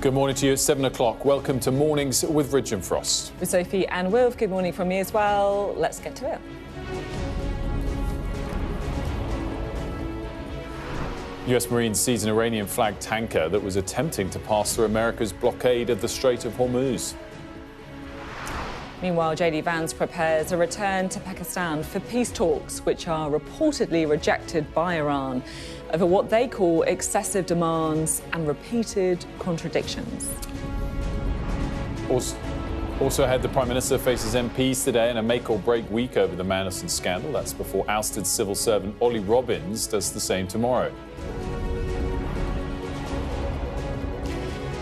Good morning to you. It's 7 o'clock. Welcome to Mornings with Ridge and Frost. With Sophie and Wilf, good morning from me as well. Let's get to it. US Marines seize an Iranian flagged tanker that was attempting to pass through America's blockade of the Strait of Hormuz. Meanwhile, JD Vance prepares a return to Pakistan for peace talks, which are reportedly rejected by Iran over what they call excessive demands and repeated contradictions. Also ahead, the Prime Minister faces MPs today in a make-or-break week over the Mandelson scandal. That's before ousted civil servant Ollie Robbins does the same tomorrow.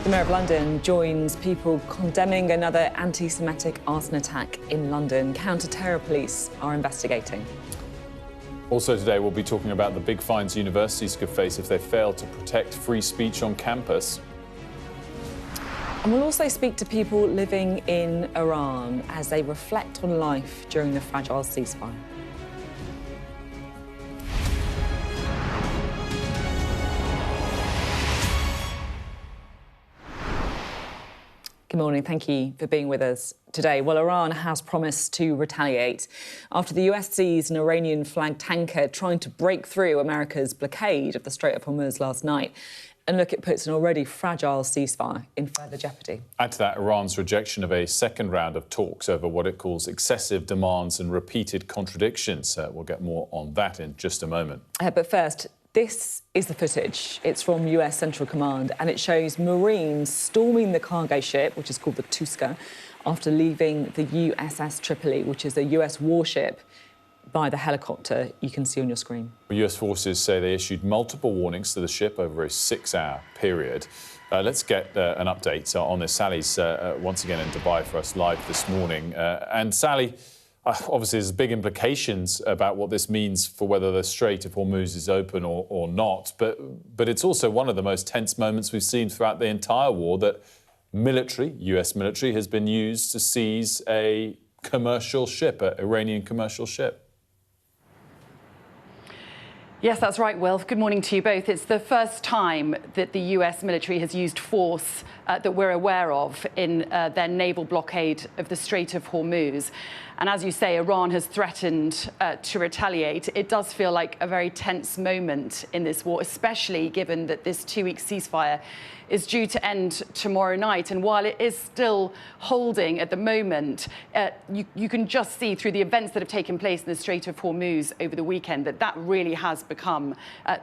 The Mayor of London joins people condemning another anti-Semitic arson attack in London. Counter-terror police are investigating. Also today, we'll be talking about the big fines universities could face if they fail to protect free speech on campus. And we'll also speak to people living in Iran as they reflect on life during the fragile ceasefire. Good morning. Thank you for being with us today. Well, Iran has promised to retaliate after the US seized an Iranian flagged tanker trying to break through America's blockade of the Strait of Hormuz last night. And look, it puts an already fragile ceasefire in further jeopardy. Add to that Iran's rejection of a second round of talks over what it calls excessive demands and repeated contradictions. We'll get more on that in just a moment. But first, this is the footage. It's from US Central Command, and it shows Marines storming the cargo ship, which is called the Tuska, after leaving the USS Tripoli, which is a US warship, by the helicopter you can see on your screen. US forces say they issued multiple warnings to the ship over a 6-hour period. Let's get an update on this. Sally's once again in Dubai for us live this morning. And Sally, obviously, there's big implications about what this means for whether the Strait of Hormuz is open or not. But it's also one of the most tense moments we've seen throughout the entire war, that US military, has been used to seize a commercial ship, an Iranian commercial ship. Yes, that's right, Wilf. Good morning to you both. It's the first time that the US military has used force that we're aware of in their naval blockade of the Strait of Hormuz. And as you say, Iran has threatened to retaliate. It does feel like a very tense moment in this war, especially given that this 2-week ceasefire is due to end tomorrow night. And while it is still holding at the moment, you can just see through the events that have taken place in the Strait of Hormuz over the weekend that really has become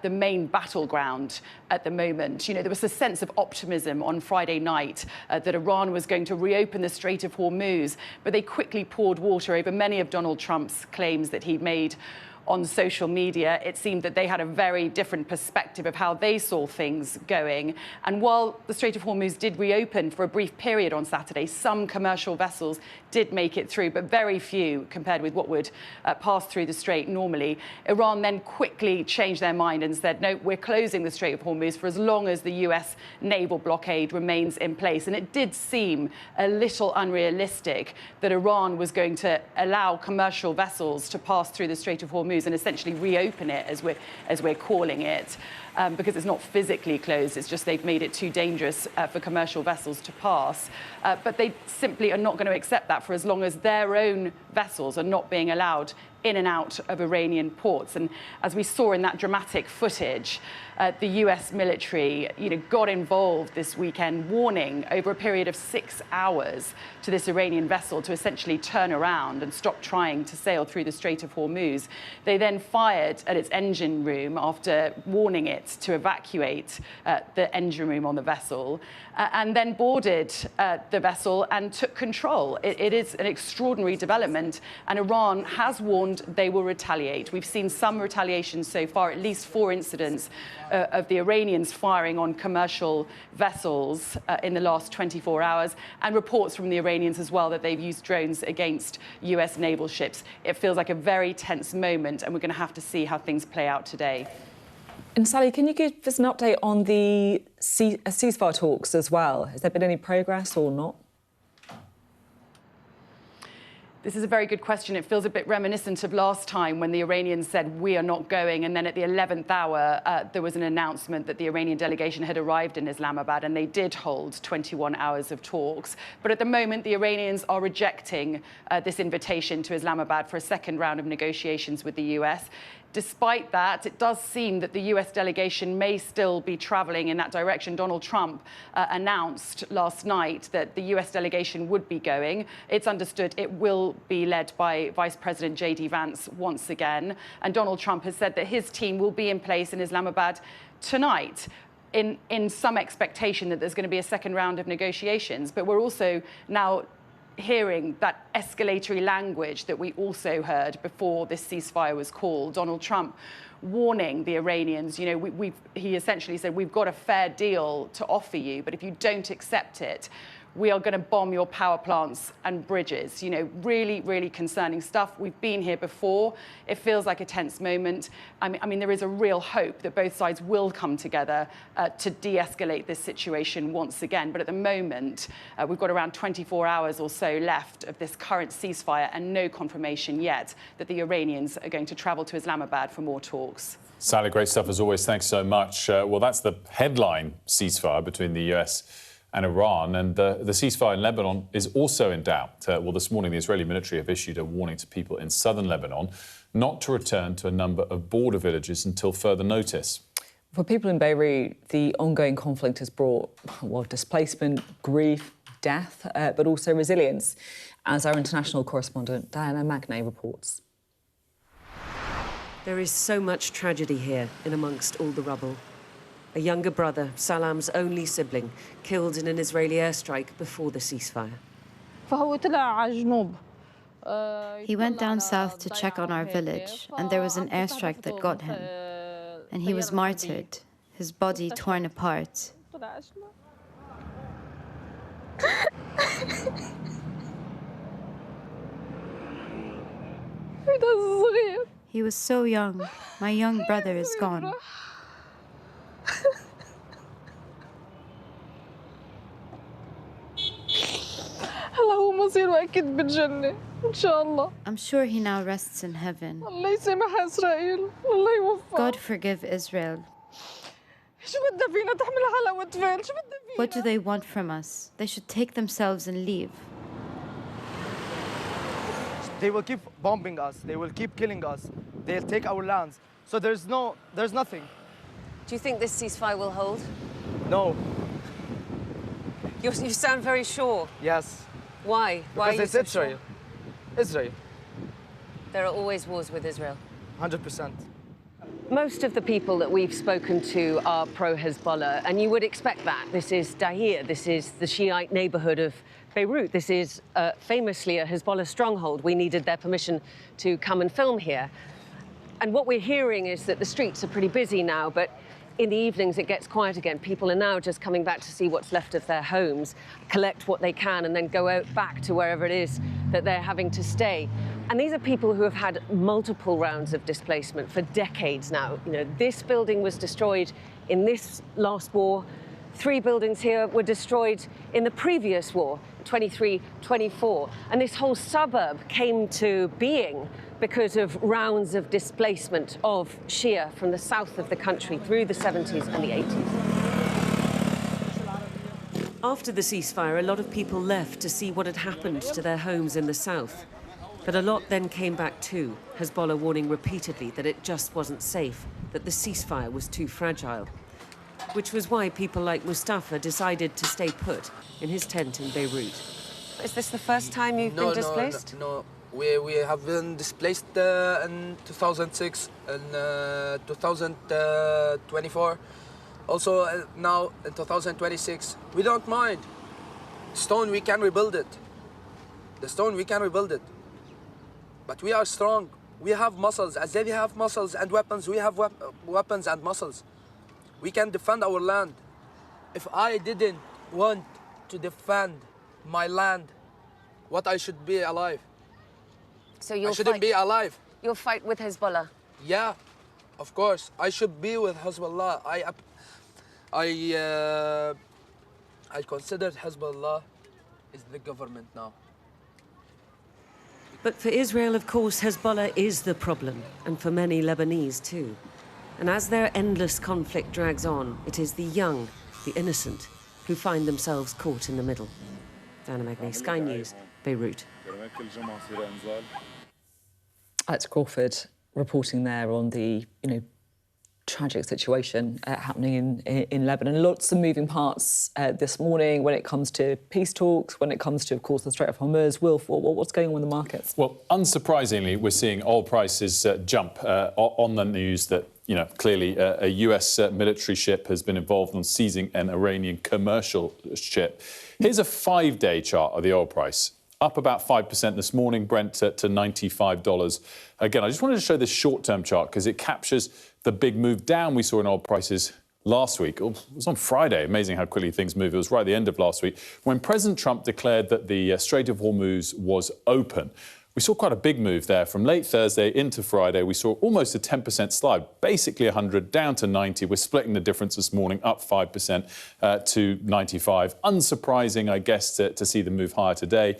the main battleground at the moment. You know, there was a sense of optimism on Friday night that Iran was going to reopen the Strait of Hormuz, but they quickly poured water over many of Donald Trump's claims that he'd made on social media. It seemed that they had a very different perspective of how they saw things going. And while the Strait of Hormuz did reopen for a brief period on Saturday, some commercial vessels did make it through, but very few compared with what would pass through the Strait normally. Iran then quickly changed their mind and said, no, we're closing the Strait of Hormuz for as long as the US naval blockade remains in place. And it did seem a little unrealistic that Iran was going to allow commercial vessels to pass through the Strait of Hormuz and essentially reopen it, as we're calling it, because it's not physically closed. It's just they've made it too dangerous for commercial vessels to pass. But they simply are not going to accept that for as long as their own vessels are not being allowed in and out of Iranian ports. And as we saw in that dramatic footage, the US military, got involved this weekend, warning over a period of 6 hours to this Iranian vessel to essentially turn around and stop trying to sail through the Strait of Hormuz. They then fired at its engine room after warning it to evacuate the engine room on the vessel, and then boarded the vessel and took control. It is an extraordinary development, and Iran has warned they will retaliate. We've seen some retaliation so far, at least 4 incidents of the Iranians firing on commercial vessels in the last 24 hours, and reports from the Iranians as well that they've used drones against US naval ships. It feels like a very tense moment, and we're going to have to see how things play out today. And Sally, can you give us an update on the ceasefire talks as well? Has there been any progress or not? This is a very good question. It feels a bit reminiscent of last time when the Iranians said, we are not going. And then at the 11th hour, there was an announcement that the Iranian delegation had arrived in Islamabad, and they did hold 21 hours of talks. But at the moment, the Iranians are rejecting this invitation to Islamabad for a second round of negotiations with the US. Despite that, it does seem that the US delegation may still be traveling in that direction. Donald Trump announced last night that the US delegation would be going. It's understood it will be led by Vice President J.D. Vance once again. And Donald Trump has said that his team will be in place in Islamabad tonight in some expectation that there's going to be a second round of negotiations. But we're also now hearing that escalatory language that we also heard before this ceasefire was called. Donald Trump warning the Iranians, you know, he essentially said, we've got a fair deal to offer you, but if you don't accept it, we are going to bomb your power plants and bridges. You know, really, really concerning stuff. We've been here before. It feels like a tense moment. I mean, there is a real hope that both sides will come together to de-escalate this situation once again. But at the moment, we've got around 24 hours or so left of this current ceasefire and no confirmation yet that the Iranians are going to travel to Islamabad for more talks. Sally, great stuff as always. Thanks so much. Well, that's the headline ceasefire between the US and Iran, and the ceasefire in Lebanon is also in doubt. Well, this morning the Israeli military have issued a warning to people in southern Lebanon not to return to a number of border villages until further notice. For people in Beirut, the ongoing conflict has brought, well, displacement, grief, death, but also resilience, as our international correspondent Diana Magnay reports. There is so much tragedy here in amongst all the rubble. A younger brother, Salam's only sibling, killed in an Israeli airstrike before the ceasefire. He went down south to check on our village, and there was an airstrike that got him. And he was martyred, his body torn apart. He was so young. My young brother is gone. I'm sure he now rests in heaven. God forgive Israel. What do they want from us? They should take themselves and leave. They will keep bombing us. They will keep killing us. They'll take our lands. So there's nothing. Do you think this ceasefire will hold? No. You sound very sure. Yes. Why? Why because it's Israel. Sure? Israel. There are always wars with Israel. 100%. Most of the people that we've spoken to are pro-Hezbollah, and you would expect that. This is Dahir, this is the Shiite neighborhood of Beirut. This is famously a Hezbollah stronghold. We needed their permission to come and film here. And what we're hearing is that the streets are pretty busy now, but in the evenings it gets quiet again. People are now just coming back to see what's left of their homes, collect what they can, and then go out back to wherever it is that they're having to stay. And these are people who have had multiple rounds of displacement for decades now. You know, this building was destroyed in this last war. 3 buildings here were destroyed in the previous war, 23-24. And this whole suburb came to being because of rounds of displacement of Shia from the south of the country through the 70s and the 80s. After the ceasefire, a lot of people left to see what had happened to their homes in the south. But a lot then came back too, Hezbollah warning repeatedly that it just wasn't safe, that the ceasefire was too fragile. Which was why people like Mustafa decided to stay put in his tent in Beirut. Is this the first time you've been displaced? No. We have been displaced in 2006 and 2024. Also now in 2026. We don't mind. Stone, we can rebuild it. The stone, we can rebuild it. But we are strong. We have muscles. As they have muscles and weapons, we have weapons and muscles. We can defend our land. If I didn't want to defend my land, what I should be alive? So you'll I shouldn't be alive. You'll fight with Hezbollah? Yeah, of course. I should be with Hezbollah. I consider Hezbollah is the government now. But for Israel, of course, Hezbollah is the problem, and for many Lebanese too. And as their endless conflict drags on, it is the young, the innocent, who find themselves caught in the middle. Diana Magnay, Sky News, Beirut. Alex Crawford reporting there on the, tragic situation happening in Lebanon. Lots of moving parts this morning when it comes to peace talks, when it comes to, of course, the Strait of Hormuz. Wilf, what's going on with the markets? Well, unsurprisingly, we're seeing oil prices jump on the news that, clearly a US military ship has been involved in seizing an Iranian commercial ship. Here's a 5-day chart of the oil price. Up about 5% this morning, Brent to $95. Again, I just wanted to show this short-term chart because it captures the big move down we saw in oil prices last week. It was on Friday. Amazing how quickly things move. It was right at the end of last week when President Trump declared that the Strait of Hormuz was open. We saw quite a big move there from late Thursday into Friday. We saw almost a 10% slide, basically 100 down to 90. We're splitting the difference this morning, up 5% to 95. Unsurprising, I guess, to see the move higher today.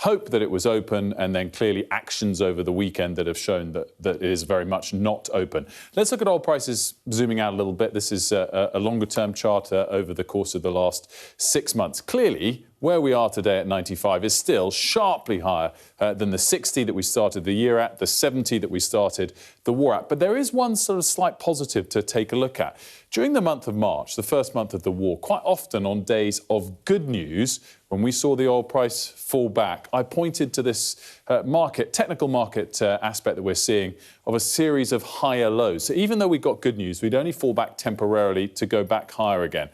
Hope that it was open, and then clearly actions over the weekend that have shown that it is very much not open. Let's look at oil prices, zooming out a little bit. This is a longer-term chart over the course of the last 6 months. Clearly, where we are today at 95 is still sharply higher than the 60 that we started the year at, the 70 that we started the war at. But there is one sort of slight positive to take a look at. During the month of March, the first month of the war, quite often on days of good news, when we saw the oil price fall back, I pointed to this technical market aspect that we're seeing of a series of higher lows. So even though we got good news, we'd only fall back temporarily to go back higher again.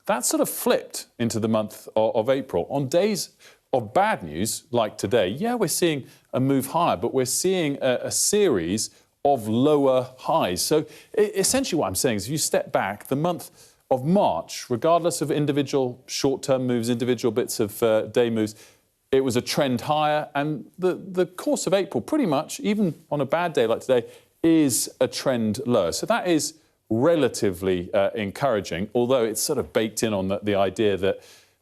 That sort of flipped into the month of April. On days of bad news, like today, yeah, we're seeing a move higher, but we're seeing a series of lower highs. So essentially what I'm saying is if you step back, the month of March, regardless of individual short-term moves, individual bits of day moves, it was a trend higher. And the course of April, pretty much, even on a bad day like today, is a trend lower. So that is relatively encouraging, although it's sort of baked in on the idea that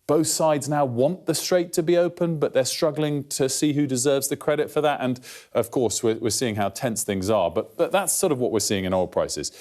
both sides now want the strait to be open, but they're struggling to see who deserves the credit for that. And, of course, we're seeing how tense things are. But that's sort of what we're seeing in oil prices.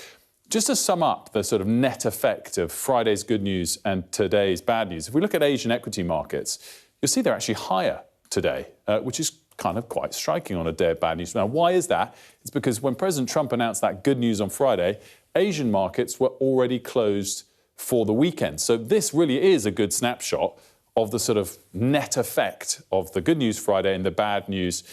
Just to sum up the sort of net effect of Friday's good news and today's bad news, if we look at Asian equity markets, you'll see they're actually higher today, which is kind of quite striking on a day of bad news. Now, why is that? It's because when President Trump announced that good news on Friday, Asian markets were already closed for the weekend. So this really is a good snapshot of the sort of net effect of the good news Friday and the bad news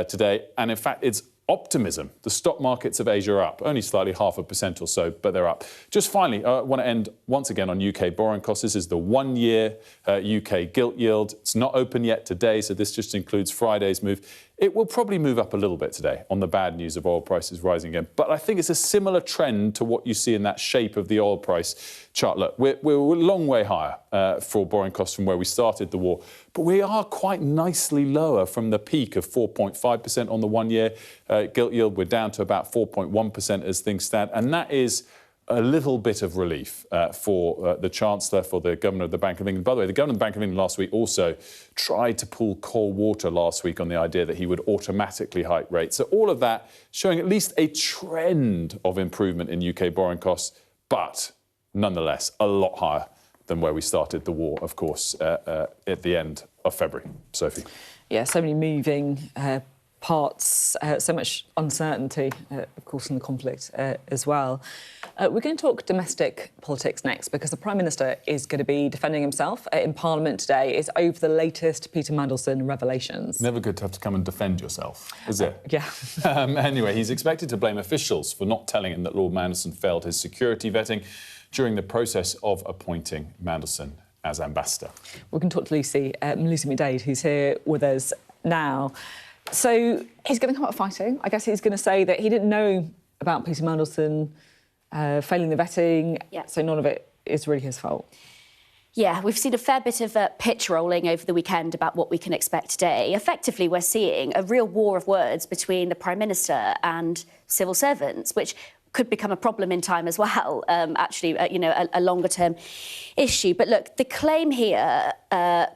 today. And in fact, it's optimism. The stock markets of Asia are up, only slightly 0.5% or so, but they're up. Just finally, I want to end once again on UK borrowing costs. This is the 1-year UK gilt yield. It's not open yet today, so this just includes Friday's move. It will probably move up a little bit today on the bad news of oil prices rising again. But I think it's a similar trend to what you see in that shape of the oil price chart. Look, we're a long way higher for borrowing costs from where we started the war, but we are quite nicely lower from the peak of 4.5% on the 1-year gilt yield. We're down to about 4.1% as things stand, and that is a little bit of relief for the Chancellor, for the Governor of the Bank of England. By the way, the Governor of the Bank of England last week also tried to pull cold water last week on the idea that he would automatically hike rates. So all of that showing at least a trend of improvement in UK borrowing costs, but nonetheless a lot higher than where we started the war, of course, at the end of February. Sophie. Yeah, so many moving parts, so much uncertainty, of course, in the conflict as well. We're going to talk domestic politics next because the Prime Minister is going to be defending himself in Parliament today. It's over the latest Peter Mandelson revelations. Never good to have to come and defend yourself, is it? Yeah. Anyway, he's expected to blame officials for not telling him that Lord Mandelson failed his security vetting during the process of appointing Mandelson as ambassador. We can talk to Lucy McDade, who's here with us now. So he's going to come up fighting. I guess he's going to say that he didn't know about Peter Mandelson failing the vetting, so none of it is really his fault. Yeah, we've seen a fair bit of pitch rolling over the weekend about what we can expect today. Effectively, we're seeing a real war of words between the Prime Minister and civil servants, which could become a problem in time as well, actually, a longer-term issue. But look, the claim here,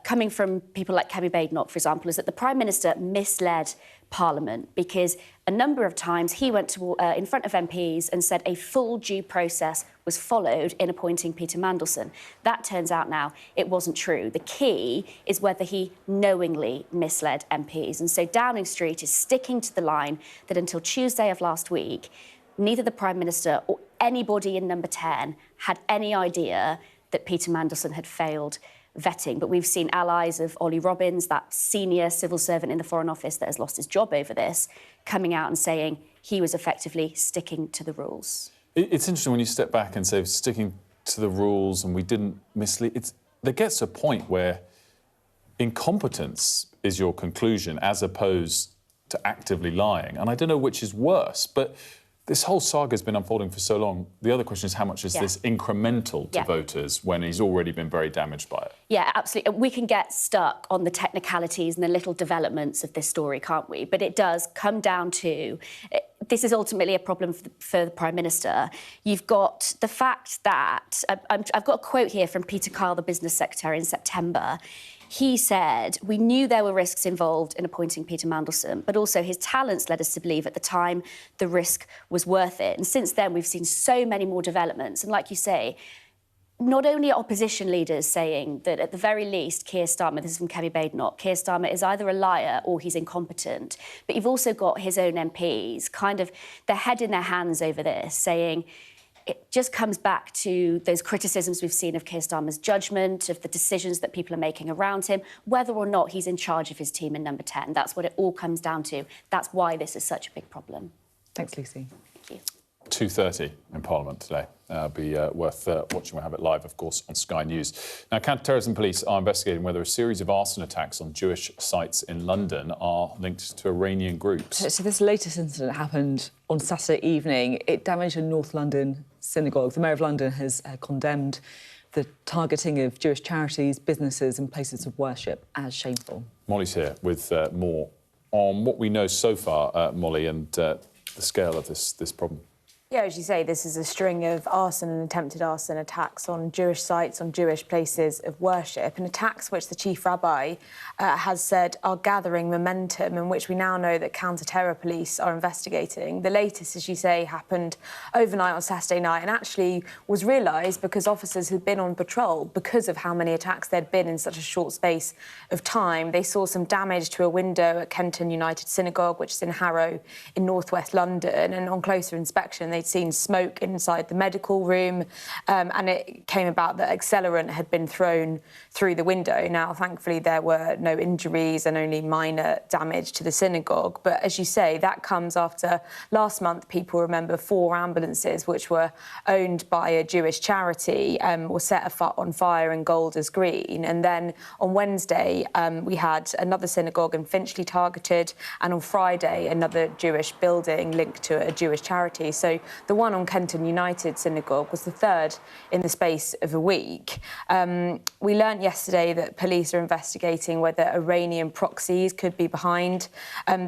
coming from people like Kemi Badenoch, for example, is that the Prime Minister misled Parliament because a number of times he went to, in front of MPs and said a full due process was followed in appointing Peter Mandelson. That turns out now it wasn't true. The key is whether he knowingly misled MPs. And so Downing Street is sticking to the line that until Tuesday of last week, neither the Prime Minister or anybody in Number 10 had any idea that Peter Mandelson had failed vetting. But we've seen allies of Ollie Robbins, that senior civil servant in the Foreign Office that has lost his job over this, coming out and saying he was effectively sticking to the rules. It's interesting when you step back and say sticking to the rules and we didn't mislead. There gets a point where incompetence is your conclusion as opposed to actively lying. And I don't know which is worse, but this whole saga has been unfolding for so long. The other question is how much is this incremental to voters when he's already been very damaged by it? Yeah, absolutely. We can get stuck on the technicalities and the little developments of this story, can't we? But it does come down to... This is ultimately a problem for the Prime Minister. You've got the fact that... I've got a quote here from Peter Kyle, the Business Secretary, in September. He said, we knew there were risks involved in appointing Peter Mandelson, but also his talents led us to believe at the time the risk was worth it. And since then, we've seen so many more developments. And like you say, not only are opposition leaders saying that at the very least, Keir Starmer, this is from Kemi Badenoch, Keir Starmer is either a liar or he's incompetent. But you've also got his own MPs, kind of their head in their hands over this, saying... It just comes back to those criticisms we've seen of Keir Starmer's judgment, of the decisions that people are making around him, whether or not he's in charge of his team in Number 10. That's what it all comes down to. That's why this is such a big problem. Thanks, Lucy. Thank you. 2:30 in Parliament today. Be worth watching. We'll have it live, of course, on Sky News. Now, counter-terrorism police are investigating whether a series of arson attacks on Jewish sites in London are linked to Iranian groups. So this latest incident happened on Saturday evening. It damaged a North London synagogue. The Mayor of London has condemned the targeting of Jewish charities, businesses and places of worship as shameful. Molly's here with more on what we know so far, Molly, and the scale of this problem. Yeah, as you say, this is a string of arson and attempted arson attacks on Jewish sites, on Jewish places of worship, and attacks which the chief rabbi has said are gathering momentum and which we now know that counter-terror police are investigating. The latest, as you say, happened overnight on Saturday night and actually was realised because officers had been on patrol because of how many attacks there'd been in such a short space of time. They saw some damage to a window at Kenton United Synagogue, which is in Harrow in northwest London, and on closer inspection they'd seen smoke inside the medical room, and it came about that accelerant had been thrown through the window. Now, thankfully, there were no injuries and only minor damage to the synagogue. But as you say, that comes after last month, people remember 4 ambulances, which were owned by a Jewish charity, were set on fire in Golders Green. And then on Wednesday, we had another synagogue in Finchley targeted, and on Friday, another Jewish building linked to a Jewish charity. So the one on Kenton United Synagogue was the 3rd in the space of a week. We learnt yesterday that police are investigating whether Iranian proxies could be behind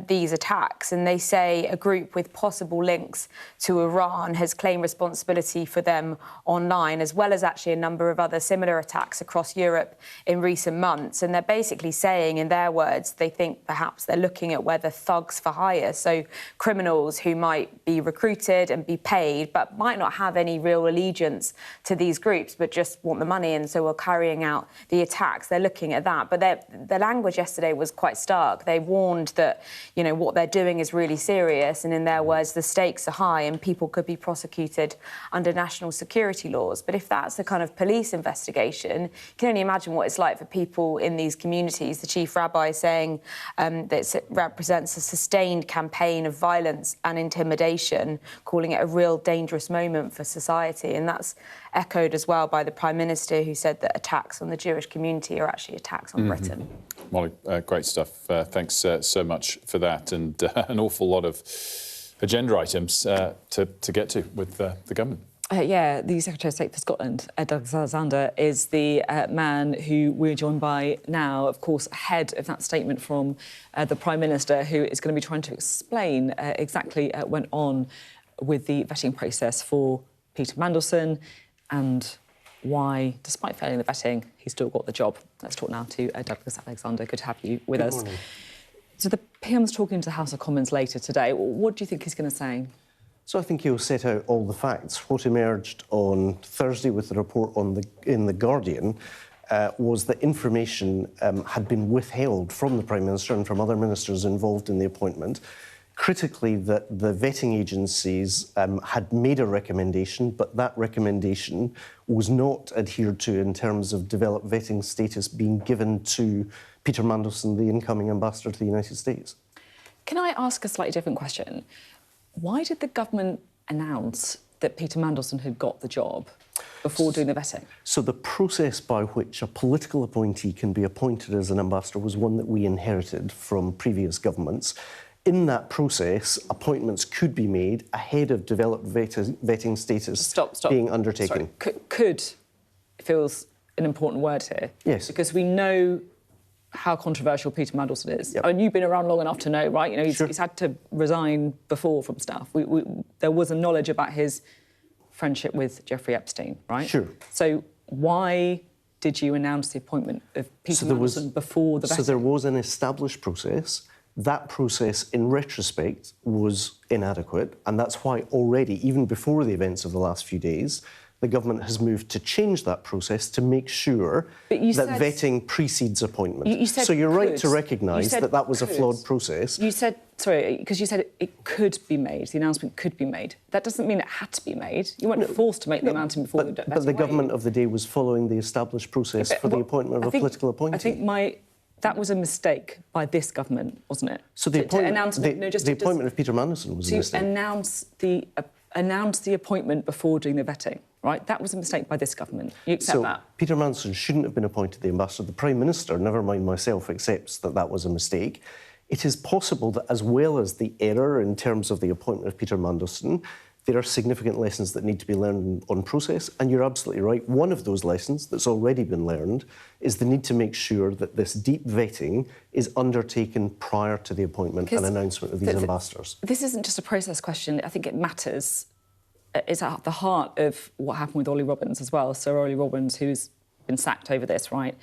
these attacks, and they say a group with possible links to Iran has claimed responsibility for them online, as well as actually a number of other similar attacks across Europe in recent months. And they're basically saying, in their words, they think perhaps they're looking at whether thugs for hire, so criminals who might be recruited and be paid but might not have any real allegiance to these groups but just want the money and so are carrying out the attacks. They're looking at that. But their language yesterday was quite stark. They warned that, you know, what they're doing is really serious, and in their words, the stakes are high and people could be prosecuted under national security laws. But if that's the kind of police investigation, you can only imagine what it's like for people in these communities. The chief rabbi is saying that it represents a sustained campaign of violence and intimidation, calling it a real dangerous moment for society. And that's echoed as well by the Prime Minister, who said that attacks on the Jewish community are actually attacks on Britain. Molly, great stuff. Thanks so much for that, and an awful lot of agenda items to get to with the government. Yeah, the Secretary of State for Scotland, Douglas Alexander, is the man who we're joined by now, of course, ahead of that statement from the Prime Minister, who is going to be trying to explain exactly what went on with the vetting process for Peter Mandelson and why, despite failing the vetting, he still got the job. Let's talk now to Douglas Alexander. Good to have you with us. Morning. So the PM's talking to the House of Commons later today. What do you think he's going to say? So I think he'll set out all the facts. What emerged on Thursday with the report in The Guardian was that information had been withheld from the Prime Minister and from other ministers involved in the appointment. Critically, that the vetting agencies had made a recommendation, but that recommendation was not adhered to in terms of developed vetting status being given to Peter Mandelson, the incoming ambassador to the United States. Can I ask a slightly different question? Why did the government announce that Peter Mandelson had got the job before doing the vetting? So the process by which a political appointee can be appointed as an ambassador was one that we inherited from previous governments. In that process, appointments could be made ahead of developed vetting status being undertaken. Sorry. Could feels an important word here. Yes. Because we know how controversial Peter Mandelson is. Yep. I mean, you've been around long enough to know, right? You know, Sure. he's had to resign before from stuff. There was a knowledge about his friendship with Jeffrey Epstein, right? Sure. So why did you announce the appointment of Peter Mandelson before the vetting? So there was an established process. That process, in retrospect, was inadequate, and that's why already, even before the events of the last few days, the government has moved to change that process to make sure that vetting precedes appointment. So you're right to recognise that that was a flawed process. You said, sorry, because you said it could be made, the announcement could be made. That doesn't mean it had to be made. You weren't forced to make the announcement before the vetting. But the government of the day was following the established process for the appointment of a political appointee. I think that was a mistake by this government, wasn't it? So the appointment of Peter Mandelson was a mistake. To announce the appointment before doing the vetting, right? That was a mistake by this government. You accept that? Peter Mandelson shouldn't have been appointed the ambassador. The Prime Minister, never mind myself, accepts that that was a mistake. It is possible that as well as the error in terms of the appointment of Peter Mandelson, there are significant lessons that need to be learned on process, and you're absolutely right. One of those lessons that's already been learned is the need to make sure that this deep vetting is undertaken prior to the appointment and announcement of these ambassadors. This isn't just a process question. I think it matters. It's at the heart of what happened with Ollie Robbins as well. Sir Ollie Robbins, who's been sacked over this, right?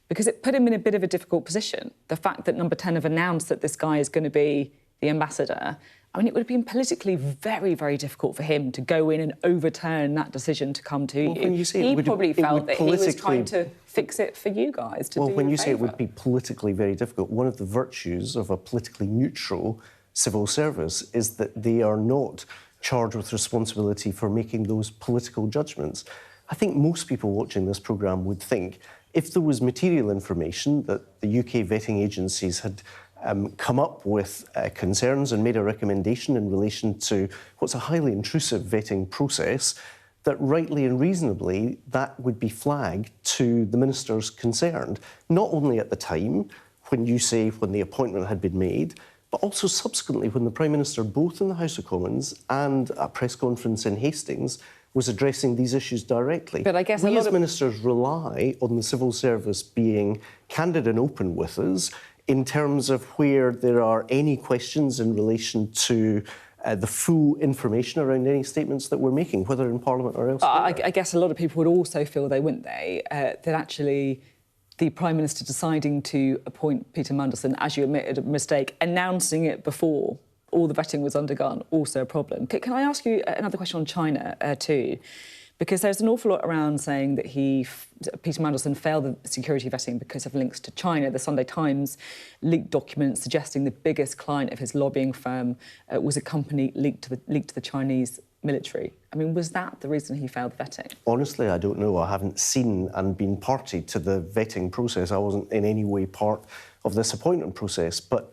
Because it put him in a bit of a difficult position. The fact that Number 10 have announced that this guy is going to be the ambassador, I mean, it would have been politically very, very difficult for him to go in and overturn that decision to come to you. When you say he probably felt that he was trying to fix it for you guys to do when you a say it favour. would be politically very difficult, one of the virtues of a politically neutral civil service is that they are not charged with responsibility for making those political judgments. I think most people watching this programme would think if there was material information that the UK vetting agencies had come up with concerns and made a recommendation in relation to what's a highly intrusive vetting process, that rightly and reasonably that would be flagged to the ministers concerned, not only at the time, when the appointment had been made, but also subsequently when the Prime Minister, both in the House of Commons and at a press conference in Hastings, was addressing these issues directly. But I guess we as ministers rely on the civil service being candid and open with us in terms of where there are any questions in relation to the full information around any statements that we're making, whether in Parliament or elsewhere. I guess a lot of people would also feel, wouldn't they, that actually the Prime Minister deciding to appoint Peter Mandelson, as you admitted, a mistake, announcing it before all the vetting was undergone, also a problem. Can I ask you another question on China too? Because there's an awful lot around saying that Peter Mandelson failed the security vetting because of links to China. The Sunday Times leaked documents suggesting the biggest client of his lobbying firm was a company linked to the Chinese military. I mean, was that the reason he failed the vetting? Honestly, I don't know. I haven't seen and been party to the vetting process. I wasn't in any way part of this appointment process. But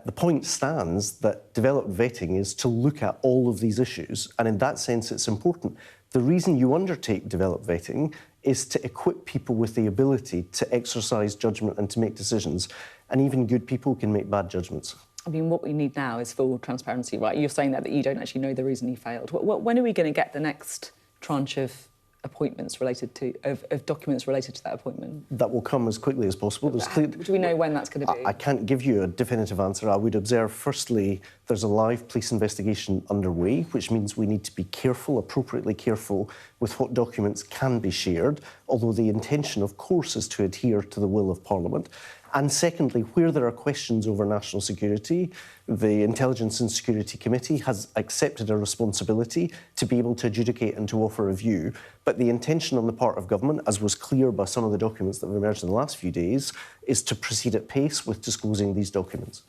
the point stands that developed vetting is to look at all of these issues. And in that sense, it's important. The reason you undertake developed vetting is to equip people with the ability to exercise judgment and to make decisions. And even good people can make bad judgments. I mean, what we need now is full transparency, right? You're saying that you don't actually know the reason he failed. When are we going to get the next tranche of appointments related to of documents related to that appointment? That will come as quickly as possible. Do we know when that's going to be? I can't give you a definitive answer. I would observe, firstly, there's a live police investigation underway, which means we need to be careful, appropriately careful, with what documents can be shared, although the intention, of course, is to adhere to the will of Parliament. And secondly, where there are questions over national security, the Intelligence and Security Committee has accepted a responsibility to be able to adjudicate and to offer a view. But the intention on the part of government, as was clear by some of the documents that have emerged in the last few days, is to proceed at pace with disclosing these documents.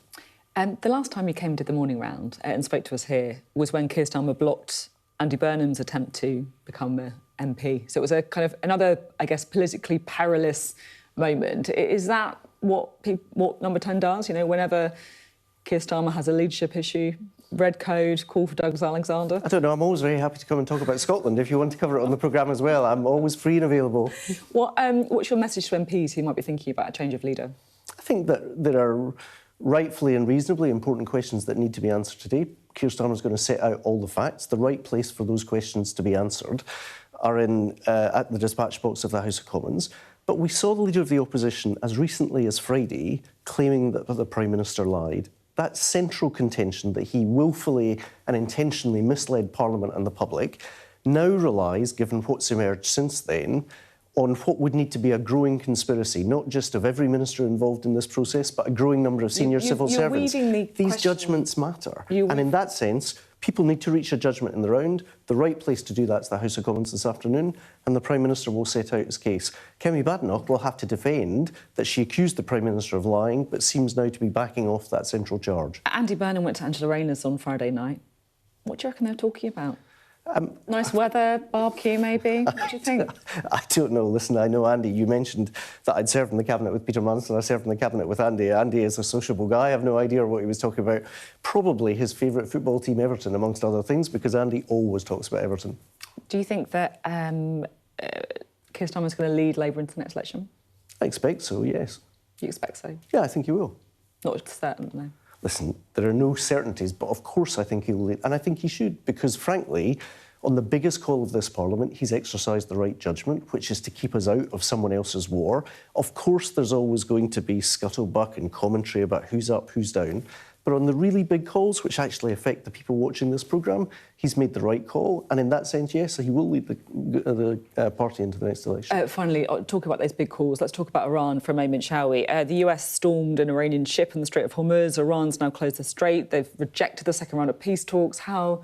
The last time you came and did the morning round and spoke to us here was when Keir Starmer blocked Andy Burnham's attempt to become an MP. So it was a kind of another, I guess, politically perilous moment. Is that what Number 10 does? You know, whenever Keir Starmer has a leadership issue, red code, call for Douglas Alexander? I don't know, I'm always very happy to come and talk about Scotland. If you want to cover it on the programme as well, I'm always free and available. What's your message to MPs who might be thinking about a change of leader? I think that there are rightfully and reasonably important questions that need to be answered today. Keir Starmer's going to set out all the facts. The right place for those questions to be answered are at the dispatch box of the House of Commons. But we saw the Leader of the Opposition as recently as Friday claiming that the Prime Minister lied. That central contention that he willfully and intentionally misled Parliament and the public now relies, given what's emerged since then, on what would need to be a growing conspiracy, not just of every minister involved in this process, but a growing number of senior civil servants. These judgments matter. And in that sense, people need to reach a judgment in the round. The right place to do that is the House of Commons this afternoon, and the Prime Minister will set out his case. Kemi Badenoch will have to defend that she accused the Prime Minister of lying, but seems now to be backing off that central charge. Andy Burnham went to Angela Rayner's on Friday night. What do you reckon they're talking about? Nice weather, barbecue maybe? What do you think? I don't know. Listen, I know Andy, you mentioned that I'd served in the Cabinet with Peter Mandelson. I served in the Cabinet with Andy. Andy is a sociable guy. I have no idea what he was talking about. Probably his favourite football team, Everton, amongst other things, because Andy always talks about Everton. Do you think that Keir Starmer's going to lead Labour into the next election? I expect so, yes. You expect so? Yeah, I think he will. Not certain, no. Listen, there are no certainties, but of course I think he will lead, and I think he should, because frankly, on the biggest call of this Parliament, he's exercised the right judgment, which is to keep us out of someone else's war. Of course, there's always going to be scuttlebutt and commentary about who's up, who's down. But on the really big calls, which actually affect the people watching this programme, he's made the right call. And in that sense, yes, he will lead the party into the next election. Finally, talk about those big calls. Let's talk about Iran for a moment, shall we? The US stormed an Iranian ship in the Strait of Hormuz. Iran's now closed the strait. They've rejected the second round of peace talks. How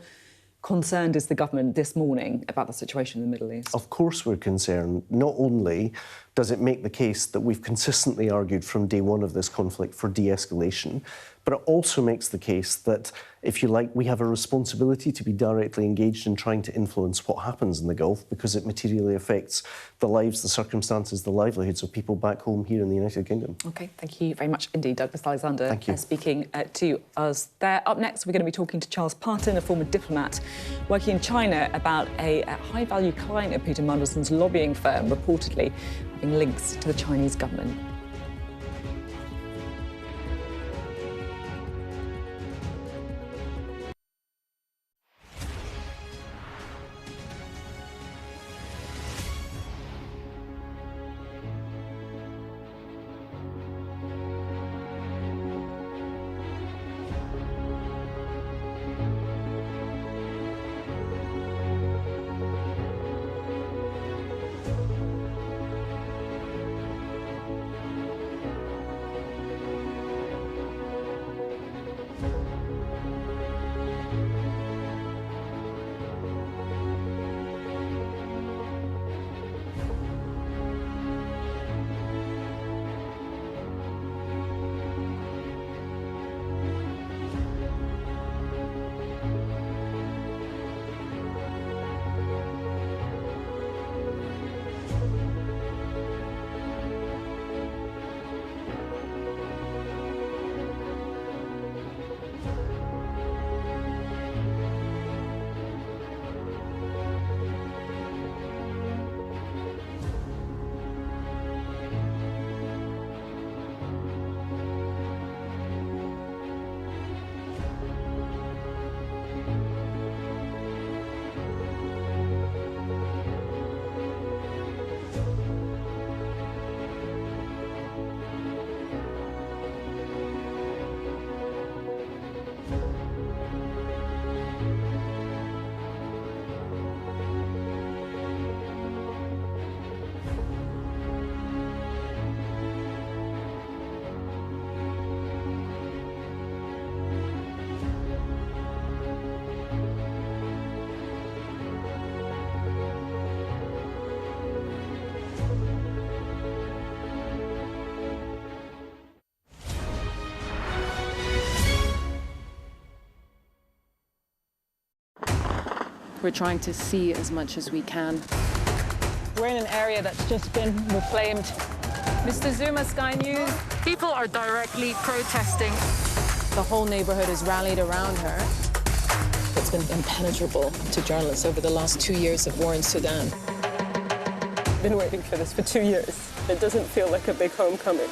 concerned is the government this morning about the situation in the Middle East? Of course we're concerned. Not only does it make the case that we've consistently argued from day one of this conflict for de-escalation, but it also makes the case that, if you like, we have a responsibility to be directly engaged in trying to influence what happens in the Gulf, because it materially affects the lives, the circumstances, the livelihoods of people back home here in the United Kingdom. OK, thank you very much indeed, Douglas Alexander. Thank you. Speaking to us there. Up next, we're going to be talking to Charles Parton, a former diplomat working in China, about a high-value client of Peter Mandelson's lobbying firm, reportedly having links to the Chinese government. We're trying to see as much as we can. We're in an area that's just been reclaimed. Mr. Zuma, Sky News. People are directly protesting. The whole neighborhood is rallied around her. It's been impenetrable to journalists over the last 2 years of war in Sudan. I've been waiting for this for 2 years. It doesn't feel like a big homecoming.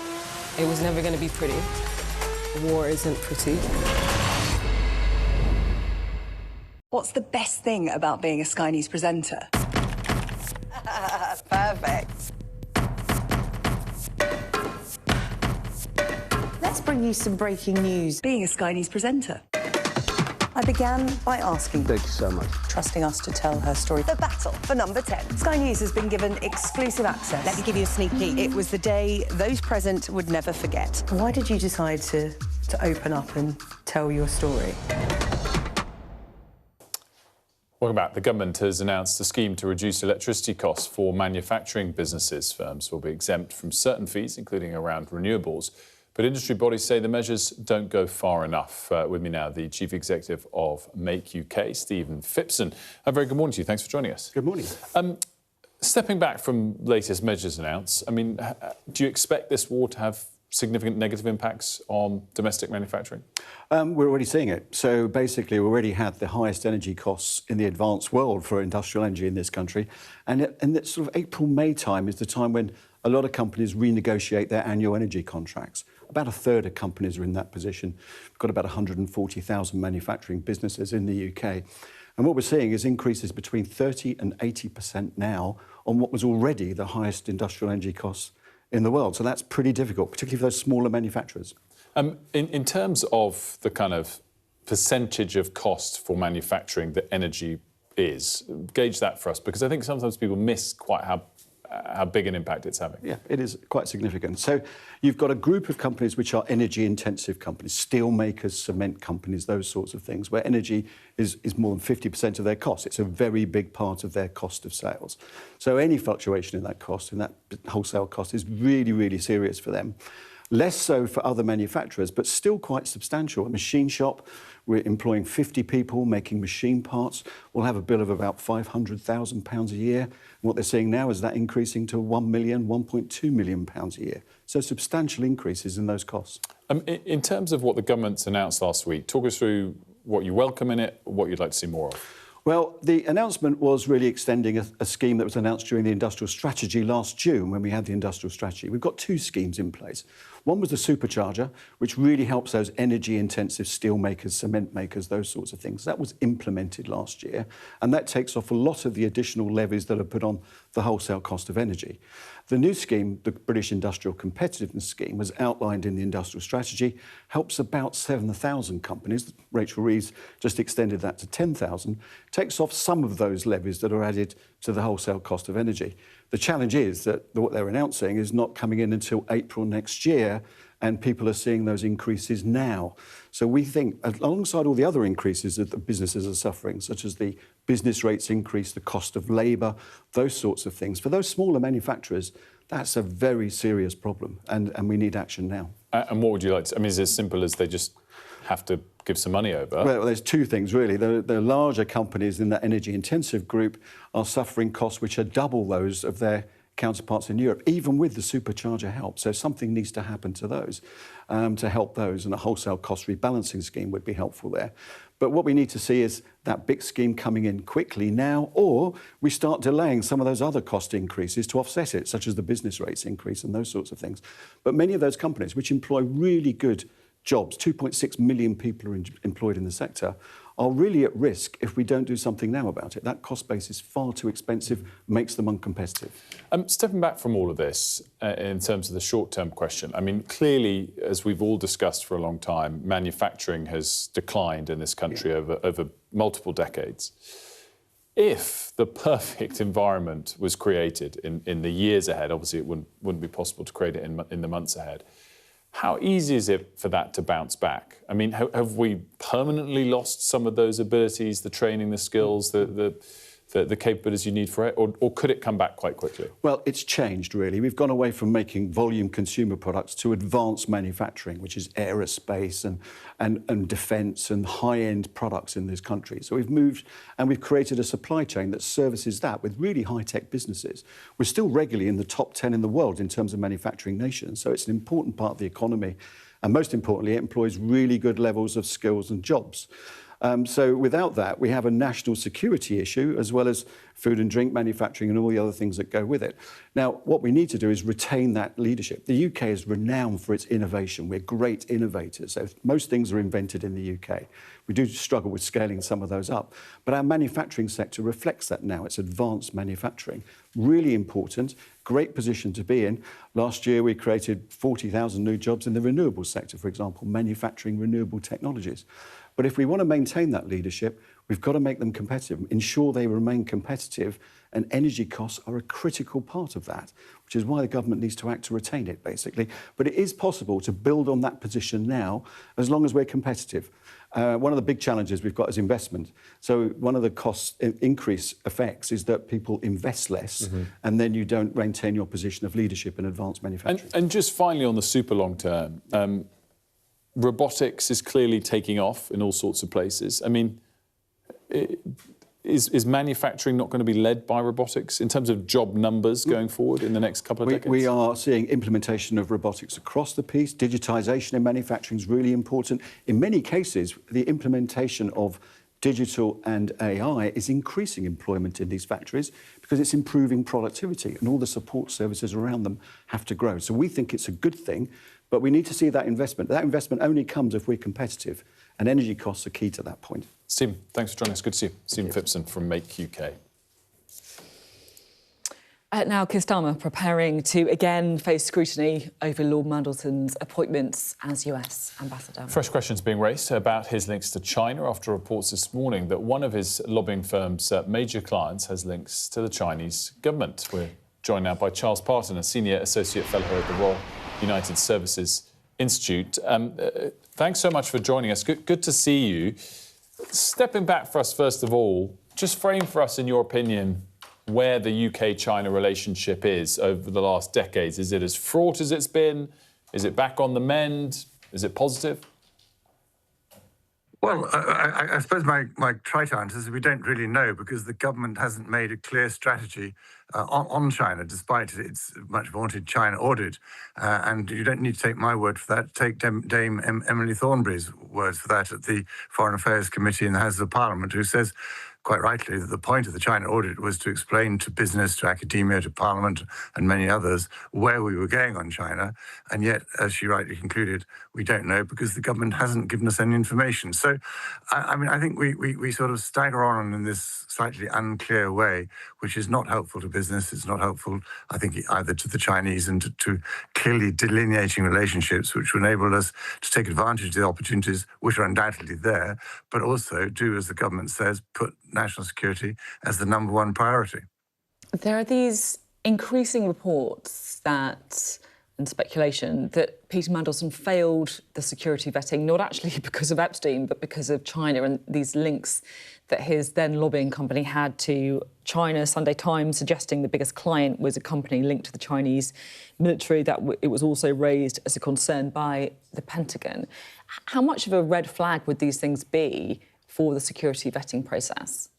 It was never going to be pretty. War isn't pretty. What's the best thing about being a Sky News presenter? Perfect. Let's bring you some breaking news. Being a Sky News presenter. I began by asking, thank you so much, trusting us to tell her story. The battle for number 10. Sky News has been given exclusive access. Let me give you a sneak peek. It was the day those present would never forget. Why did you decide to open up and tell your story? Welcome back. The government has announced a scheme to reduce electricity costs for manufacturing businesses. Firms will be exempt from certain fees, including around renewables. But industry bodies say the measures don't go far enough. With me now, the Chief Executive of Make UK, Stephen Phipson. A very good morning to you. Thanks for joining us. Good morning. Stepping back from latest measures announced, I mean, do you expect this war to have significant negative impacts on domestic manufacturing? We're already seeing it. So basically, we already had the highest energy costs in the advanced world for industrial energy in this country. And that sort of April, May time is the time when a lot of companies renegotiate their annual energy contracts. About a third of companies are in that position. We've got about 140,000 manufacturing businesses in the UK. And what we're seeing is increases between 30 and 80% now on what was already the highest industrial energy costs in the world. So that's pretty difficult, particularly for those smaller manufacturers. In terms of the kind of percentage of cost for manufacturing that energy is, gauge that for us, because I think sometimes people miss quite how big an impact it's having. Yeah, it is quite significant. So you've got a group of companies which are energy-intensive companies, steel makers, cement companies, those sorts of things, where energy is more than 50% of their costs. It's a very big part of their cost of sales. So any fluctuation in that cost, in that wholesale cost, is really, really serious for them. Less so for other manufacturers, but still quite substantial. A machine shop, we're employing 50 people making machine parts. We'll have a bill of about £500,000 a year. And what they're seeing now is that increasing to £1 million, £1.2 million a year. So substantial increases in those costs. In terms of what the government's announced last week, talk us through what you welcome in it, what you'd like to see more of. Well, the announcement was really extending a scheme that was announced during the industrial strategy last June, when we had the industrial strategy. We've got two schemes in place. One was the supercharger, which really helps those energy-intensive steel makers, cement makers, those sorts of things. That was implemented last year, and that takes off a lot of the additional levies that are put on the wholesale cost of energy. The new scheme, the British Industrial Competitiveness Scheme, was outlined in the industrial strategy, helps about 7,000 companies. Rachel Reeves just extended that to 10,000, takes off some of those levies that are added to the wholesale cost of energy. The challenge is that what they're announcing is not coming in until April next year, and people are seeing those increases now. So we think, alongside all the other increases that the businesses are suffering, such as the business rates increase, the cost of labour, those sorts of things, for those smaller manufacturers, that's a very serious problem, and we need action now. And what would you like to... I mean, is it as simple as they just have to give some money over? Well, there's two things, really. The larger companies in that energy-intensive group are suffering costs which are double those of their counterparts in Europe, even with the supercharger help. So something needs to happen to those, to help those, and a wholesale cost rebalancing scheme would be helpful there. But what we need to see is that big scheme coming in quickly now, or we start delaying some of those other cost increases to offset it, such as the business rates increase and those sorts of things. But many of those companies, which employ really good jobs, 2.6 million people are employed in the sector, are really at risk if we don't do something now about it. That cost base is far too expensive, makes them uncompetitive. Stepping back from all of this, in terms of the short-term question, I mean, clearly, as we've all discussed for a long time, manufacturing has declined in this country over multiple decades. If the perfect environment was created in the years ahead, obviously it wouldn't be possible to create it in the months ahead, how easy is it for that to bounce back? I mean, have we permanently lost some of those abilities, the training, the skills, the the capabilities you need for it, or could it come back quite quickly? Well, it's changed, really. We've gone away from making volume consumer products to advanced manufacturing, which is aerospace and defence and high-end products in this country. So we've moved and we've created a supply chain that services that with really high-tech businesses. We're still regularly in the top 10 in the world in terms of manufacturing nations, so it's an important part of the economy. And most importantly, it employs really good levels of skills and jobs. So without that, we have a national security issue, as well as food and drink manufacturing and all the other things that go with it. Now, what we need to do is retain that leadership. The UK is renowned for its innovation. We're great innovators. So most things are invented in the UK. We do struggle with scaling some of those up. But our manufacturing sector reflects that now. It's advanced manufacturing. Really important, great position to be in. Last year, we created 40,000 new jobs in the renewable sector, for example, manufacturing renewable technologies. But if we want to maintain that leadership, we've got to make them competitive, ensure they remain competitive, and energy costs are a critical part of that, which is why the government needs to act to retain it, basically. But it is possible to build on that position now, as long as we're competitive. One of the big challenges we've got is investment. So one of the cost increase effects is that people invest less, and then you don't maintain your position of leadership in advanced manufacturing. And just finally on the super long term, robotics is clearly taking off in all sorts of places. I mean, is manufacturing not going to be led by robotics in terms of job numbers going forward in the next couple of decades? We are seeing implementation of robotics across the piece. Digitisation in manufacturing is really important. In many cases, the implementation of digital and AI is increasing employment in these factories because it's improving productivity, and all the support services around them have to grow. So we think it's a good thing, but we need to see that investment. That investment only comes if we're competitive, and energy costs are key to that point. Stephen, thanks for joining us. Good to see you. Stephen Phipson from Make UK. Now, Keir Starmer preparing to again face scrutiny over Lord Mandelson's appointments as US ambassador. Fresh questions being raised about his links to China after reports this morning that one of his lobbying firm's major clients has links to the Chinese government. We're joined now by Charles Parton, a Senior Associate Fellow at the Royal United Services Institute. Thanks so much for joining us. Good to see you. Stepping back for us, first of all, just frame for us, in your opinion, where the UK-China relationship is over the last decades. Is it as fraught as it's been? Is it back on the mend? Is it positive? Well, I suppose my trite answer is we don't really know, because the government hasn't made a clear strategy on China, despite its much vaunted China audit. And you don't need to take my word for that. Take Dame Emily Thornberry's words for that at the Foreign Affairs Committee in the Houses of Parliament, who says, quite rightly, that the point of the China audit was to explain to business, to academia, to Parliament and many others where we were going on China. And yet, as she rightly concluded, we don't know because the government hasn't given us any information. So, I mean, I think we sort of stagger on in this slightly unclear way, which is not helpful to business. It's not helpful, I think, either to the Chinese and to clearly delineating relationships which will enable us to take advantage of the opportunities which are undoubtedly there, but also do, as the government says, put national security as the #1 priority. There are these increasing reports and speculation that Peter Mandelson failed the security vetting, not actually because of Epstein, but because of China and these links that his then lobbying company had to China. Sunday Times suggesting the biggest client was a company linked to the Chinese military, that it was also raised as a concern by the Pentagon. How much of a red flag would these things be for the security vetting process?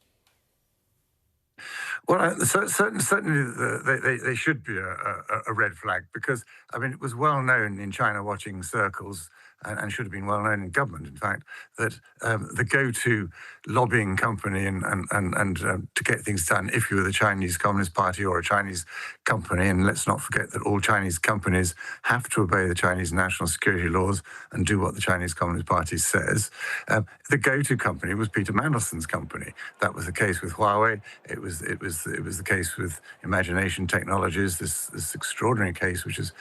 Well, certainly they should be a red flag, because, I mean, it was well known in China-watching circles, and should have been well known in government, in fact, that the go-to lobbying company and to get things done, if you were the Chinese Communist Party or a Chinese company, and let's not forget that all Chinese companies have to obey the Chinese national security laws and do what the Chinese Communist Party says, the go-to company was Peter Mandelson's company. That was the case with Huawei. It was the case with Imagination Technologies, this extraordinary case which has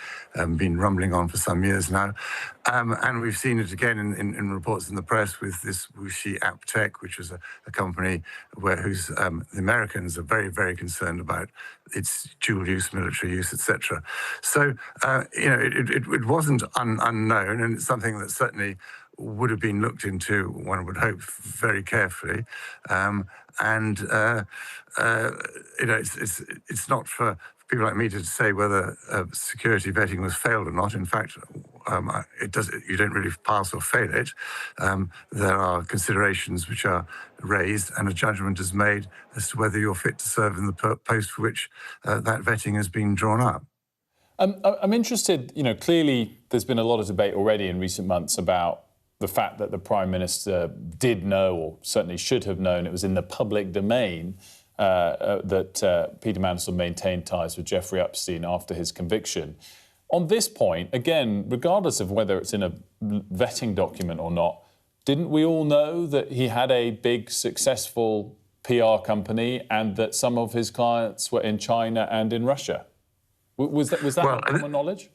been rumbling on for some years now. And we've seen it again in reports in the press with this Wuxi AppTech, which was a company the Americans are very, very concerned about its dual use, military use, etc. So, it wasn't unknown, and it's something that certainly would have been looked into, one would hope, very carefully. It's not for people like me to say whether security vetting was failed or not. In fact, you don't really pass or fail it. There are considerations which are raised, and a judgment is made as to whether you're fit to serve in the post for which that vetting has been drawn up. I'm interested, clearly there's been a lot of debate already in recent months about the fact that the Prime Minister did know, or certainly should have known, it was in the public domain, that Peter Mandelson maintained ties with Jeffrey Epstein after his conviction. On this point, again, regardless of whether it's in a vetting document or not, didn't we all know that he had a big, successful PR company and that some of his clients were in China and in Russia? Was that common knowledge?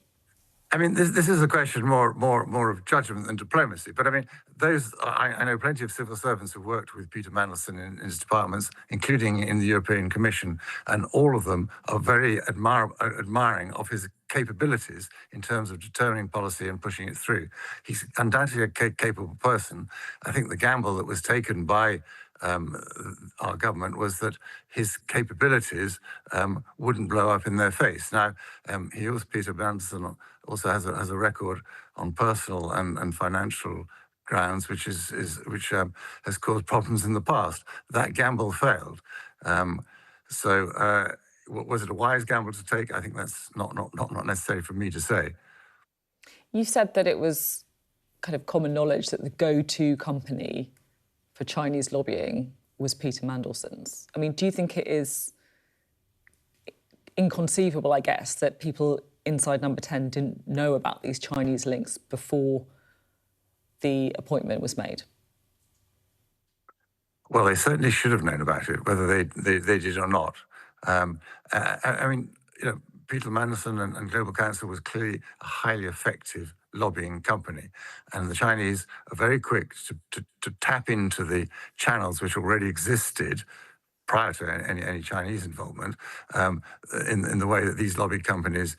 I mean, this is a question more of judgment than diplomacy. But I mean, I know plenty of civil servants who worked with Peter Mandelson in his departments, including in the European Commission, and all of them are very admiring of his capabilities in terms of determining policy and pushing it through. He's undoubtedly a capable person. I think the gamble that was taken by our government was that his capabilities wouldn't blow up in their face. Now, Peter Mandelson also has a record on personal and financial grounds, which has caused problems in the past. That gamble failed. Was it a wise gamble to take? I think that's not necessary for me to say. You said that it was kind of common knowledge that the go-to company for Chinese lobbying was Peter Mandelson's. I mean, do you think it is inconceivable, I guess, that people inside Number 10 didn't know about these Chinese links before the appointment was made? Well, they certainly should have known about it, whether they did or not. I mean, Peter Mandelson and Global Council was clearly a highly effective lobbying company, and the Chinese are very quick to tap into the channels which already existed prior to any Chinese involvement, in the way that these lobby companies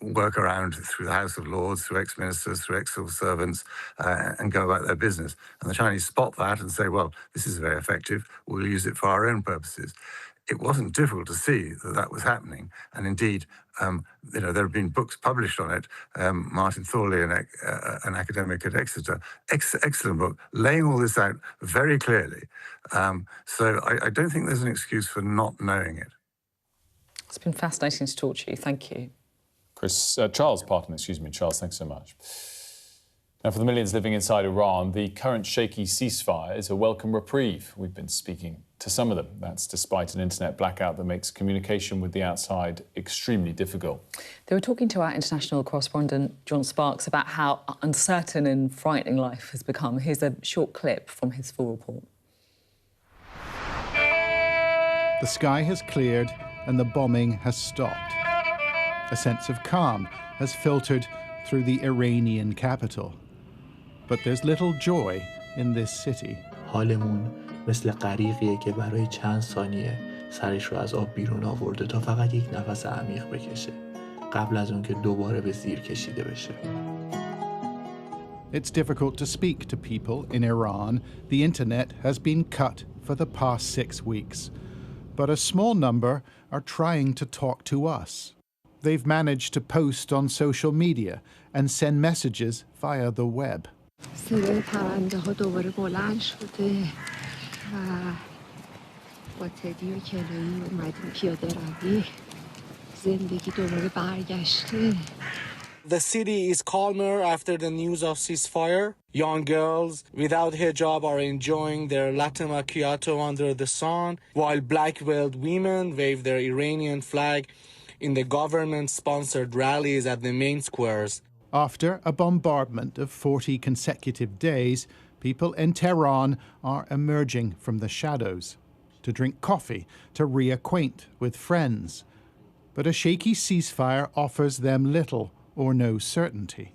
work around through the House of Lords, through ex-ministers, through ex-civil servants, and go about their business. And the Chinese spot that and say, well, this is very effective, we'll use it for our own purposes. It wasn't difficult to see that was happening. And indeed, there have been books published on it. Martin Thorley, an academic at Exeter, excellent book, laying all this out very clearly. So I don't think there's an excuse for not knowing it. It's been fascinating to talk to you. Thank you. Charles, thanks so much. Now, for the millions living inside Iran, the current shaky ceasefire is a welcome reprieve. We've been speaking to some of them. That's despite an internet blackout that makes communication with the outside extremely difficult. They were talking to our international correspondent, John Sparks, about how uncertain and frightening life has become. Here's a short clip from his full report. The sky has cleared and the bombing has stopped. A sense of calm has filtered through the Iranian capital. But there's little joy in this city. حالمون مثل غریقیه که برای چند ثانیه سرش رو از آب بیرون آورده تا فقط یک نفس عمیق بکشه قبل از اون که دوباره به زیر کشیده بشه. It's difficult to speak to people in Iran. The internet has been cut for the past 6 weeks. But a small number are trying to talk to us. They've managed to post on social media and send messages via the web. صدای پرنده ها دوباره بلند شده و با تدی و کلایی اومدیم پیاده روی زندگی دوباره برگشته. The city is calmer after the news of ceasefire. Young girls without hijab are enjoying their latte macchiato under the sun, while black-veiled women wave their Iranian flag in the government-sponsored rallies at the main squares. After a bombardment of 40 consecutive days, people in Tehran are emerging from the shadows to drink coffee, to reacquaint with friends. But a shaky ceasefire offers them little or no certainty.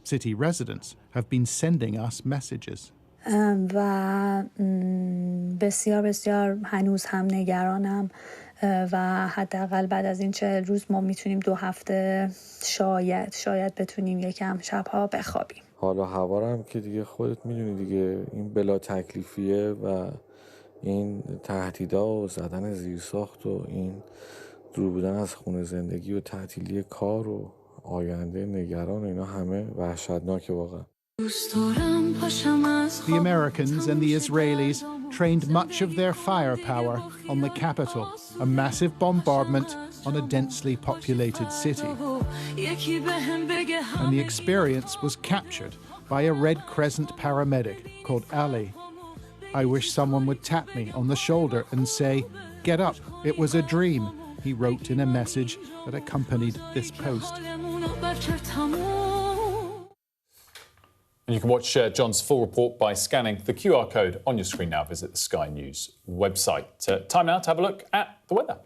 City residents have been sending us messages. و بسیار هنوز هم نگرانم و حداقل بعد از این 40 روز ما میتونیم 2 هفته شاید بتونیم یکم شبها بخوابیم. حالا هوا هم که دیگه خودت میدونی دیگه این بلا تکلیفیه و این تهدیدا و زدن زیرساخت و این دور بودن از خونه زندگی و تعطیلی کار و آینده نگران اینا همه وحشتناکه واقعا. The Americans and the Israelis trained much of their firepower on the capital, a massive bombardment on a densely populated city. And the experience was captured by a Red Crescent paramedic called Ali. I wish someone would tap me on the shoulder and say, "Get up, it was a dream," he wrote in a message that accompanied this post. And you can watch John's full report by scanning the QR code on your screen now. Visit the Sky News website. Time now to have a look at the weather.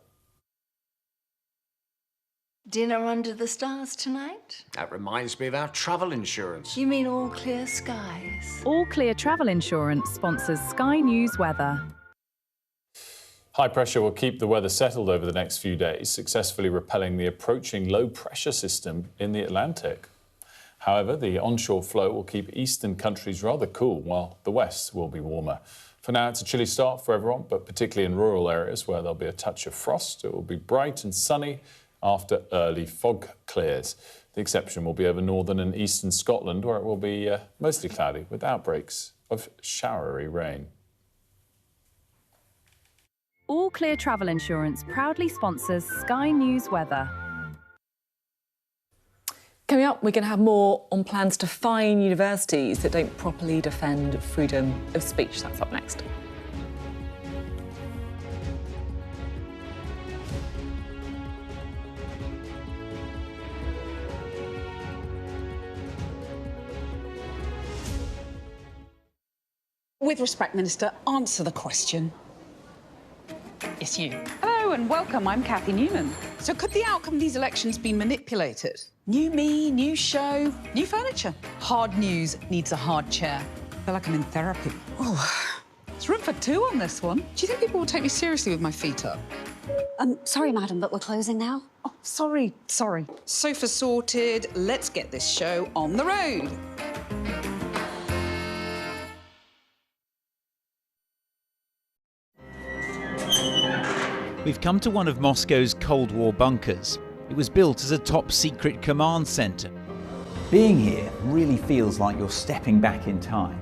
Dinner under the stars tonight? That reminds me of our travel insurance. You mean All Clear Skies? All Clear Travel Insurance sponsors Sky News weather. High pressure will keep the weather settled over the next few days, successfully repelling the approaching low pressure system in the Atlantic. However, the onshore flow will keep eastern countries rather cool, while the west will be warmer. For now, it's a chilly start for everyone, but particularly in rural areas where there'll be a touch of frost. It will be bright and sunny after early fog clears. The exception will be over northern and eastern Scotland, where it will be mostly cloudy with outbreaks of showery rain. All Clear Travel Insurance proudly sponsors Sky News weather. Coming up, we're going to have more on plans to fine universities that don't properly defend freedom of speech. That's up next. With respect, Minister, answer the question. It's you. Hello and welcome. I'm Cathy Newman. So could the outcome of these elections be manipulated? New me, new show, new furniture. Hard news needs a hard chair. I feel like I'm in therapy. Oh, there's room for two on this one. Do you think people will take me seriously with my feet up? Sorry, madam, but we're closing now. Oh, sorry. Sofa sorted. Let's get this show on the road. We've come to one of Moscow's Cold War bunkers. It was built as a top-secret command centre. Being here really feels like you're stepping back in time.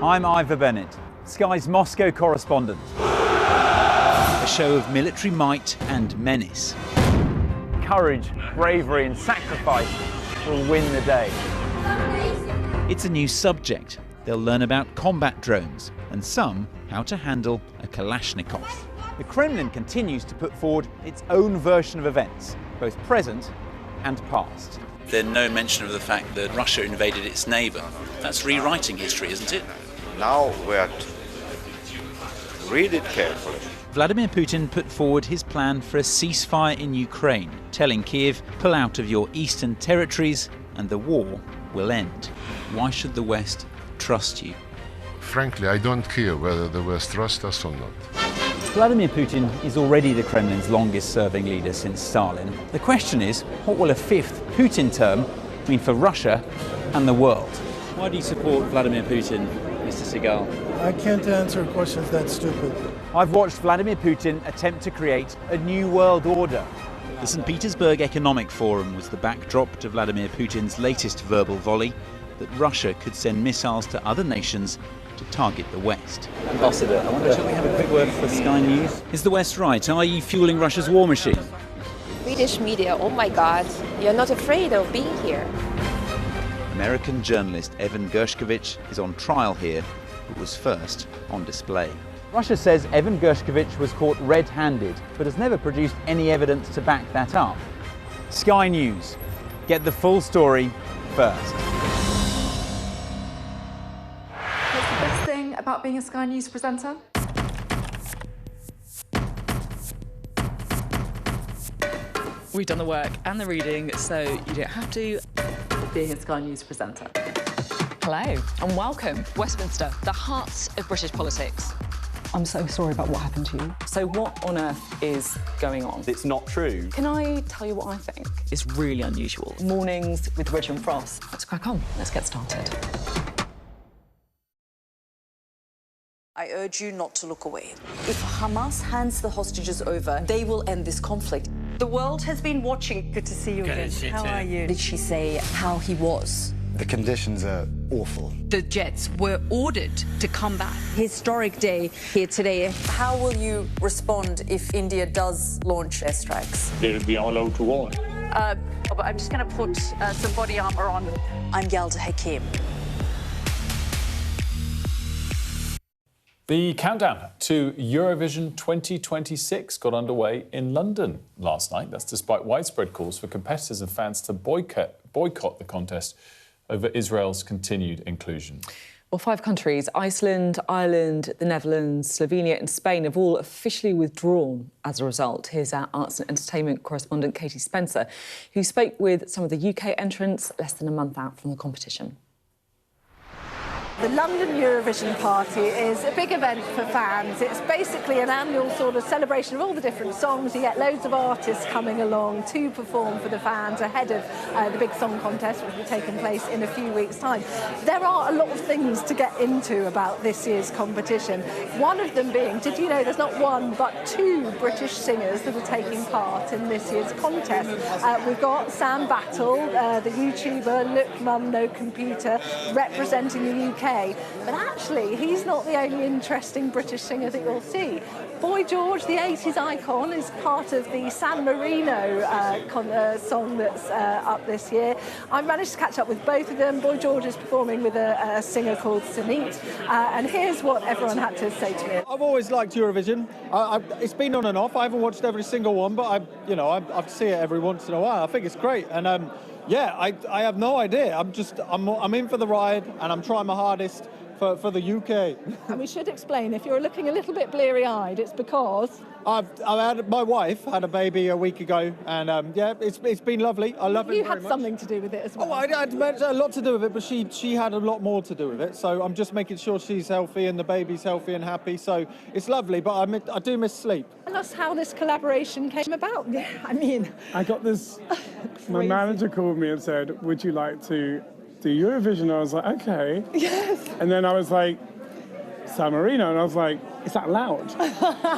I'm Ivor Bennett, Sky's Moscow correspondent. A show of military might and menace. Courage, bravery and sacrifice will win the day. It's a new subject. They'll learn about combat drones and some how to handle a Kalashnikov. The Kremlin continues to put forward its own version of events, both present and past. There's no mention of the fact that Russia invaded its neighbour. That's rewriting history, isn't it? Now we have to read it carefully. Vladimir Putin put forward his plan for a ceasefire in Ukraine, telling Kiev, pull out of your eastern territories and the war will end. Why should the West trust you? Frankly, I don't care whether the West trusts us or not. Vladimir Putin is already the Kremlin's longest-serving leader since Stalin. The question is, what will a fifth Putin term mean for Russia and the world? Why do you support Vladimir Putin, Mr. Segal? I can't answer questions that stupid. I've watched Vladimir Putin attempt to create a new world order. The St. Petersburg Economic Forum was the backdrop to Vladimir Putin's latest verbal volley that Russia could send missiles to other nations to target the West. Ambassador, I wonder, shall we have a quick word for Sky News? Is the West right? Are you fueling Russia's war machine? Swedish media, oh my God, you're not afraid of being here. American journalist Evan Gershkovich is on trial here, but was first on display. Russia says Evan Gershkovich was caught red-handed, but has never produced any evidence to back that up. Sky News. Get the full story first. What's the best thing about being a Sky News presenter? We've done the work and the reading, so you don't have to. Being a Sky News presenter. Hello and welcome. Westminster, the heart of British politics. I'm so sorry about what happened to you. So what on earth is going on? It's not true. Can I tell you what I think? It's really unusual. Mornings with Rich and Frost. Let's crack on. Let's get started. I urge you not to look away. If Hamas hands the hostages over, they will end this conflict. The world has been watching. Good to see you again. How are you? Did she say how he was? The conditions are awful. The jets were ordered to come back. Historic day here today. How will you respond if India does launch airstrikes? They'll be all out to war. I'm just going to put some body armor on. I'm Yalda Hakim. The countdown to Eurovision 2026 got underway in London last night. That's despite widespread calls for competitors and fans to boycott the contest over Israel's continued inclusion. Well, 5 countries, Iceland, Ireland, the Netherlands, Slovenia and Spain, have all officially withdrawn as a result. Here's our arts and entertainment correspondent, Katie Spencer, who spoke with some of the UK entrants less than a month out from the competition. The London Eurovision Party is a big event for fans. It's basically an annual sort of celebration of all the different songs. You get loads of artists coming along to perform for the fans ahead of the big song contest, which will be taking place in a few weeks' time. There are a lot of things to get into about this year's competition. One of them being, did you know there's not one but 2 British singers that are taking part in this year's contest? We've got Sam Battle, the YouTuber, Look Mum No Computer, representing the UK. But actually, he's not the only interesting British singer that you'll see. Boy George, the 80s icon, is part of the San Marino song that's up this year. I managed to catch up with both of them. Boy George is performing with a singer called Sunit. And here's what everyone had to say to me. I've always liked Eurovision. It's been on and off. I haven't watched every single one, but I see it every once in a while. I think it's great. And yeah, I have no idea. I'm in for the ride, and I'm trying my hardest for the UK. And we should explain, if you're looking a little bit bleary-eyed, it's because my wife had a baby a week ago, and yeah, it's been lovely. I love it very much. You had something to do with it as well. Oh, I had a lot to do with it, but she had a lot more to do with it. So I'm just making sure she's healthy and the baby's healthy and happy. So it's lovely, but I do miss sleep. Tell us how this collaboration came about. Yeah, I got this. My manager called me and said, "Would you like to do Eurovision?" I was like, "Okay." Yes. And then I was like, "San Marino," and I was like, "Is that allowed?"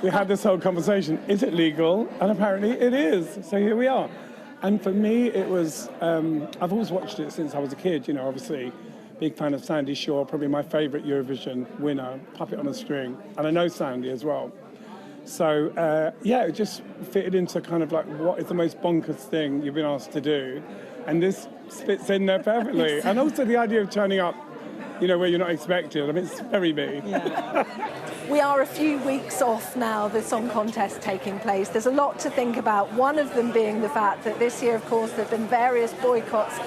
We had this whole conversation. Is it legal? And apparently it is. So here we are. And for me, it was. I've always watched it since I was a kid. Obviously, big fan of Sandy Shaw. Probably my favourite Eurovision winner. Puppet on a String, and I know Sandy as well. So, yeah, it just fitted into kind of like what is the most bonkers thing you've been asked to do. And this fits in there perfectly. And also the idea of turning up, where you're not expected. It's very me. Yeah. We are a few weeks off now, the song contest taking place. There's a lot to think about, one of them being the fact that this year, of course, there have been various boycotts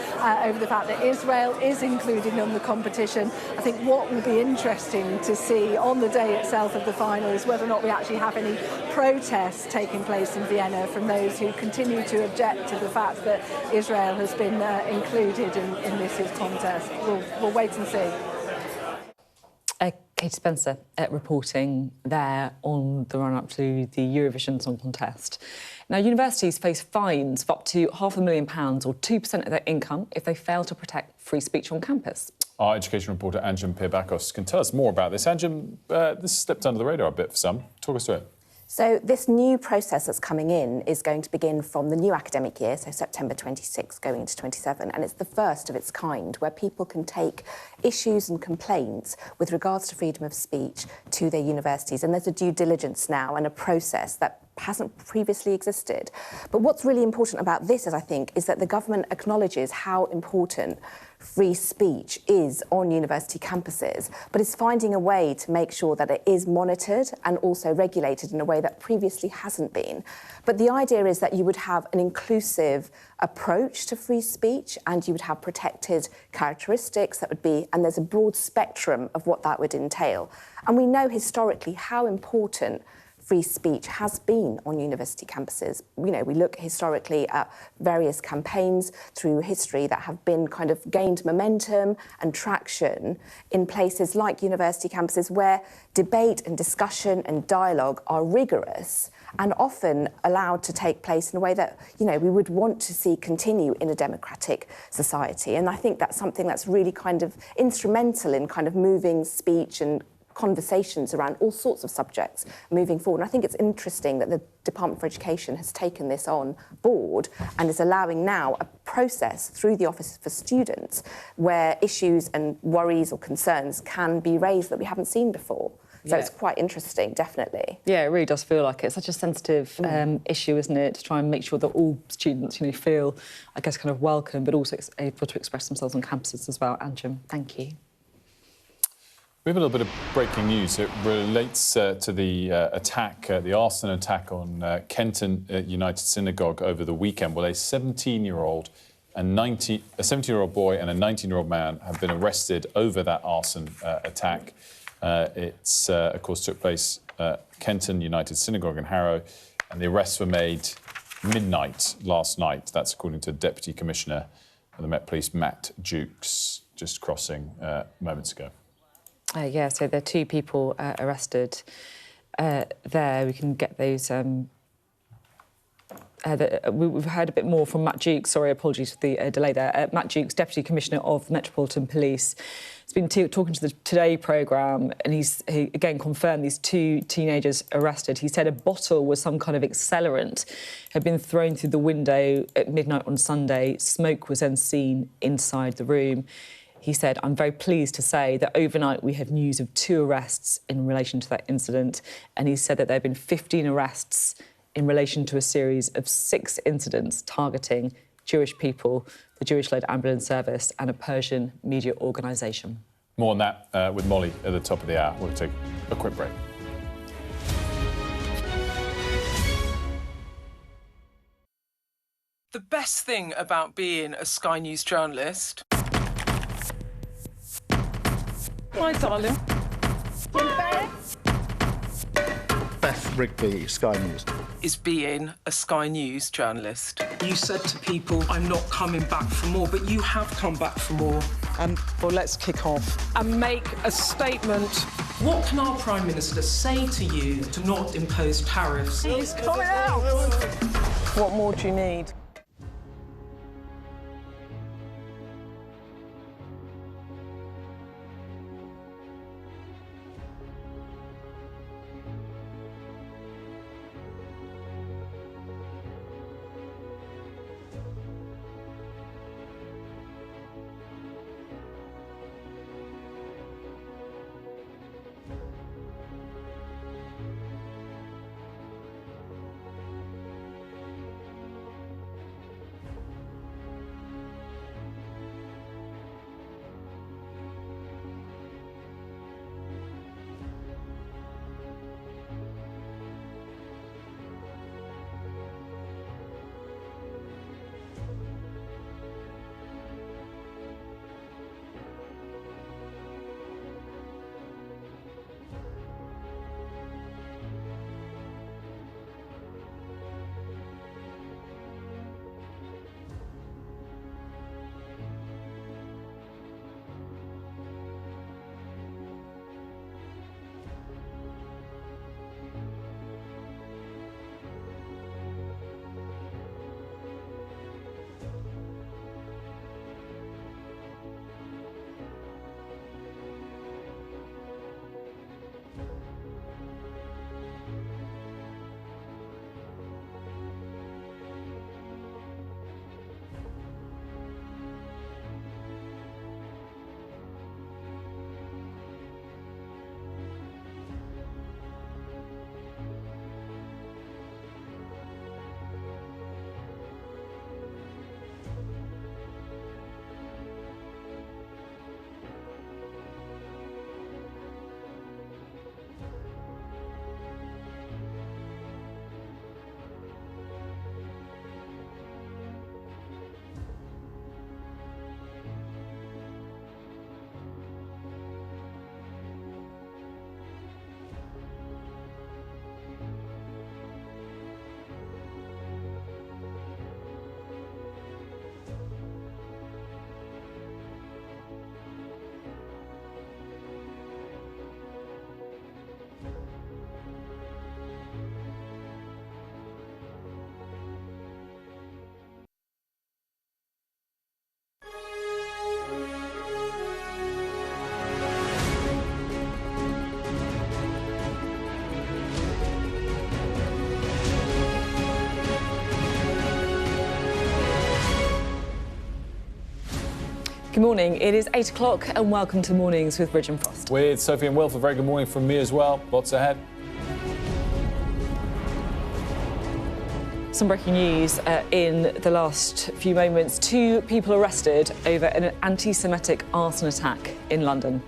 over the fact that Israel is included in the competition. I think what will be interesting to see on the day itself of the final is whether or not we actually have any protests taking place in Vienna from those who continue to object to the fact that Israel has been included in this year's contest. We'll wait and see. Katie Spencer reporting there on the run-up to the Eurovision Song Contest. Now, universities face fines of up to £500,000 or 2% of their income if they fail to protect free speech on campus. Our education reporter Anjum Pirbakos can tell us more about this. Anjum, this slipped under the radar a bit for some. Talk us through it. So this new process that's coming in is going to begin from the new academic year, so September 26 going into 27, and it's the first of its kind where people can take issues and complaints with regards to freedom of speech to their universities. And there's a due diligence now and a process that hasn't previously existed. But what's really important about this, I think, is that the government acknowledges how important free speech is on university campuses, but is finding a way to make sure that it is monitored and also regulated in a way that previously hasn't been. But the idea is that you would have an inclusive approach to free speech and you would have protected characteristics that would be, and there's a broad spectrum of what that would entail. And we know historically how important free speech has been on university campuses. You know, we look historically at various campaigns through history that have been kind of gained momentum and traction in places like university campuses where debate and discussion and dialogue are rigorous and often allowed to take place in a way that, you know, we would want to see continue in a democratic society. And I think that's something that's really kind of instrumental in kind of moving speech and conversations around all sorts of subjects moving forward. And I think it's interesting that the Department for Education has taken this on board and is allowing now a process through the Office for Students where issues and worries or concerns can be raised that we haven't seen before. So it's quite interesting, definitely. Yeah, it really does feel like it's such a sensitive issue, isn't it, to try and make sure that all students, you know, feel, I guess, kind of welcome, but also able to express themselves on campuses as well. Anjem, thank you. We have a little bit of breaking news. It relates to the attack, the Arson attack on Kenton United Synagogue over the weekend. Well, a 17-year-old boy and a 19-year-old man have been arrested over that arson attack. It's, of course, took place at Kenton United Synagogue in Harrow, and the arrests were made midnight last night. That's according to Deputy Commissioner of the Met Police, Matt Jukes, just crossing moments ago. Yeah, so there are two people arrested there. We can get those... we've heard a bit more from Matt Jukes. Sorry, apologies for the delay there. Matt Jukes, Deputy Commissioner of the Metropolitan Police, has been talking to the Today programme, and he again confirmed these two teenagers arrested. He said a bottle with some kind of accelerant had been thrown through the window at midnight on Sunday. Smoke was then seen inside the room. He said, "I'm very pleased to say that overnight we have news of 2 arrests in relation to that incident." And he said that there have been 15 arrests in relation to a series of 6 incidents targeting Jewish people, the Jewish-led ambulance service and a Persian media organisation. More on that with Molly at the top of the hour. We'll take a quick break. The best thing about being a Sky News journalist... My darling. Beth Rigby, Sky News. Is being a Sky News journalist. You said to people, I'm not coming back for more, but you have come back for more. Well, let's kick off and make a statement. What can our Prime Minister say to you to not impose tariffs? He's coming out! What more do you need? Good morning. It is 8 o'clock and welcome to Mornings with Bridge and Frost. With Sophie and Wilf, a very good morning from me as well. Lots ahead. Some breaking news in the last few moments. 2 people arrested over an anti-Semitic arson attack in London.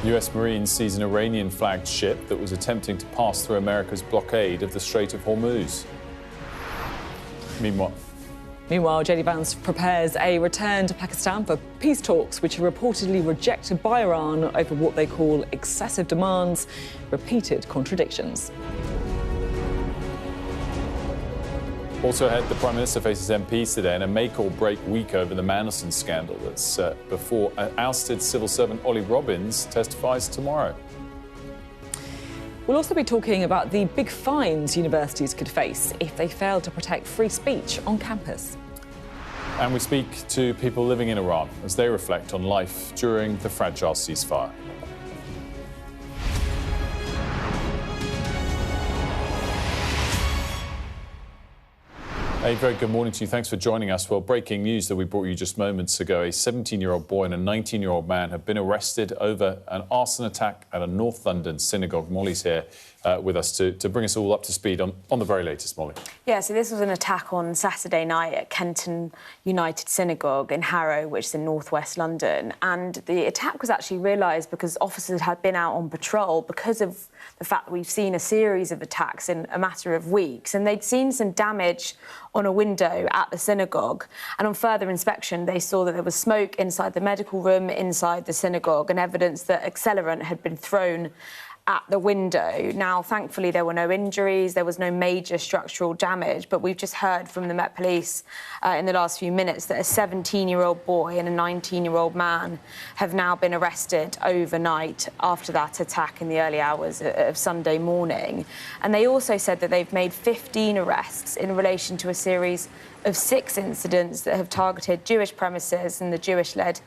US Marines seize an Iranian-flagged ship that was attempting to pass through America's blockade of the Strait of Hormuz. Meanwhile, JD Vance prepares a return to Pakistan for peace talks, which are reportedly rejected by Iran over what they call excessive demands, repeated contradictions. Also ahead, the Prime Minister faces MPs today in a make-or-break week over the Mandelson scandal. That's before ousted civil servant Ollie Robbins testifies tomorrow. We'll also be talking about the big fines universities could face if they fail to protect free speech on campus. And we speak to people living in Iran as they reflect on life during the fragile ceasefire. A very good morning to you. Thanks for joining us. Well, breaking news that we brought you just moments ago. A 17-year-old boy and a 19-year-old man have been arrested over an arson attack at a North London synagogue. Molly's here with us to bring us all up to speed on the very latest, Molly. Yeah, so this was an attack on Saturday night at Kenton United Synagogue in Harrow, which is in northwest London. And the attack was actually realised because officers had been out on patrol because of the fact that we've seen a series of attacks in a matter of weeks. And they'd seen some damage on a window at the synagogue. And on further inspection, they saw that there was smoke inside the medical room, inside the synagogue, and evidence that accelerant had been thrown at the window. Now, thankfully, there were no injuries, there was no major structural damage, but we've just heard from the Met Police in the last few minutes that a 17-year-old boy and a 19-year-old man have now been arrested overnight after that attack in the early hours of Sunday morning. And they also said that they've made 15 arrests in relation to a series of 6 incidents that have targeted Jewish premises and the Jewish-led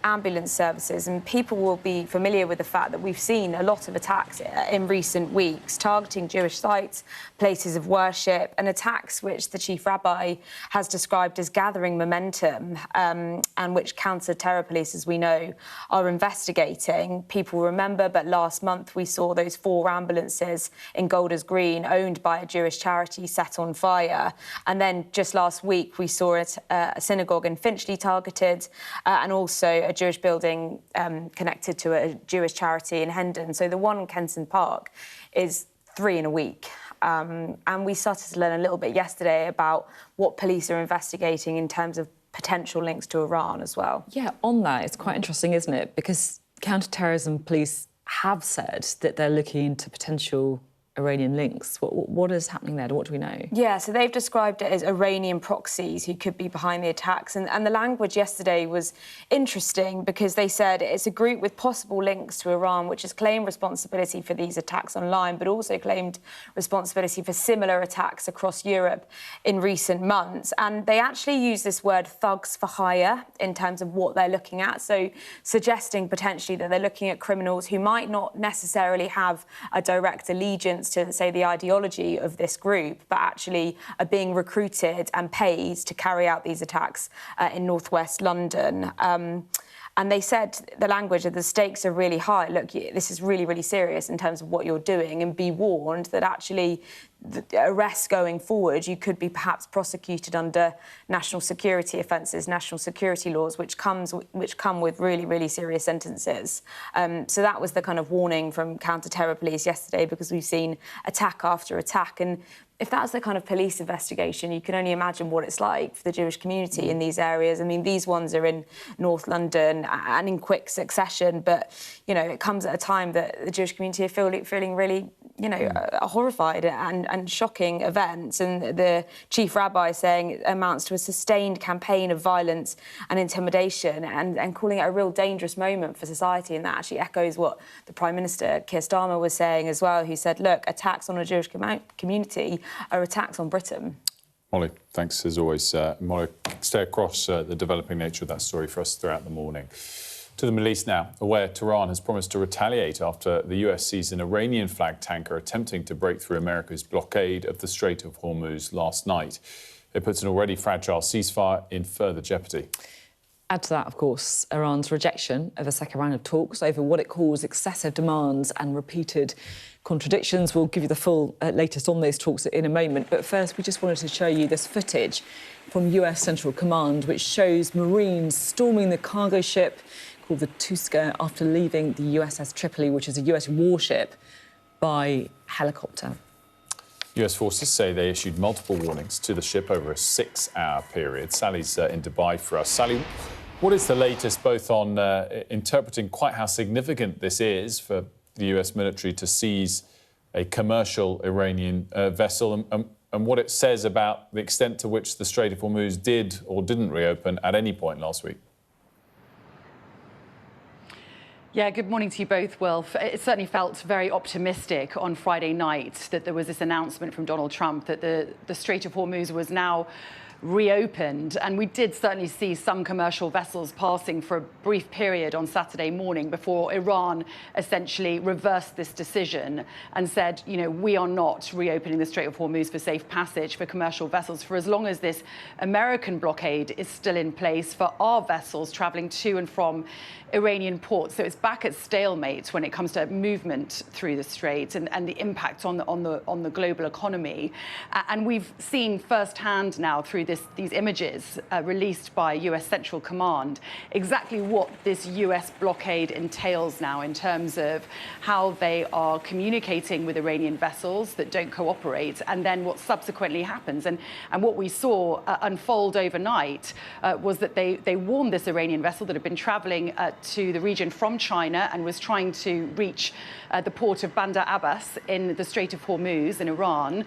ambulance services. And people will be familiar with the fact that we've seen a lot of attacks in recent weeks targeting Jewish sites, places of worship, and attacks which the chief rabbi has described as gathering momentum and which counter-terror police, as we know, are investigating. People remember, but last month we saw those 4 ambulances in Golders Green owned by a Jewish charity set on fire. And then just last week we saw a synagogue in Finchley targeted and also a Jewish building connected to a Jewish charity in Hendon. So the one in Kenton Park is 3 in a week. And we started to learn a little bit yesterday about what police are investigating in terms of potential links to Iran as well. Yeah, on that, it's quite interesting, isn't it? Because counter-terrorism police have said that they're looking into potential Iranian links. What is happening there? What do we know? Yeah, so they've described it as Iranian proxies who could be behind the attacks. And the language yesterday was interesting because they said it's a group with possible links to Iran, which has claimed responsibility for these attacks online, but also claimed responsibility for similar attacks across Europe in recent months. And they actually use this word thugs for hire in terms of what they're looking at. So suggesting potentially that they're looking at criminals who might not necessarily have a direct allegiance to, say, the ideology of this group, but actually are being recruited and paid to carry out these attacks in northwest London. And they said the language of the stakes are really high. Look, this is really, really serious in terms of what you're doing, and be warned that actually the arrests going forward, you could be perhaps prosecuted under national security offences, national security laws, which come with really, really serious sentences. So that was the kind of warning from counter-terror police yesterday, because we've seen attack after attack. And if that's the kind of police investigation, you can only imagine what it's like for the Jewish community in these areas. I mean, these ones are in North London and in quick succession, but, you know, it comes at a time that the Jewish community are feeling really, you know, horrified and shocking events. And the chief rabbi saying it amounts to a sustained campaign of violence and intimidation, and calling it a real dangerous moment for society. And that actually echoes what the Prime Minister, Keir Starmer, was saying as well, who said, look, attacks on a Jewish community are attacks on Britain. Molly, thanks as always. Molly, stay across the developing nature of that story for us throughout the morning. To the Middle East now, where Tehran has promised to retaliate after the US seized an Iranian-flagged tanker attempting to break through America's blockade of the Strait of Hormuz last night. It puts an already fragile ceasefire in further jeopardy. Add to that, of course, Iran's rejection of a second round of talks over what it calls excessive demands and repeated contradictions. We'll give you the full latest on those talks in a moment. But first, we just wanted to show you this footage from US Central Command, which shows Marines storming the cargo ship called the Tuska after leaving the USS Tripoli, which is a US warship, by helicopter. US forces say they issued multiple warnings to the ship over a 6-hour period. Sally's in Dubai for us. Sally, what is the latest both on interpreting quite how significant this is for the US military to seize a commercial Iranian vessel and what it says about the extent to which the Strait of Hormuz did or didn't reopen at any point last week? Yeah, good morning to you both, Will. It certainly felt very optimistic on Friday night that there was this announcement from Donald Trump that the Strait of Hormuz was now reopened, and we did certainly see some commercial vessels passing for a brief period on Saturday morning before Iran essentially reversed this decision and said, you know, we are not reopening the Strait of Hormuz for safe passage for commercial vessels for as long as this American blockade is still in place for our vessels traveling to and from Iranian ports. So it's back at stalemate when it comes to movement through the strait and the impact on the global economy. And we've seen firsthand now through these images released by US Central Command exactly what this US blockade entails now in terms of how they are communicating with Iranian vessels that don't cooperate, and then what subsequently happens. And what we saw unfold overnight was that they warned this Iranian vessel that had been traveling to the region from China and was trying to reach the port of Bandar Abbas in the Strait of Hormuz in Iran,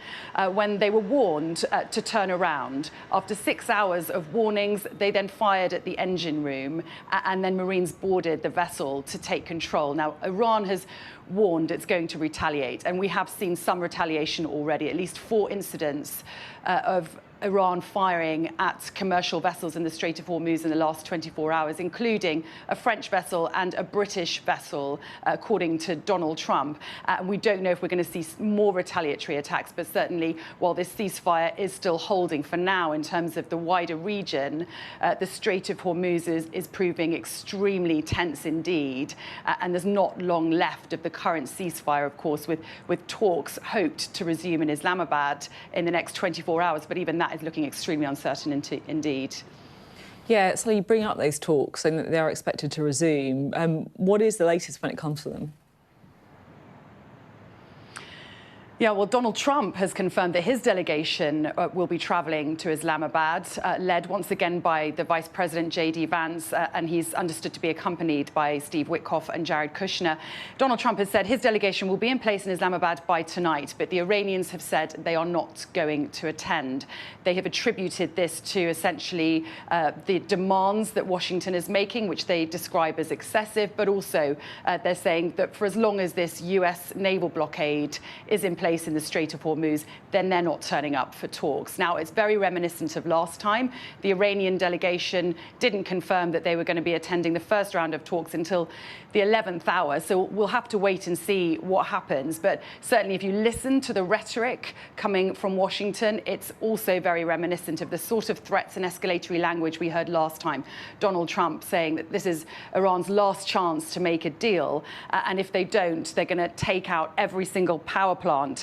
when they were warned to turn around. After 6 hours of warnings, they then fired at the engine room, and then Marines boarded the vessel to take control. Now, Iran has warned it's going to retaliate, and we have seen some retaliation already, at least 4 incidents of Iran firing at commercial vessels in the Strait of Hormuz in the last 24 hours, including a French vessel and a British vessel, according to Donald Trump. We don't know if we're going to see more retaliatory attacks, but certainly while this ceasefire is still holding for now in terms of the wider region, the Strait of Hormuz is proving extremely tense indeed. And there's not long left of the current ceasefire, of course, with talks hoped to resume in Islamabad in the next 24 hours. But even that is looking extremely uncertain indeed. Yeah, so you bring up those talks and that they are expected to resume. What is the latest when it comes to them? Yeah, well, Donald Trump has confirmed that his delegation will be travelling to Islamabad, led once again by the Vice President J.D. Vance, and he's understood to be accompanied by Steve Witkoff and Jared Kushner. Donald Trump has said his delegation will be in place in Islamabad by tonight, but the Iranians have said they are not going to attend. They have attributed this to essentially the demands that Washington is making, which they describe as excessive, but also they're saying that for as long as this US naval blockade is in place in the Strait of Hormuz, then they're not turning up for talks. Now, it's very reminiscent of last time. The Iranian delegation didn't confirm that they were going to be attending the first round of talks until the 11th hour. So we'll have to wait and see what happens. But certainly, if you listen to the rhetoric coming from Washington, it's also very reminiscent of the sort of threats and escalatory language we heard last time. Donald Trump saying that this is Iran's last chance to make a deal. And if they don't, they're going to take out every single power plant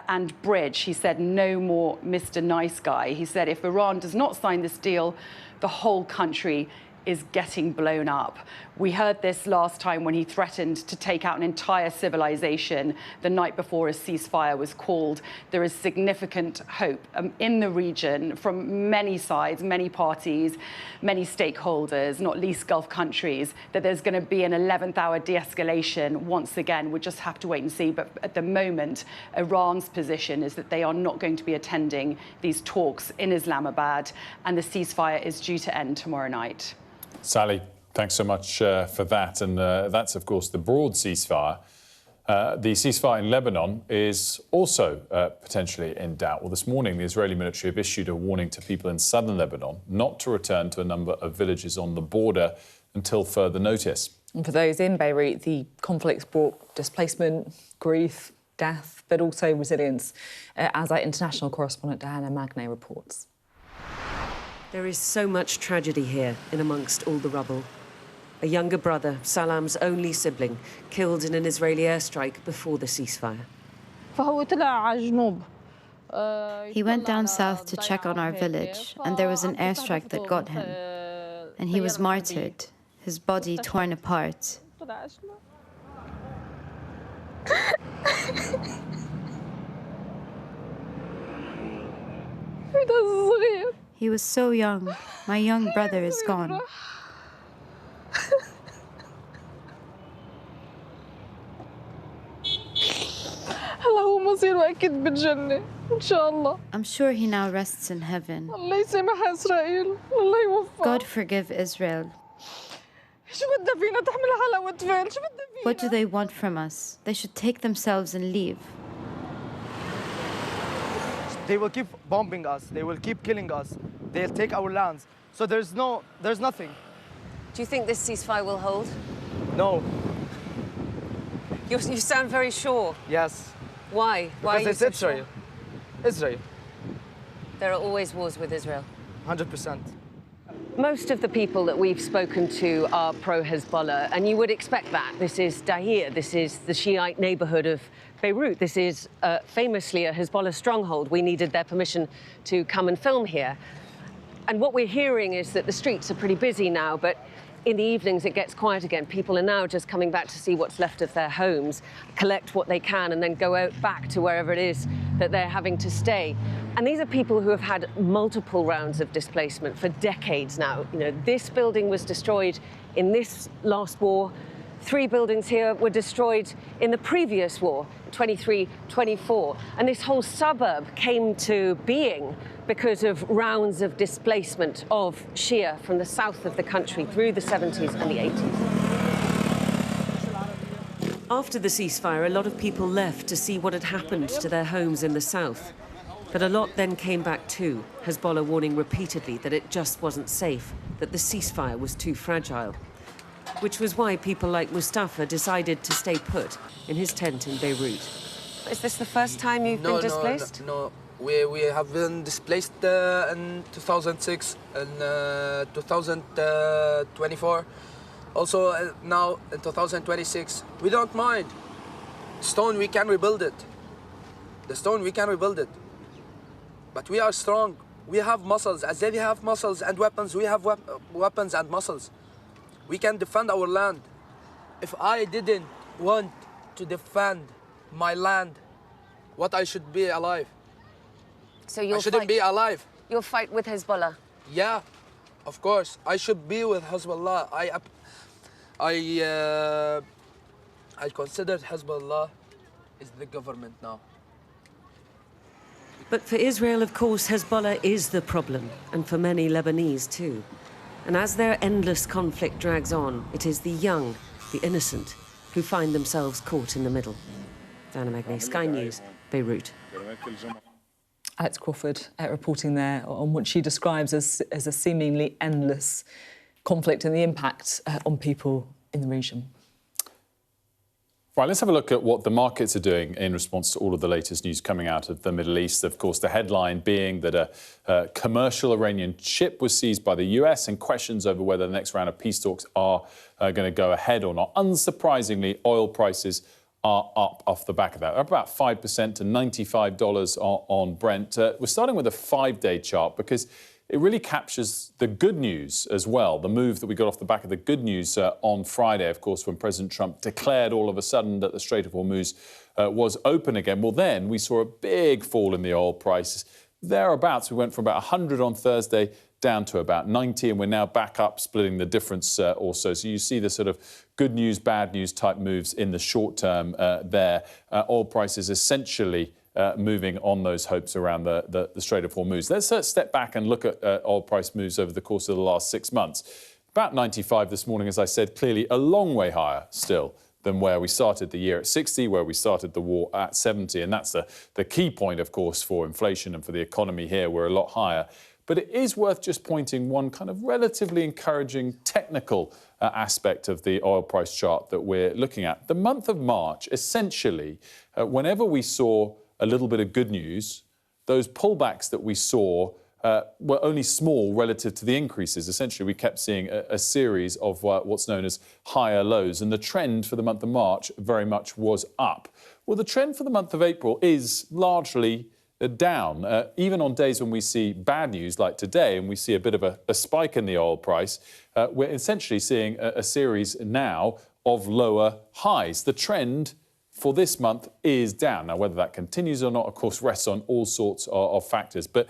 and bridge. He said, no more Mr. Nice Guy. He said, if Iran does not sign this deal, the whole country is getting blown up. We heard this last time when he threatened to take out an entire civilization the night before a ceasefire was called. There is significant hope in the region from many sides, many parties, many stakeholders, not least Gulf countries, that there's going to be an 11th hour de-escalation once again. We'll just have to wait and see. But at the moment, Iran's position is that they are not going to be attending these talks in Islamabad, and the ceasefire is due to end tomorrow night. Sally, thanks so much for that. And that's, of course, the broad ceasefire. The ceasefire in Lebanon is also potentially in doubt. Well, this morning, the Israeli military have issued a warning to people in southern Lebanon not to return to a number of villages on the border until further notice. And for those in Beirut, the conflict's brought displacement, grief, death, but also resilience, as our international correspondent Diana Magne reports. There is so much tragedy here in amongst all the rubble. A younger brother, Salam's only sibling, killed in an Israeli airstrike before the ceasefire. He went down south to check on our village, and there was an airstrike that got him. And he was martyred, his body torn apart. He was so young. My young brother is gone. I'm sure he now rests in heaven. God forgive Israel. What do they want from us? They should take themselves and leave. They will keep bombing us. They will keep killing us. They'll take our lands. So there's nothing. Do you think this ceasefire will hold? No. You sound very sure. Yes. Why? Why are you because so it's Israel. sure? Israel. There are always wars with Israel. 100%. Most of the people that we've spoken to are pro-Hezbollah, and you would expect that. This is Dahir, this is the Shiite neighborhood of Beirut. This is famously a Hezbollah stronghold. We needed their permission to come and film here. And what we're hearing is that the streets are pretty busy now, but in the evenings it gets quiet again. People are now just coming back to see what's left of their homes, collect what they can, and then go out back to wherever it is that they're having to stay. And these are people who have had multiple rounds of displacement for decades now. You know, this building was destroyed in this last war. 3 buildings here were destroyed in the previous war, 23-24. And this whole suburb came to being because of rounds of displacement of Shia from the south of the country through the 70s and the 80s. After the ceasefire, a lot of people left to see what had happened to their homes in the south. But a lot then came back too, Hezbollah warning repeatedly that it just wasn't safe, that the ceasefire was too fragile. Which was why people like Mustafa decided to stay put in his tent in Beirut. Is this the first time you've been displaced? No. We have been displaced in 2006 and 2024. Also now in 2026. We don't mind. Stone, we can rebuild it. The stone, we can rebuild it. But we are strong. We have muscles. As they have muscles and weapons, we have weapons and muscles. We can defend our land. If I didn't want to defend my land, what I should be alive? So you'll I shouldn't be alive. You'll fight with Hezbollah? Yeah, of course. I should be with Hezbollah. I consider Hezbollah is the government now. But for Israel, of course, Hezbollah is the problem, and for many Lebanese too. And as their endless conflict drags on, it is the young, the innocent, who find themselves caught in the middle. Diana Magnay, Sky News, Beirut. Alex Crawford reporting there on what she describes as a seemingly endless conflict and the impact on people in the region. Right, let's have a look at what the markets are doing in response to all of the latest news coming out of the Middle East. Of course, the headline being that a commercial Iranian ship was seized by the US and questions over whether the next round of peace talks are going to go ahead or not. Unsurprisingly, oil prices are up off the back of that. They're up about 5% to $95 on Brent. We're starting with a 5-day chart because it really captures the good news as well, the move that we got off the back of the good news on Friday, of course, when President Trump declared all of a sudden that the Strait of Hormuz was open again. Well, then we saw a big fall in the oil prices. Thereabouts, we went from about 100 on Thursday down to about 90, and we're now back up, splitting the difference also. So you see the sort of good news, bad news type moves in the short term there. Oil prices essentially moving on those hopes around the Strait of Hormuz. Let's step back and look at oil price moves over the course of the last 6 months. About 95 this morning, as I said, clearly a long way higher still than where we started the year at 60, where we started the war at 70. And that's the key point, of course, for inflation and for the economy here. We're a lot higher. But it is worth just pointing one kind of relatively encouraging technical aspect of the oil price chart that we're looking at. The month of March, essentially, whenever we saw a little bit of good news, those pullbacks that we saw were only small relative to the increases. Essentially, we kept seeing a series of what's known as higher lows, and the trend for the month of March very much was up. Well, the trend for the month of April is largely down. Even on days when we see bad news like today and we see a bit of a spike in the oil price, we're essentially seeing a series now of lower highs. The trend for this month is down. Now, whether that continues or not, of course, rests on all sorts of factors. But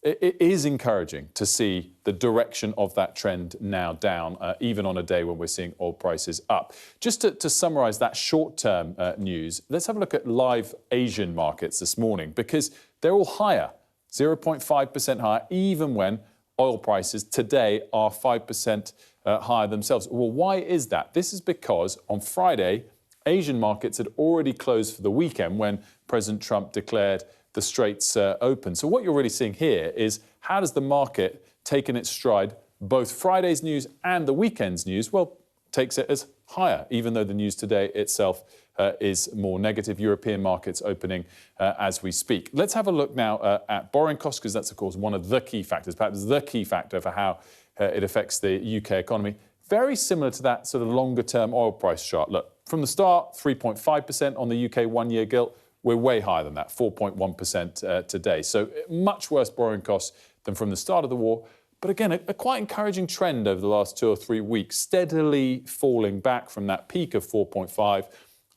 it is encouraging to see the direction of that trend now down, even on a day when we're seeing oil prices up. Just to summarise that short-term news, let's have a look at live Asian markets this morning, because they're all higher, 0.5% higher, even when oil prices today are 5% higher themselves. Well, why is that? This is because on Friday, Asian markets had already closed for the weekend when President Trump declared the straits open. So what you're really seeing here is how does the market take in its stride both Friday's news and the weekend's news? Well, takes it as higher, even though the news today itself is more negative. European markets opening as we speak. Let's have a look now at borrowing costs, because that's, of course, one of the key factors, perhaps the key factor for how it affects the UK economy. Very similar to that sort of longer-term oil price chart. Look, from the start, 3.5% on the UK one-year gilt. We're way higher than that, 4.1% today. So much worse borrowing costs than from the start of the war. But again, a quite encouraging trend over the last 2 or 3 weeks, steadily falling back from that peak of 4.5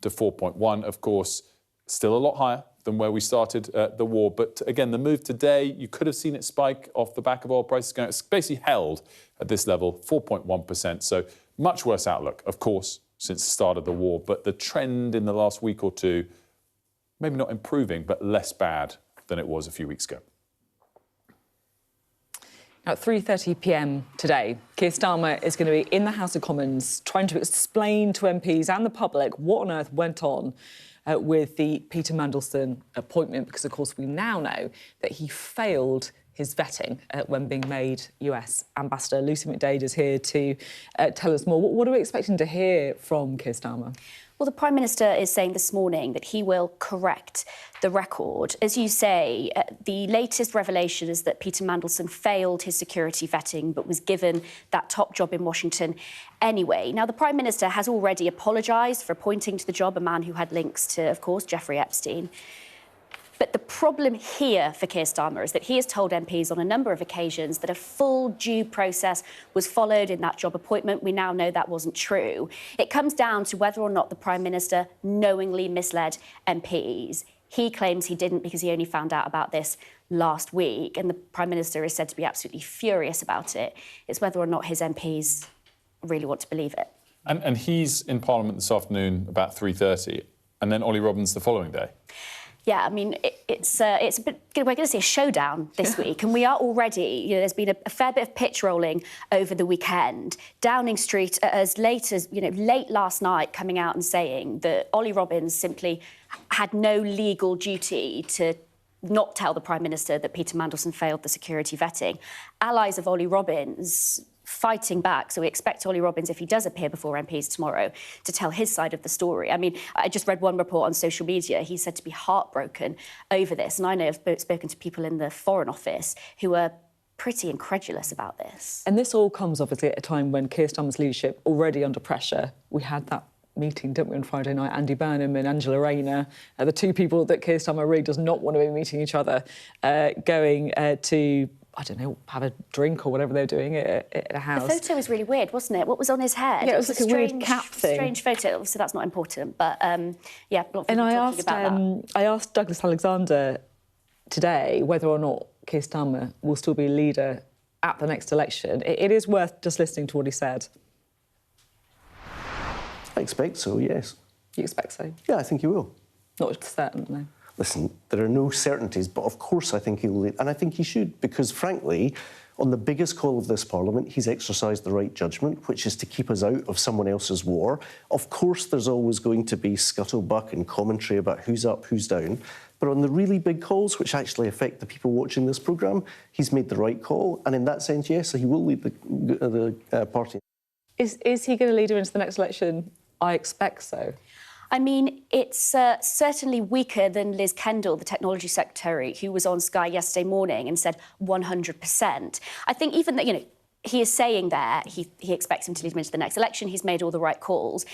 to 4.1. Of course, still a lot higher than where we started the war. But again, the move today, you could have seen it spike off the back of oil prices going. It's basically held at this level, 4.1%. So much worse outlook, of course, since the start of the war. But the trend in the last week or two, maybe not improving, but less bad than it was a few weeks ago. Now, at 3:30 p.m. today, Keir Starmer is going to be in the House of Commons trying to explain to MPs and the public what on earth went on with the Peter Mandelson appointment, because, of course, we now know that he failed his vetting when being made US ambassador. Lucy McDade is here to tell us more. What are we expecting to hear from Keir Starmer? Well, the Prime Minister is saying this morning that he will correct the record. As you say, the latest revelation is that Peter Mandelson failed his security vetting but was given that top job in Washington anyway. Now, the Prime Minister has already apologised for appointing to the job a man who had links to, of course, Jeffrey Epstein. But the problem here for Keir Starmer is that he has told MPs on a number of occasions that a full due process was followed in that job appointment. We now know that wasn't true. It comes down to whether or not the Prime Minister knowingly misled MPs. He claims he didn't because he only found out about this last week, and the Prime Minister is said to be absolutely furious about it. It's whether or not his MPs really want to believe it. And he's in Parliament this afternoon about 3:30, and then Ollie Robbins the following day. Yeah, I mean, it's a bit, we're going to see a showdown this week, and we are already, there's been a fair bit of pitch rolling over the weekend. Downing Street, as late as, late last night, coming out and saying that Ollie Robbins simply had no legal duty to not tell the Prime Minister that Peter Mandelson failed the security vetting. Allies of Ollie Robbins fighting back. So we expect Ollie Robbins, if he does appear before MPs tomorrow, to tell his side of the story. I mean, I just read one report on social media. He's said to be heartbroken over this. And I know I've spoken to people in the Foreign Office who are pretty incredulous about this. And this all comes, obviously, at a time when Keir Starmer's leadership already under pressure. We had that meeting, didn't we, on Friday night? Andy Burnham and Angela Rayner, the two people that Keir Starmer really does not want to be meeting each other, going to, I don't know, have a drink or whatever they're doing at a house. The photo was really weird, wasn't it? What was on his head? Yeah, it was like a weird cap thing. Strange photo. Obviously, that's not important, but yeah. And I asked Douglas Alexander today whether or not Keir Starmer will still be leader at the next election. It is worth just listening to what he said. I expect so, yes. You expect so? Yeah, I think he will. Not certain, no. Listen, there are no certainties, but of course I think he'll lead, and I think he should, because frankly, on the biggest call of this Parliament, he's exercised the right judgment, which is to keep us out of someone else's war. Of course, there's always going to be scuttlebutt and commentary about who's up, who's down, but on the really big calls, which actually affect the people watching this programme, he's made the right call, and in that sense, yes, he will lead the party. Is he going to lead her into the next election? I expect so. I mean, it's certainly weaker than Liz Kendall, the technology secretary, who was on Sky yesterday morning and said 100%. I think even that, he is saying there he expects him to lead him into the next election. He's made all the right calls.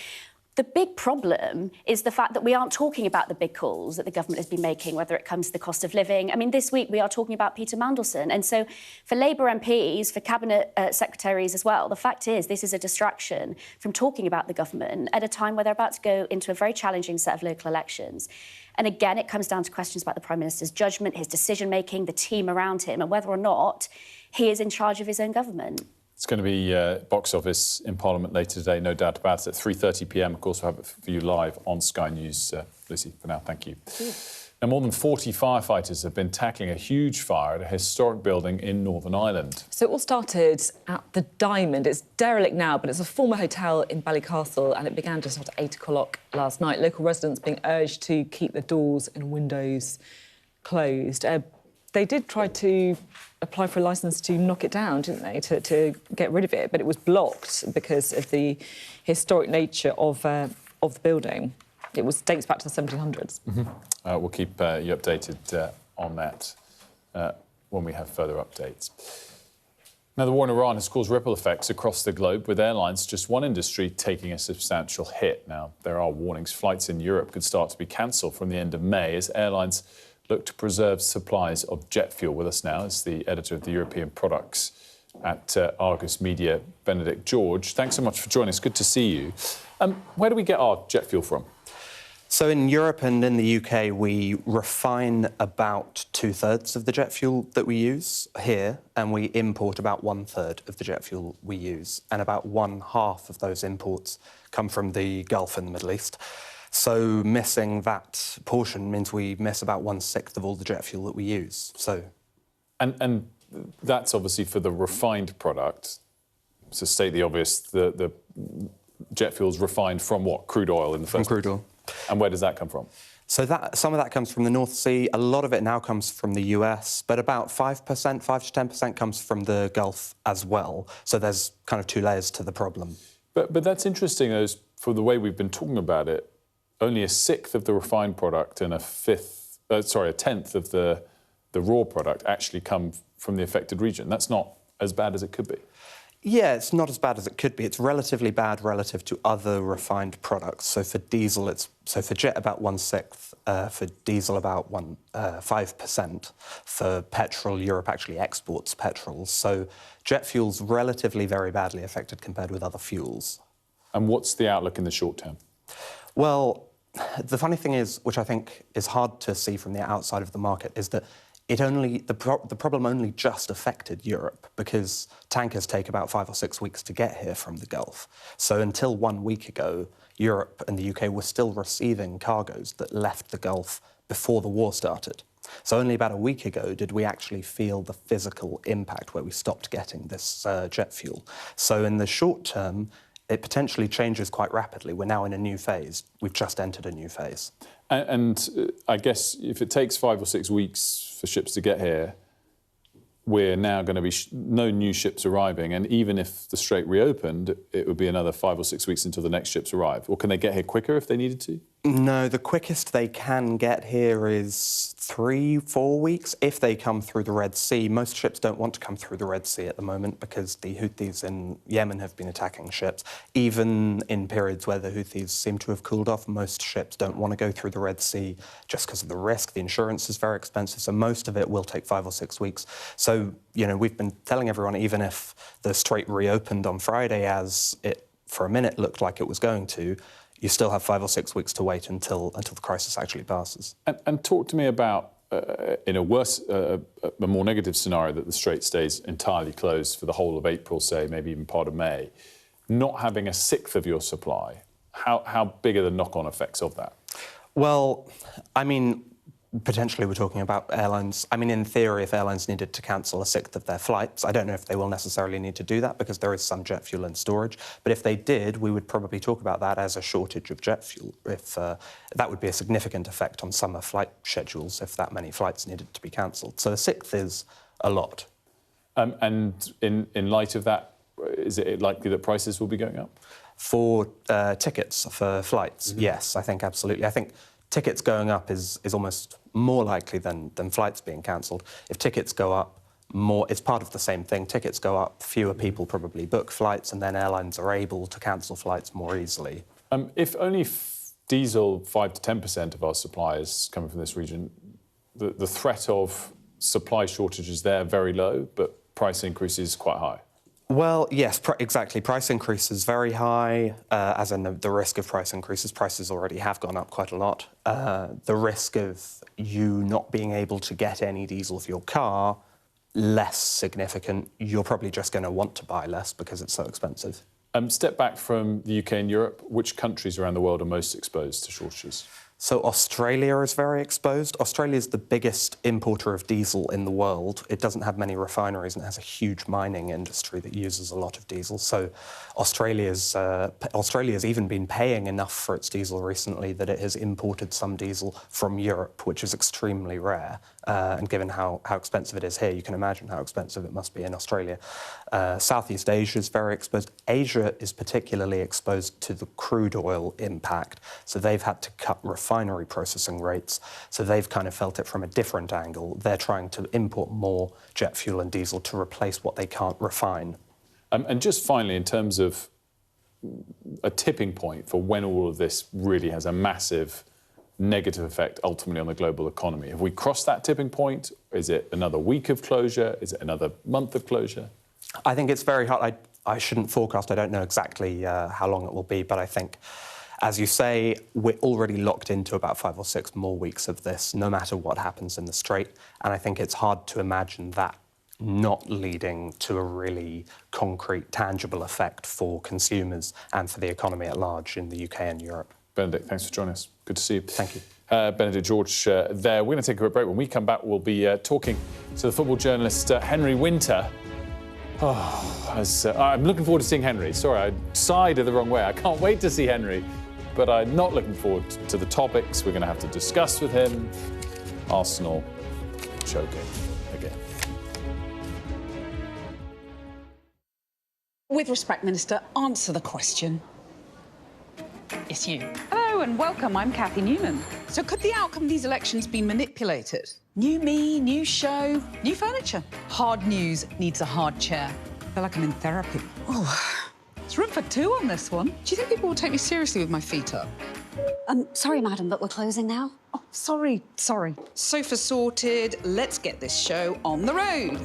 The big problem is the fact that we aren't talking about the big calls that the government has been making, whether it comes to the cost of living. I mean, this week we are talking about Peter Mandelson. And so for Labour MPs, for cabinet secretaries as well, the fact is this is a distraction from talking about the government at a time where they're about to go into a very challenging set of local elections. And again, it comes down to questions about the Prime Minister's judgment, his decision-making, the team around him, and whether or not he is in charge of his own government. It's going to be box office in Parliament later today, no doubt about it. At 3:30 p.m, of course, we'll have it for you live on Sky News. Lucy, for now, thank you. Now, more than 40 firefighters have been tackling a huge fire at a historic building in Northern Ireland. So it all started at the Diamond. It's derelict now, but it's a former hotel in Ballycastle, and it began just after 8 o'clock last night. Local residents being urged to keep the doors and windows closed. They did try to apply for a licence to knock it down, didn't they, to get rid of it, but it was blocked because of the historic nature of the building. It dates back to the 1700s. We'll keep you updated on that when we have further updates. Now, the war in Iran has caused ripple effects across the globe, with airlines, just one industry, taking a substantial hit. Now, there are warnings flights in Europe could start to be cancelled from the end of May as airlines look to preserve supplies of jet fuel. With us now is the editor of the European products at Argus Media, Benedict George. Thanks so much for joining us. Good to see you. Where do we get our jet fuel from? So in Europe and in the UK, we refine about 2/3 of the jet fuel that we use here, and we import about 1/3 of the jet fuel we use. And about 1/2 of those imports come from the Gulf and the Middle East. So missing that portion means we miss about 1/6 of all the jet fuel that we use. And that's obviously for the refined product. To state the obvious, the jet fuel's refined from what? Crude oil in the first place? From crude oil. And where does that come from? So some of that comes from the North Sea. A lot of it now comes from the US, but about 5%, 5 to 10% comes from the Gulf as well. So there's kind of two layers to the problem. But that's interesting, for the way we've been talking about it. Only 1/6 of the refined product and a 10th of the raw product actually come from the affected region. That's not as bad as it could be. Yeah, it's not as bad as it could be. It's relatively bad relative to other refined products. So for diesel, for jet about 1/6, for diesel about 5%. For petrol, Europe actually exports petrol. So jet fuel's relatively very badly affected compared with other fuels. And what's the outlook in the short term? Well, the funny thing is, which I think is hard to see from the outside of the market, is that the problem only just affected Europe because tankers take about 5 or 6 weeks to get here from the Gulf. So until 1 week ago, Europe and the UK were still receiving cargoes that left the Gulf before the war started. So only about a week ago did we actually feel the physical impact where we stopped getting this jet fuel. So in the short term, it potentially changes quite rapidly. We're now in a new phase. We've just entered a new phase. And I guess if it takes 5 or 6 weeks for ships to get here, we're now going to be no new ships arriving. And even if the Strait reopened, it would be another 5 or 6 weeks until the next ships arrive. Or can they get here quicker if they needed to? No, the quickest they can get here is 3-4 weeks if they come through the Red Sea. Most ships don't want to come through the Red Sea at the moment because the Houthis in Yemen have been attacking ships. Even in periods where the Houthis seem to have cooled off, most ships don't want to go through the Red Sea just because of the risk. The insurance is very expensive, so most of it will take 5 or 6 weeks. So, we've been telling everyone, even if the Strait reopened on Friday, as it for a minute looked like it was going to, you still have 5 or 6 weeks to wait until the crisis actually passes. And talk to me about, in a more negative scenario, that the Strait stays entirely closed for the whole of April, say, maybe even part of May, not having 1/6 of your supply. How big are the knock-on effects of that? Well, I mean, potentially we're talking about airlines. I mean, in theory, if airlines needed to cancel 1/6 of their flights, I don't know if they will necessarily need to do that because there is some jet fuel in storage. But if they did, we would probably talk about that as a shortage of jet fuel. If that would be a significant effect on summer flight schedules if that many flights needed to be cancelled. So 1/6 is a lot. And in light of that, is it likely that prices will be going up? For tickets for flights, yes, I think absolutely. I think tickets going up is almost more likely than flights being cancelled. If tickets go up, it's part of the same thing. Tickets go up, fewer people probably book flights, and then airlines are able to cancel flights more easily. If only diesel, 5 to 10% of our supply is coming from this region, the threat of supply shortages there very low, but price increases quite high. Well, yes, exactly. Price increase is very high, as in the risk of price increases. Prices already have gone up quite a lot. The risk of you not being able to get any diesel for your car, less significant. You're probably just going to want to buy less because it's so expensive. Step back from the UK and Europe. Which countries around the world are most exposed to shortages? So Australia is very exposed. Australia is the biggest importer of diesel in the world. It doesn't have many refineries and it has a huge mining industry that uses a lot of diesel. So Australia's even been paying enough for its diesel recently that it has imported some diesel from Europe, which is extremely rare. And given how expensive it is here, you can imagine how expensive it must be in Australia. Southeast Asia is very exposed. Asia is particularly exposed to the crude oil impact. So they've had to cut refinery processing rates. So they've kind of felt it from a different angle. They're trying to import more jet fuel and diesel to replace what they can't refine. And just finally, in terms of a tipping point for when all of this really has a massive negative effect ultimately on the global economy. Have we crossed that tipping point? Is it another week of closure? Is it another month of closure? I think it's very hard. I shouldn't forecast. I don't know exactly how long it will be, but I think, as you say, we're already locked into about 5 or 6 more weeks of this, no matter what happens in the Strait. And I think it's hard to imagine that not leading to a really concrete, tangible effect for consumers and for the economy at large in the UK and Europe. Benedict, thanks for joining us. Good to see you. Thank you. Benedict George there. We're going to take a quick break. When we come back, we'll be talking to the football journalist Henry Winter. I'm looking forward to seeing Henry. Sorry, I sighed the wrong way. I can't wait to see Henry. But I'm not looking forward to the topics we're going to have to discuss with him. Arsenal choking again. With respect, Minister, answer the question. It's you. Hello and welcome. I'm Cathy Newman. So could the outcome of these elections be manipulated? New me, new show, new furniture. Hard news needs a hard chair. I feel like I'm in therapy. Oh, there's room for 2 on this one. Do you think people will take me seriously with my feet up? Sorry, madam, but we're closing now. Oh, sorry. Sofa sorted. Let's get this show on the road.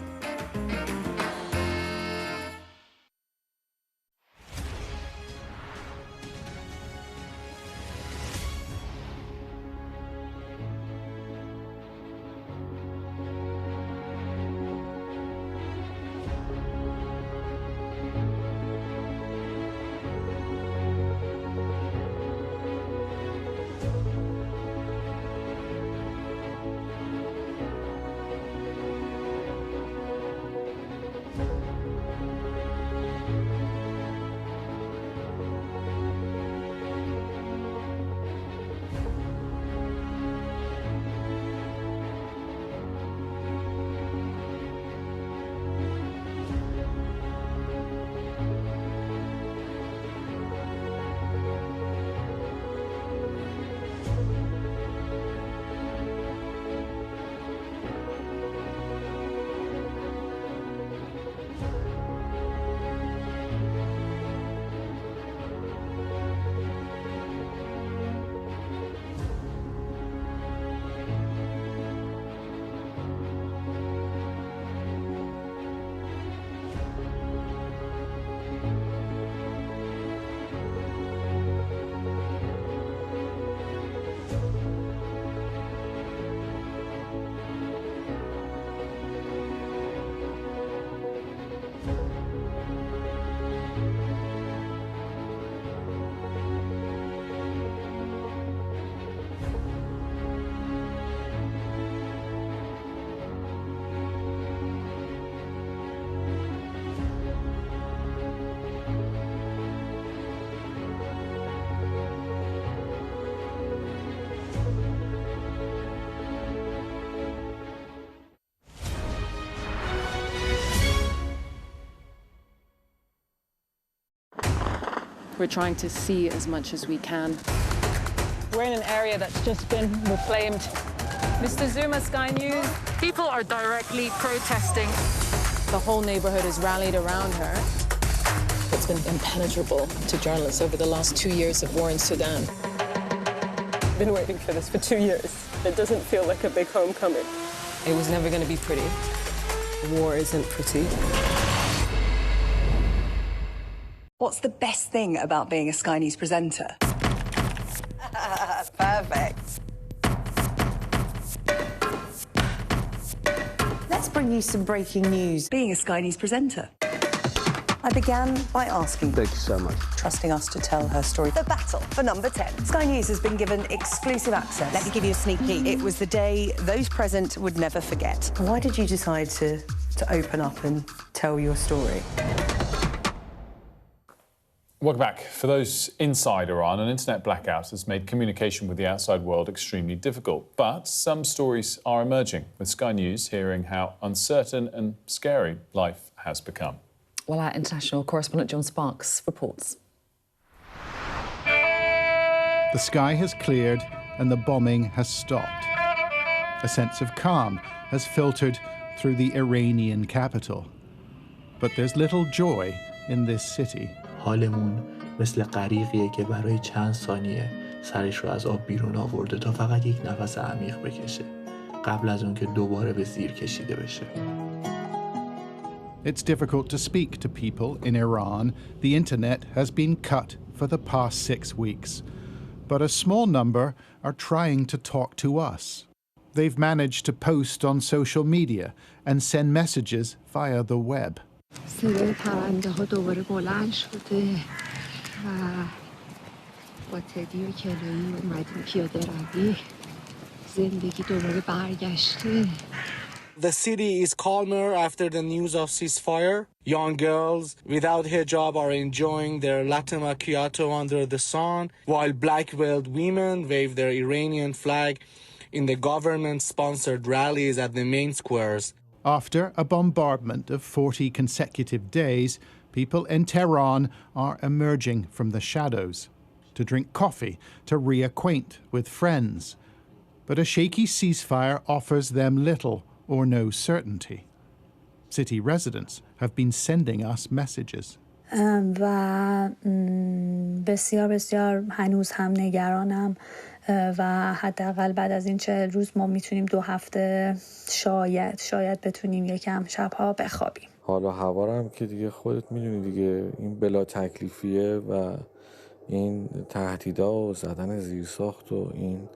We're trying to see as much as we can. We're in an area that's just been reclaimed. Mr. Zuma, Sky News. People are directly protesting. The whole neighborhood is rallied around her. It's been impenetrable to journalists over the last 2 years of war in Sudan. I've been waiting for this for 2 years. It doesn't feel like a big homecoming. It was never going to be pretty. War isn't pretty. What's the best thing about being a Sky News presenter? Perfect. Let's bring you some breaking news. Being a Sky News presenter. I began by asking... Thank you so much. ...trusting us to tell her story. The battle for number 10. Sky News has been given exclusive access. Let me give you a sneak peek. It was the day those present would never forget. Why did you decide to open up and tell your story? Welcome back. For those inside Iran, an internet blackout has made communication with the outside world extremely difficult. But some stories are emerging, with Sky News hearing how uncertain and scary life has become. Well, our international correspondent John Sparks reports. The sky has cleared and the bombing has stopped. A sense of calm has filtered through the Iranian capital. But there's little joy in this city. حالمون مثل غریقیه که برای چند ثانیه سرش رو از آب بیرون آورده تا فقط یک نفس عمیق بکشه قبل از اون که دوباره به زیر کشیده بشه. It's difficult to speak to people in Iran. The internet has been cut for the past 6 weeks. But a small number are trying to talk to us. They've managed to post on social media and send messages via the web. صدای پرنده ها دوباره بلند شده و با تدی و کلایی اومدیم پیاده روی زندگی دوباره برگشته. The city is calmer after the news of ceasefire. Young girls without hijab are enjoying their latte macchiato under the sun, while black-veiled women wave their Iranian flag in the government-sponsored rallies at the main squares. After a bombardment of 40 consecutive days, people in Tehran are emerging from the shadows to drink coffee, to reacquaint with friends. But a shaky ceasefire offers them little or no certainty. City residents have been sending us messages. و بسیار هنوز هم نگرانم و حداقل بعد از این 40 روز ما میتونیم 2 هفته شاید بتونیم یکم شبها بخوابیم. حالا هوا هم که دیگه خودت میدونی دیگه این بلا تکلیفیه و این تهدیدا و زدن زیرساخت و این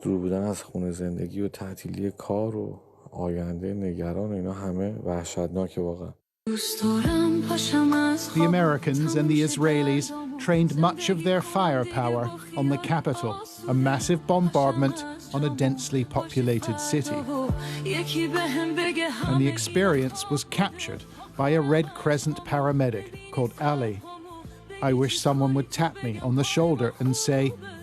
دور بودن از خونه زندگی و تعطیلی کار و آینده نگران اینا همه وحشتناکه واقعا. The Americans and the Israelis trained much of their firepower on the capital, a massive bombardment on a densely populated city. And the experience was captured by a Red Crescent paramedic called Ali. I wish someone would tap me on the shoulder and say,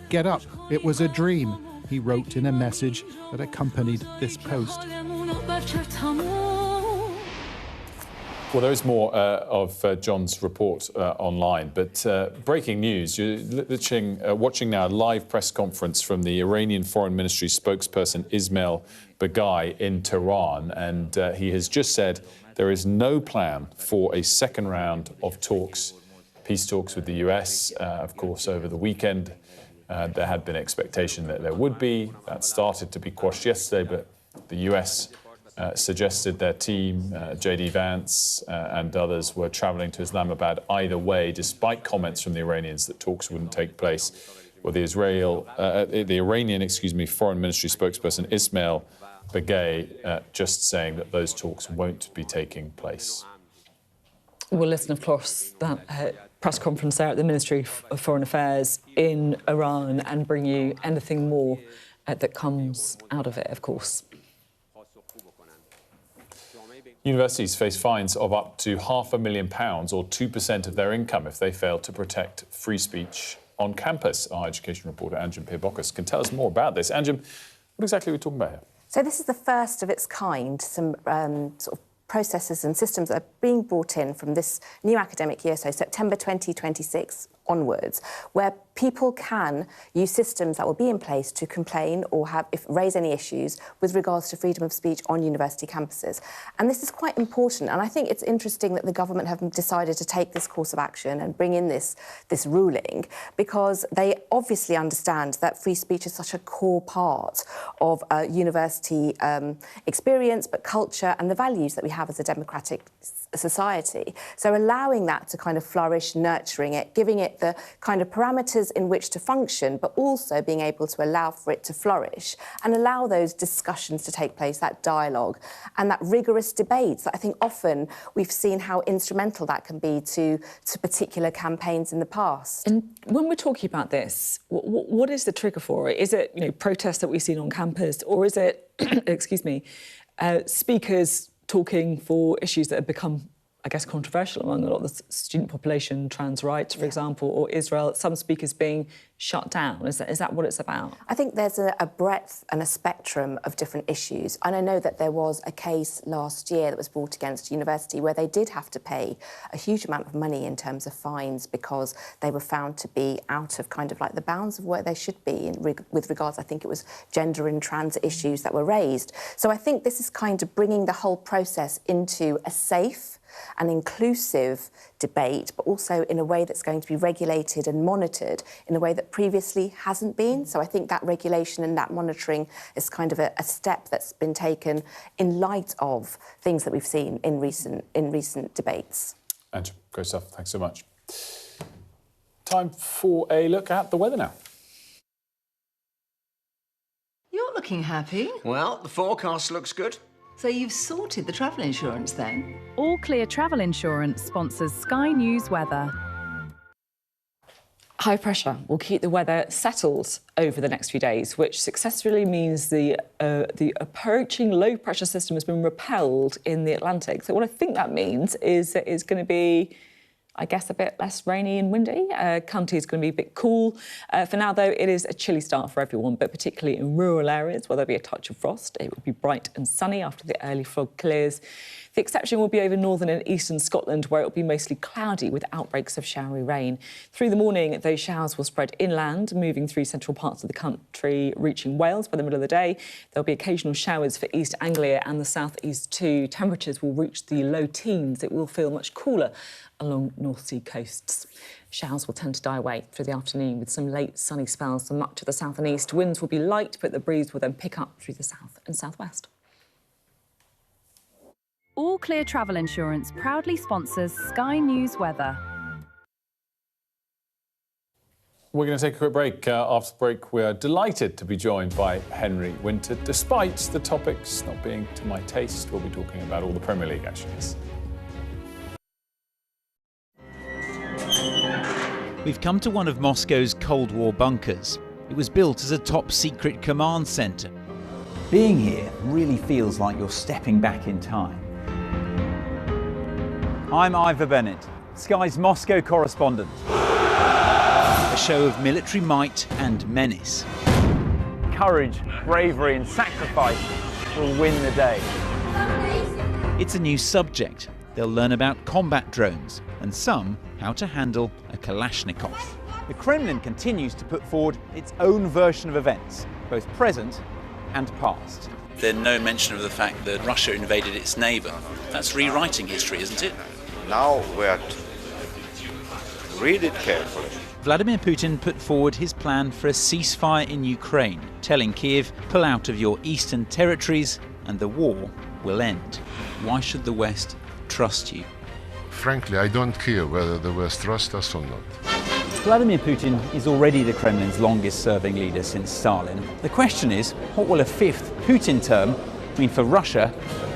"Get up, it was a dream," he wrote in a message that accompanied this post. Well, there is more of John's report online, but breaking news. You're watching now a live press conference from the Iranian Foreign Ministry spokesperson Ismail Baghai in Tehran, and he has just said there is no plan for a second round of talks, peace talks with the US. Of course, over the weekend, there had been expectation that there would be. That started to be quashed yesterday, but the US suggested their team, J.D. Vance and others, were travelling to Islamabad either way, despite comments from the Iranians that talks wouldn't take place. Well, the Iranian Foreign Ministry spokesperson Ismail Baghai just saying that those talks won't be taking place. We'll listen, of course, that press conference there at the Ministry of Foreign Affairs in Iran and bring you anything more that comes out of it, of course. Universities face fines of up to £500,000 or 2% of their income if they fail to protect free speech on campus. Our education reporter Anjum Pirbokos can tell us more about this. Anjum, what exactly are we talking about here? So this is the first of its kind. Some sort of processes and systems are being brought in from this new academic year, so September 2026, onwards, where people can use systems that will be in place to complain or raise any issues with regards to freedom of speech on university campuses. And this is quite important, and I think it's interesting that the government have decided to take this course of action and bring in this ruling, because they obviously understand that free speech is such a core part of a university experience, but culture and the values that we have as a democratic society. So allowing that to kind of flourish, nurturing it, giving it the kind of parameters in which to function, but also being able to allow for it to flourish and allow those discussions to take place, that dialogue and that rigorous debates that I think often we've seen how instrumental that can be to particular campaigns in the past. And when we're talking about this, what is the trigger for it? Is it, you know, protests that we've seen on campus, or is it, excuse me, speakers talking for issues that have become, I guess, controversial among a lot of the student population, trans rights, for example, or Israel, some speakers being shut down? Is that what it's about? I think there's a breadth and a spectrum of different issues. And I know that there was a case last year that was brought against a university where they did have to pay a huge amount of money in terms of fines because they were found to be out of kind of like the bounds of where they should be with regards, I think it was gender and trans issues that were raised. So I think this is kind of bringing the whole process into a safe and inclusive debate, but also in a way that's going to be regulated and monitored in a way that previously hasn't been. So I think that regulation and that monitoring is kind of a step that's been taken in light of things that we've seen in recent debates. Andrew, great stuff. Thanks so much. Time for a look at the weather now. You're looking happy. Well, the forecast looks good. So you've sorted the travel insurance then? All Clear Travel Insurance sponsors Sky News Weather. High pressure will keep the weather settled over the next few days, which successfully means the approaching low pressure system has been repelled in the Atlantic. So what I think that means is that it's going to be, I guess, a bit less rainy and windy. County is going to be a bit cool. For now, though, it is a chilly start for everyone, but particularly in rural areas where there'll be a touch of frost. It will be bright and sunny after the early fog clears. The exception will be over northern and eastern Scotland, where it will be mostly cloudy with outbreaks of showery rain. Through the morning, those showers will spread inland, moving through central parts of the country, reaching Wales by the middle of the day. There'll be occasional showers for East Anglia and the southeast too. Temperatures will reach the low teens. It will feel much cooler along North Sea coasts. Showers will tend to die away through the afternoon with some late sunny spells for much of the south and east. Winds will be light, but the breeze will then pick up through the south and southwest. All Clear Travel Insurance proudly sponsors Sky News Weather. We're going to take a quick break. After the break, we're delighted to be joined by Henry Winter. Despite the topics not being to my taste, we'll be talking about all the Premier League actions. We've come to one of Moscow's Cold War bunkers. It was built as a top-secret command centre. Being here really feels like you're stepping back in time. I'm Ivor Bennett, Sky's Moscow correspondent. A show of military might and menace. Courage, bravery and sacrifice will win the day. It's a new subject. They'll learn about combat drones and some how to handle a Kalashnikov. The Kremlin continues to put forward its own version of events, both present and past. There's no mention of the fact that Russia invaded its neighbour. That's rewriting history, isn't it? Now we have to read it carefully. Vladimir Putin put forward his plan for a ceasefire in Ukraine, telling Kiev, pull out of your eastern territories and the war will end. Why should the West trust you? Frankly, I don't care whether the West trusts us or not. Vladimir Putin is already the Kremlin's longest-serving leader since Stalin. The question is, what will a fifth Putin term mean for Russia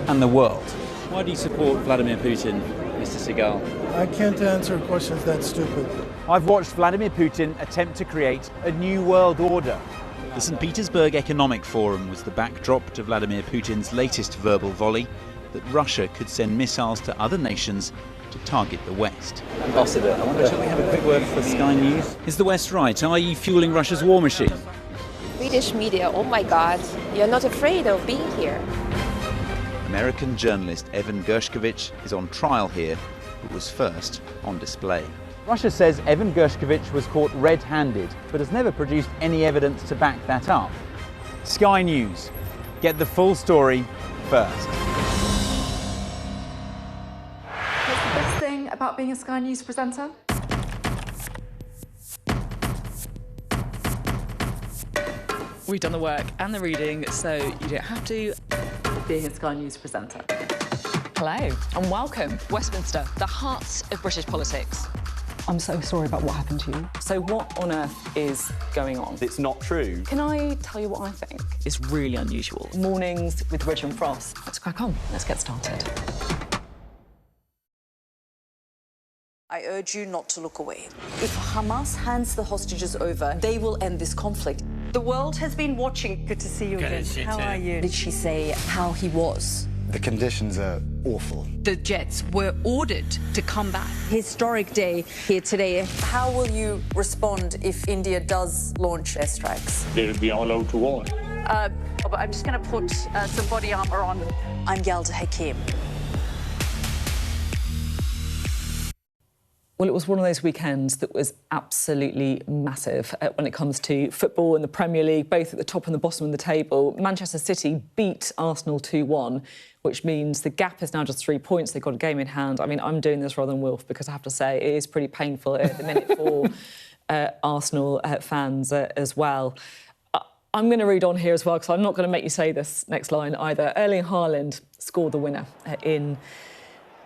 and the world? Why do you support Vladimir Putin, Mr. Segal? I can't answer questions that stupid. I've watched Vladimir Putin attempt to create a new world order. The St. Petersburg Economic Forum was the backdrop to Vladimir Putin's latest verbal volley that Russia could send missiles to other nations to target the West. Ambassador, I wonder, shall we have a quick word for Sky News? Is the West right? Are you fueling Russia's war machine? British media, oh my God, you're not afraid of being here. American journalist Evan Gershkovich is on trial here, but was first on display. Russia says Evan Gershkovich was caught red-handed, but has never produced any evidence to back that up. Sky News. Get the full story first. What's the best thing about being a Sky News presenter? We've done the work and the reading, so you don't have to. Being a Sky News presenter. Hello and welcome. Westminster, the heart of British politics. I'm so sorry about what happened to you. So what on earth is going on? It's not true. Can I tell you what I think? It's really unusual. Mornings with Ridge and Frost. Let's crack on. Let's get started. I urge you not to look away. If Hamas hands the hostages over, they will end this conflict. The world has been watching. Good to see you again. How are you? Did she say how he was? The conditions are awful. The jets were ordered to come back. Historic day here today. How will you respond if India does launch airstrikes? They'll be all out to war. I'm just going to put some body armor on. I'm Yalda Hakim. Well, it was one of those weekends that was absolutely massive when it comes to football and the Premier League, both at the top and the bottom of the table. Manchester City beat Arsenal 2-1, which means the gap is now just 3 points. They've got a game in hand. I mean, I'm doing this rather than Wilf because I have to say it is pretty painful at the minute for Arsenal fans as well. I'm going to read on here as well because I'm not going to make you say this next line either. Erling Haaland scored the winner in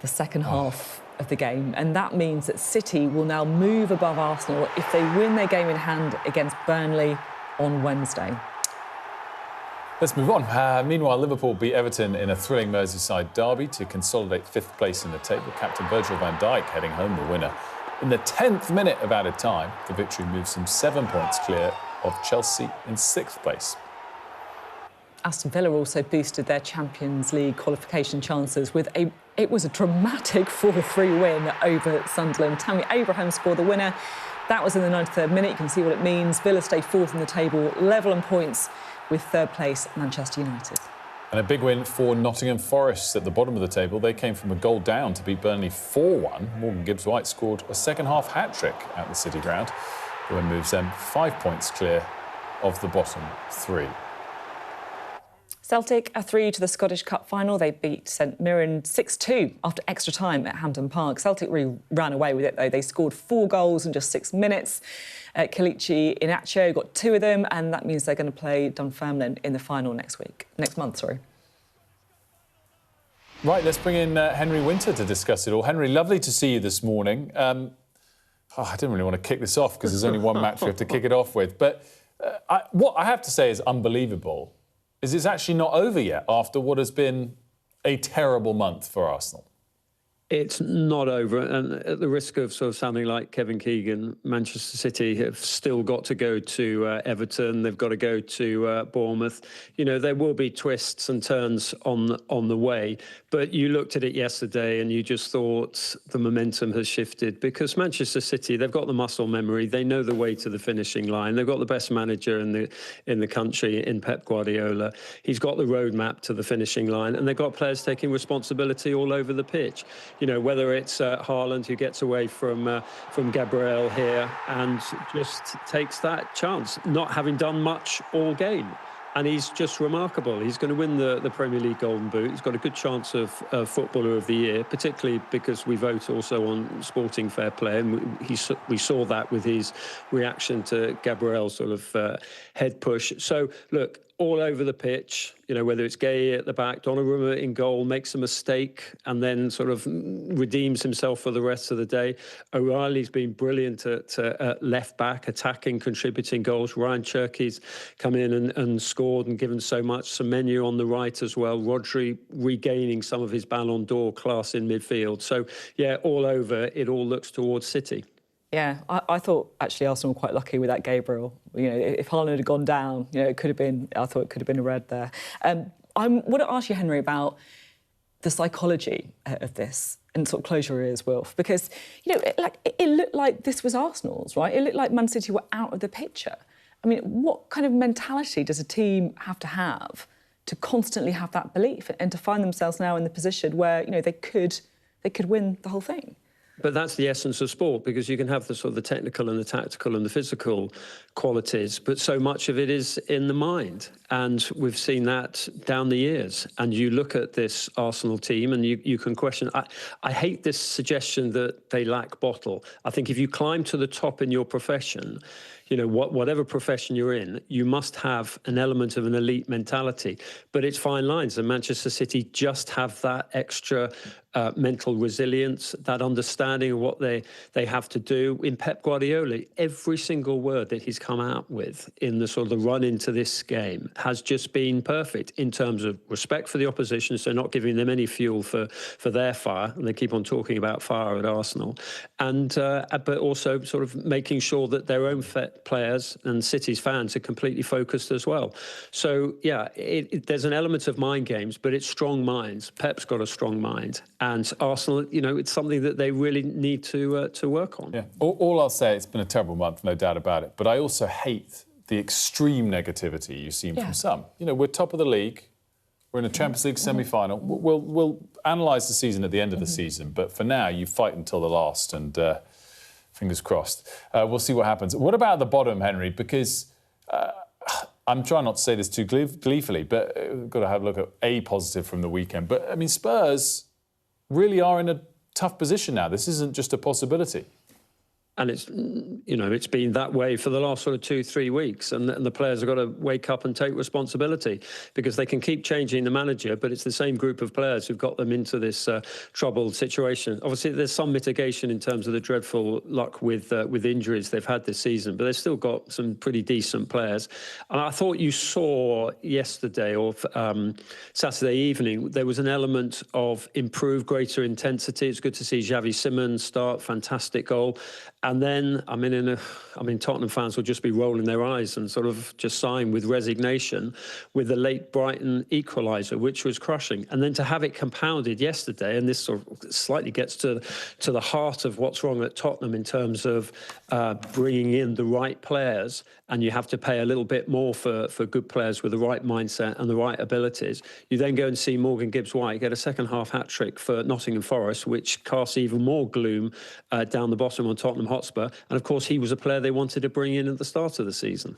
the second half of the game, and that means that City will now move above Arsenal if they win their game in hand against Burnley on Wednesday. Let's move on. Meanwhile, Liverpool beat Everton in a thrilling Merseyside derby to consolidate 5th place in the table. Captain Virgil van Dijk heading home the winner. In the 10th minute of added time, the victory moves them 7 points clear of Chelsea in 6th place. Aston Villa also boosted their Champions League qualification chances with it was a dramatic 4-3 win over Sunderland. Tammy Abraham scored the winner. That was in the 93rd minute. You can see what it means. Villa stay 4th in the table, level on points with 3rd place Manchester United. And a big win for Nottingham Forest at the bottom of the table. They came from a goal down to beat Burnley 4-1. Morgan Gibbs-White scored a second-half hat-trick at the City ground. The win moves them 5 points clear of the bottom 3. Celtic are through to the Scottish Cup final. They beat St Mirren 6-2 after extra time at Hampden Park. Celtic really ran away with it, though. They scored 4 goals in just 6 minutes. Kelechi Iheanacho got 2 of them, and that means they're going to play Dunfermline in the final next month. Right, let's bring in Henry Winter to discuss it all. Henry, lovely to see you this morning. I didn't really want to kick this off because there's only one match we have to kick it off with. But what I have to say is unbelievable is it's actually not over yet after what has been a terrible month for Arsenal. It's not over, and at the risk of sort of sounding like Kevin Keegan, Manchester City have still got to go to Everton. They've got to go to Bournemouth. You know, there will be twists and turns on the way, but you looked at it yesterday and you just thought the momentum has shifted because Manchester City, they've got the muscle memory. They know the way to the finishing line. They've got the best manager in the country in Pep Guardiola. He's got the roadmap to the finishing line, and they've got players taking responsibility all over the pitch. You know, whether it's Haaland who gets away from Gabriel here and just takes that chance, not having done much all game. And he's just remarkable. He's going to win the Premier League Golden Boot. He's got a good chance of Footballer of the Year, particularly because we vote also on Sporting Fair Play. And we saw that with his reaction to Gabriel's sort of head push. So, look, all over the pitch, you know, whether it's Gay at the back, Donnarumma in goal, makes a mistake and then sort of redeems himself for the rest of the day. O'Reilly's been brilliant at left back, attacking, contributing goals. Ryan Cherky's come in and scored and given so much. Semenyo on the right as well. Rodri regaining some of his Ballon d'Or class in midfield. So, yeah, all over, it all looks towards City. Yeah, I thought actually Arsenal were quite lucky with that Gabriel. You know, if Haaland had gone down, you know, I thought it could have been a red there. I want to ask you, Henry, about the psychology of this and sort of close your ears, Wilf, because, you know, it looked like this was Arsenal's, right? It looked like Man City were out of the picture. I mean, what kind of mentality does a team have to constantly have that belief and to find themselves now in the position where, you know, they could win the whole thing? But that's the essence of sport, because you can have the sort of the technical and the tactical and the physical qualities, but so much of it is in the mind. And we've seen that down the years. And you look at this Arsenal team and you can question. I hate this suggestion that they lack bottle. I think if you climb to the top in your profession, you know, whatever profession you're in, you must have an element of an elite mentality. But it's fine lines, and Manchester City just have that extra mental resilience, that understanding of what they have to do. In Pep Guardiola, every single word that he's come out with in the sort of the run into this game has just been perfect in terms of respect for the opposition, so not giving them any fuel for their fire, and they keep on talking about fire at Arsenal, and but also sort of making sure that their own players and City's fans are completely focused as well. So yeah, there's an element of mind games, but it's strong minds. Pep's got a strong mind, and Arsenal, you know, it's something that they really need to work on. Yeah. All I'll say, it's been a terrible month, no doubt about it. But I also hate the extreme negativity you've seen from some. You know, we're top of the league. We're in a Champions League semi-final. We'll analyse the season at the end of the season. But for now, you fight until the last, and fingers crossed. We'll see what happens. What about the bottom, Henry? Because I'm trying not to say this too gleefully, but we've got to have a look at a positive from the weekend. But, I mean, Spurs really are in a tough position now. This isn't just a possibility. And it's, you know, it's been that way for the last sort of 2-3 weeks, and the players have got to wake up and take responsibility, because they can keep changing the manager, but it's the same group of players who've got them into this troubled situation. Obviously, there's some mitigation in terms of the dreadful luck with injuries they've had this season, but they've still got some pretty decent players. And I thought you saw yesterday or Saturday evening, there was an element of improved, greater intensity. It's good to see Xavi Simons start, fantastic goal. And then, I mean, Tottenham fans will just be rolling their eyes and sort of just sighing with resignation with the late Brighton equaliser, which was crushing. And then to have it compounded yesterday, and this sort of slightly gets to the heart of what's wrong at Tottenham in terms of bringing in the right players, and you have to pay a little bit more for good players with the right mindset and the right abilities. You then go and see Morgan Gibbs-White get a second-half hat-trick for Nottingham Forest, which casts even more gloom down the bottom on Tottenham Hotspur. And, of course, he was a player they wanted to bring in at the start of the season.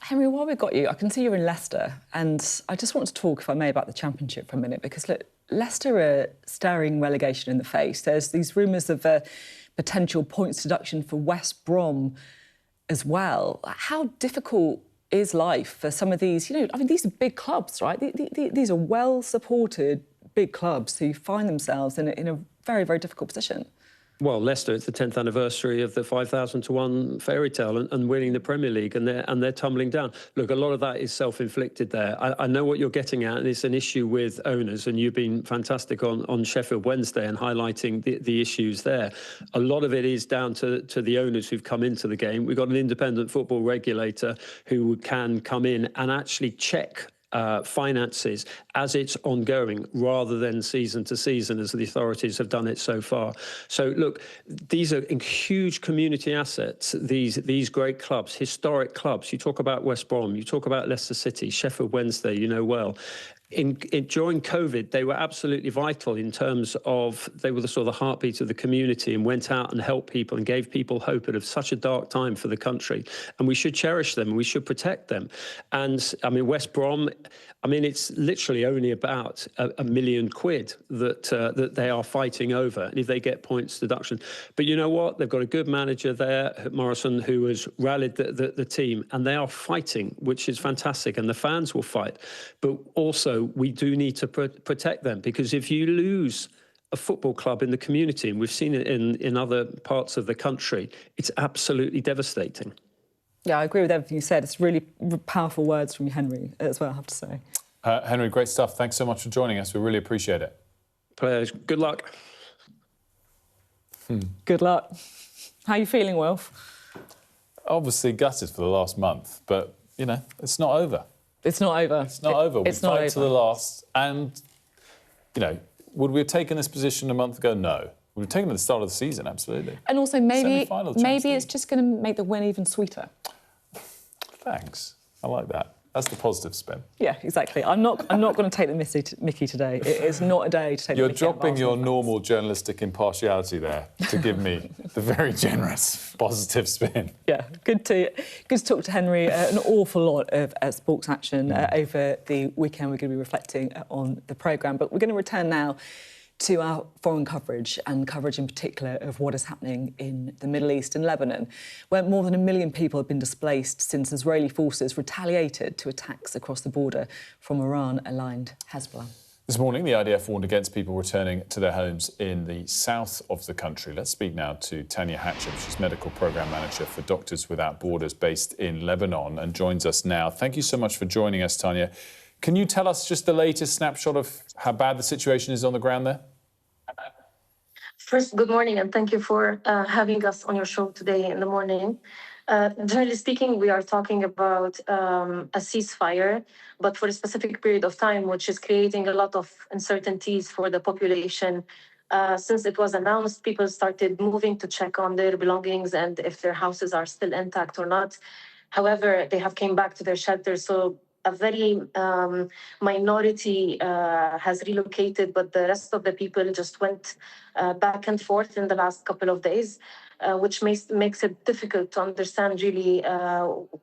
Henry, while we've got you, I can see you're in Leicester, and I just want to talk, if I may, about the Championship for a minute, because, look, Leicester are staring relegation in the face. There's these rumours of a potential points deduction for West Brom as well. How difficult is life for some of these, you know, I mean, these are big clubs, right? These are well-supported big clubs who find themselves in a very, very difficult position. Well, Leicester, it's the 10th anniversary of the 5,000 to 1 fairy tale and winning the Premier League, and they're tumbling down. Look, a lot of that is self-inflicted there. I know what you're getting at, and it's an issue with owners, and you've been fantastic on Sheffield Wednesday and highlighting the issues there. A lot of it is down to the owners who've come into the game. We've got an independent football regulator who can come in and actually check finances as it's ongoing, rather than season to season as the authorities have done it so far. So look, these are huge community assets, these great clubs, historic clubs. You talk about West Brom, you talk about Leicester City, Sheffield Wednesday, you know well. During COVID, they were absolutely vital in terms of they were the sort of the heartbeat of the community and went out and helped people and gave people hope at such a dark time for the country. And we should cherish them and we should protect them. And I mean, West Brom, I mean, it's literally only about £1 million that they are fighting over, and if they get points deduction. But you know what? They've got a good manager there, Morrison, who has rallied the team, and they are fighting, which is fantastic, and the fans will fight. But also, we do need to protect them, because if you lose a football club in the community, and we've seen it in other parts of the country, it's absolutely devastating. Yeah, I agree with everything you said. It's really powerful words from you, Henry, as well, I have to say. Henry, great stuff. Thanks so much for joining us. We really appreciate it. Players, good luck. Good luck. How are you feeling, Wilf? Obviously gutted for the last month, but, you know, it's not over. It's not over. It's not over. It's we not fight over. to the last. And, you know, would we have taken this position a month ago? No. Would we have taken it at the start of the season? Absolutely. And also, maybe Semi-final, it's just going to make the win even sweeter. Thanks. I like that. That's the positive spin. Yeah, exactly. I'm not going to take the Mickey today. It is not a day to take the Mickey. You're dropping your normal journalistic impartiality there to give me the very generous positive spin. Yeah, good to talk to Henry. An awful lot of sports action over the weekend. We're going to be reflecting on the programme, but we're going to return now to our foreign coverage, and coverage in particular of what is happening in the Middle East and Lebanon, where more than 1 million people have been displaced since Israeli forces retaliated to attacks across the border from Iran-aligned Hezbollah. This morning, the IDF warned against people returning to their homes in the south of the country. Let's speak now to Tanya Hatcham. She's Medical Programme Manager for Doctors Without Borders based in Lebanon and joins us now. Thank you so much for joining us, Tanya. Can you tell us just the latest snapshot of how bad the situation is on the ground there? First, good morning, and thank you for having us on your show today in the morning. Generally speaking, we are talking about a ceasefire, but for a specific period of time, which is creating a lot of uncertainties for the population. Since it was announced, people started moving to check on their belongings and if their houses are still intact or not. However, they have came back to their shelters, so a very minority has relocated, but the rest of the people just went back and forth in the last couple of days, which makes it difficult to understand really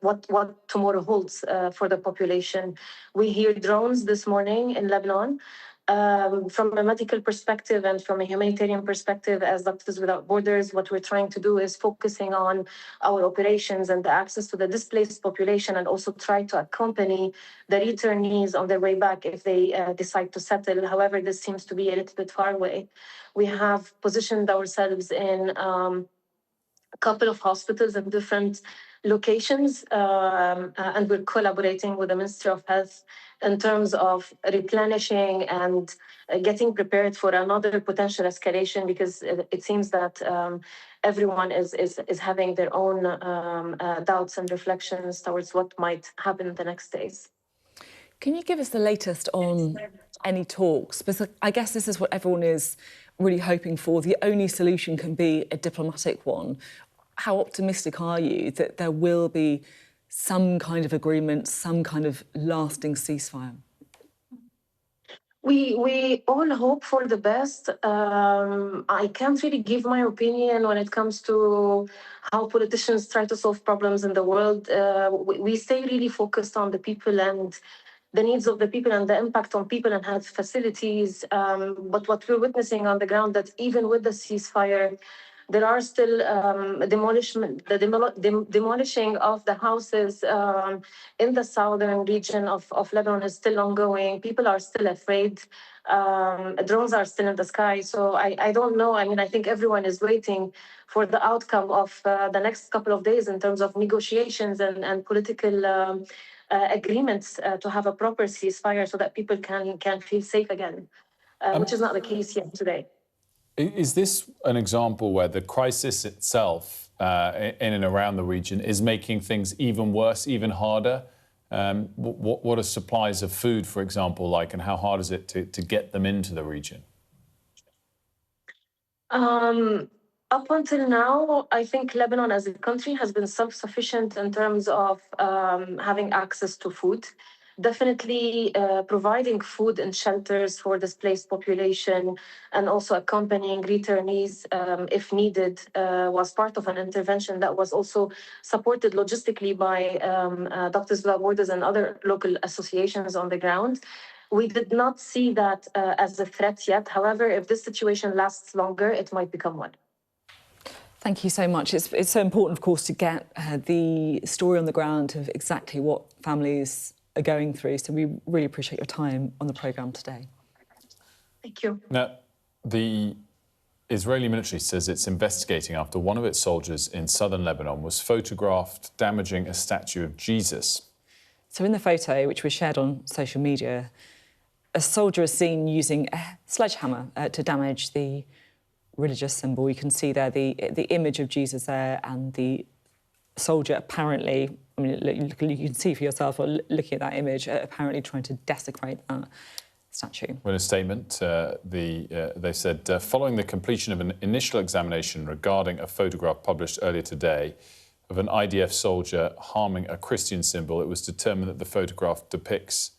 what tomorrow holds for the population. We hear drones this morning in Lebanon. From a medical perspective and from a humanitarian perspective, as Doctors Without Borders, what we're trying to do is focusing on our operations and the access to the displaced population, and also try to accompany the returnees on their way back if they decide to settle. However, this seems to be a little bit far away. We have positioned ourselves in a couple of hospitals in different locations, and we're collaborating with the Ministry of Health in terms of replenishing and getting prepared for another potential escalation, because it seems that everyone is having their own doubts and reflections towards what might happen in the next days. Can you give us the latest on any talks? Because I guess this is what everyone is really hoping for. The only solution can be a diplomatic one. How optimistic are you that there will be some kind of agreement, some kind of lasting ceasefire? We all hope for the best. I can't really give my opinion when it comes to how politicians try to solve problems in the world. We stay really focused on the people and the needs of the people and the impact on people and health facilities. But what we're witnessing on the ground, that even with the ceasefire, there are still demolishing of the houses in the southern region of Lebanon is still ongoing. People are still afraid. Drones are still in the sky. So I don't know. I mean, I think everyone is waiting for the outcome of the next couple of days in terms of negotiations and political agreements to have a proper ceasefire so that people can feel safe again, which is not the case yet today. Is this an example where the crisis itself in and around the region is making things even worse, even harder? What are supplies of food, for example, like, and how hard is it to get them into the region? Up until now, I think Lebanon as a country has been self-sufficient in terms of having access to food. Definitely providing food and shelters for displaced population and also accompanying returnees if needed was part of an intervention that was also supported logistically by Doctors Without Borders and other local associations on the ground. We did not see that as a threat yet. However, if this situation lasts longer, it might become one. Thank you so much. It's so important, of course, to get the story on the ground of exactly what families are going through. So we really appreciate your time on the programme today. Thank you. Now, the Israeli military says it's investigating after one of its soldiers in southern Lebanon was photographed damaging a statue of Jesus. So in the photo, which was shared on social media, a soldier is seen using a sledgehammer to damage the religious symbol. You can see there the image of Jesus there, and the soldier apparently, I mean, you can see for yourself, or looking at that image, apparently trying to desecrate that statue. In a statement, they said, following the completion of an initial examination regarding a photograph published earlier today, of an IDF soldier harming a Christian symbol. It was determined that the photograph depicts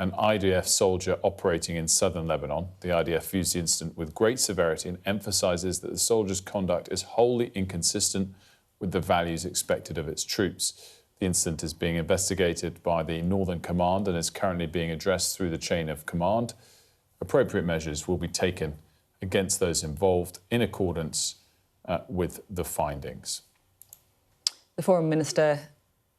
an IDF soldier operating in southern Lebanon. The IDF views the incident with great severity and emphasises that the soldier's conduct is wholly inconsistent with the values expected of its troops. The incident is being investigated by the Northern Command and is currently being addressed through the chain of command. Appropriate measures will be taken against those involved in accordance with the findings. The Foreign Minister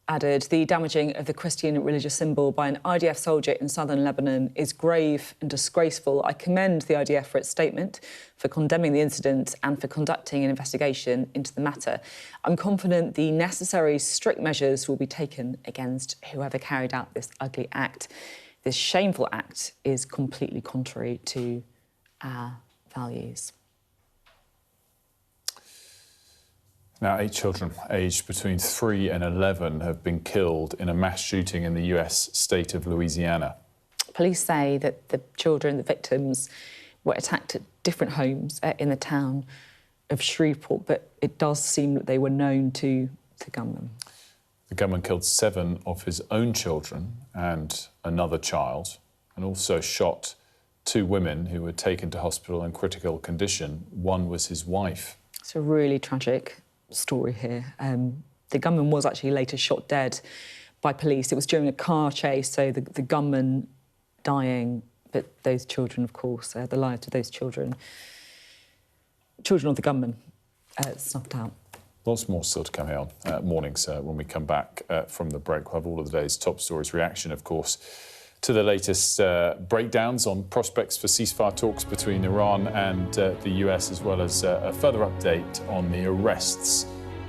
added, the damaging of the Christian religious symbol by an IDF soldier in southern Lebanon is grave and disgraceful. I commend the IDF for its statement, for condemning the incident and for conducting an investigation into the matter. I'm confident the necessary strict measures will be taken against whoever carried out this ugly act. This shameful act is completely contrary to our values. Now, 8 children aged between 3 and 11 have been killed in a mass shooting in the US state of Louisiana. Police say that the children, the victims, were attacked at different homes in the town of Shreveport, but it does seem that they were known to the gunman. The gunman killed 7 of his own children and another child, and also shot 2 women who were taken to hospital in critical condition. One was his wife. It's a really tragic story here. The gunman was actually later shot dead by police. It was during a car chase, so the gunman dying, but those children, of course, the lives of those children of the gunman, snuffed out. Lots more still to come here on mornings when we come back from the break. We'll have all of the day's top stories, reaction, of course, to the latest breakdowns on prospects for ceasefire talks between Iran and the US, as well as a further update on the arrests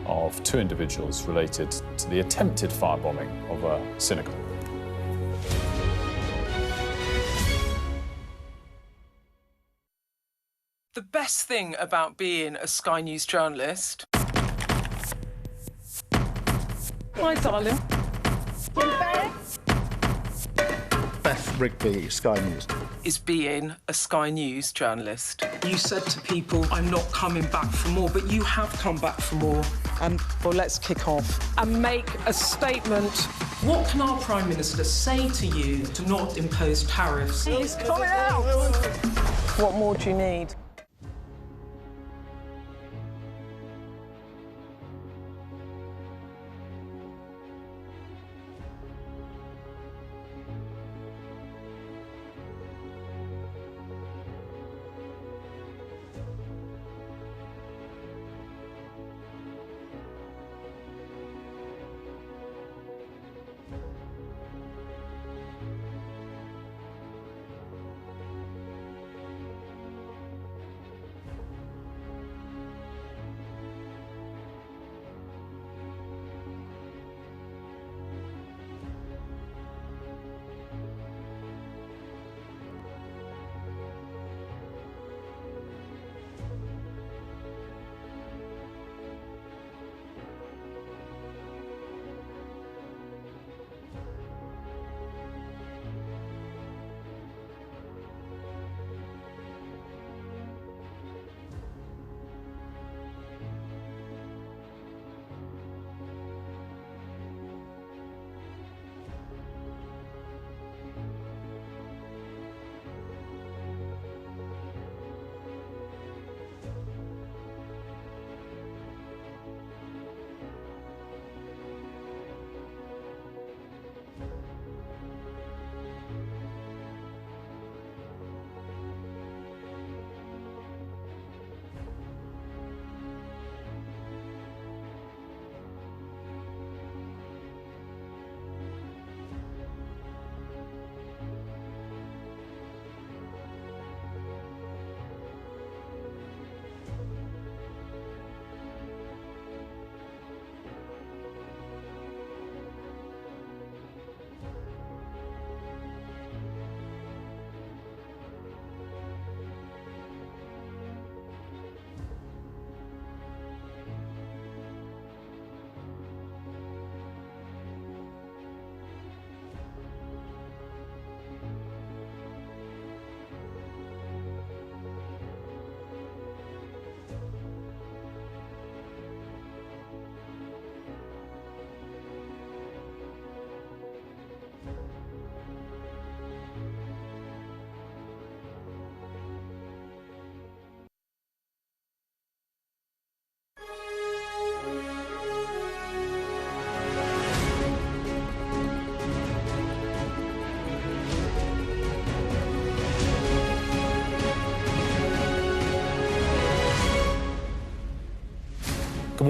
of 2 individuals related to the attempted firebombing of a synagogue. The best thing about being a Sky News journalist... My darling. Beth Rigby, Sky News. Is being a Sky News journalist. You said to people, I'm not coming back for more, but you have come back for more. Well, let's kick off and make a statement. What can our Prime Minister say to you to not impose tariffs? He's coming out! What more do you need?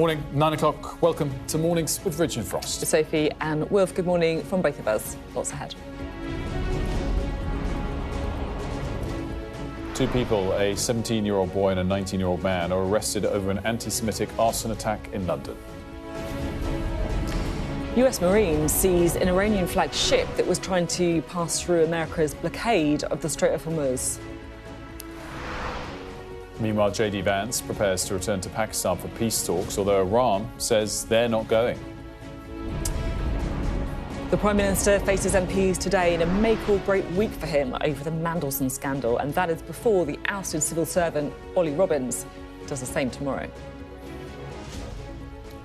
morning, 9 o'clock. Welcome to Mornings with Rich and Frost. Sophie and Wilf, good morning from both of us. Lots ahead. Two people, a 17-year-old boy and a 19-year-old man, are arrested over an anti-Semitic arson attack in London. US Marines seized an Iranian-flagged ship that was trying to pass through America's blockade of the Strait of Hormuz. Meanwhile, JD Vance prepares to return to Pakistan for peace talks, although Iran says they're not going. The Prime Minister faces MPs today in a make-or-break week for him over the Mandelson scandal, and that is before the ousted civil servant Ollie Robbins does the same tomorrow.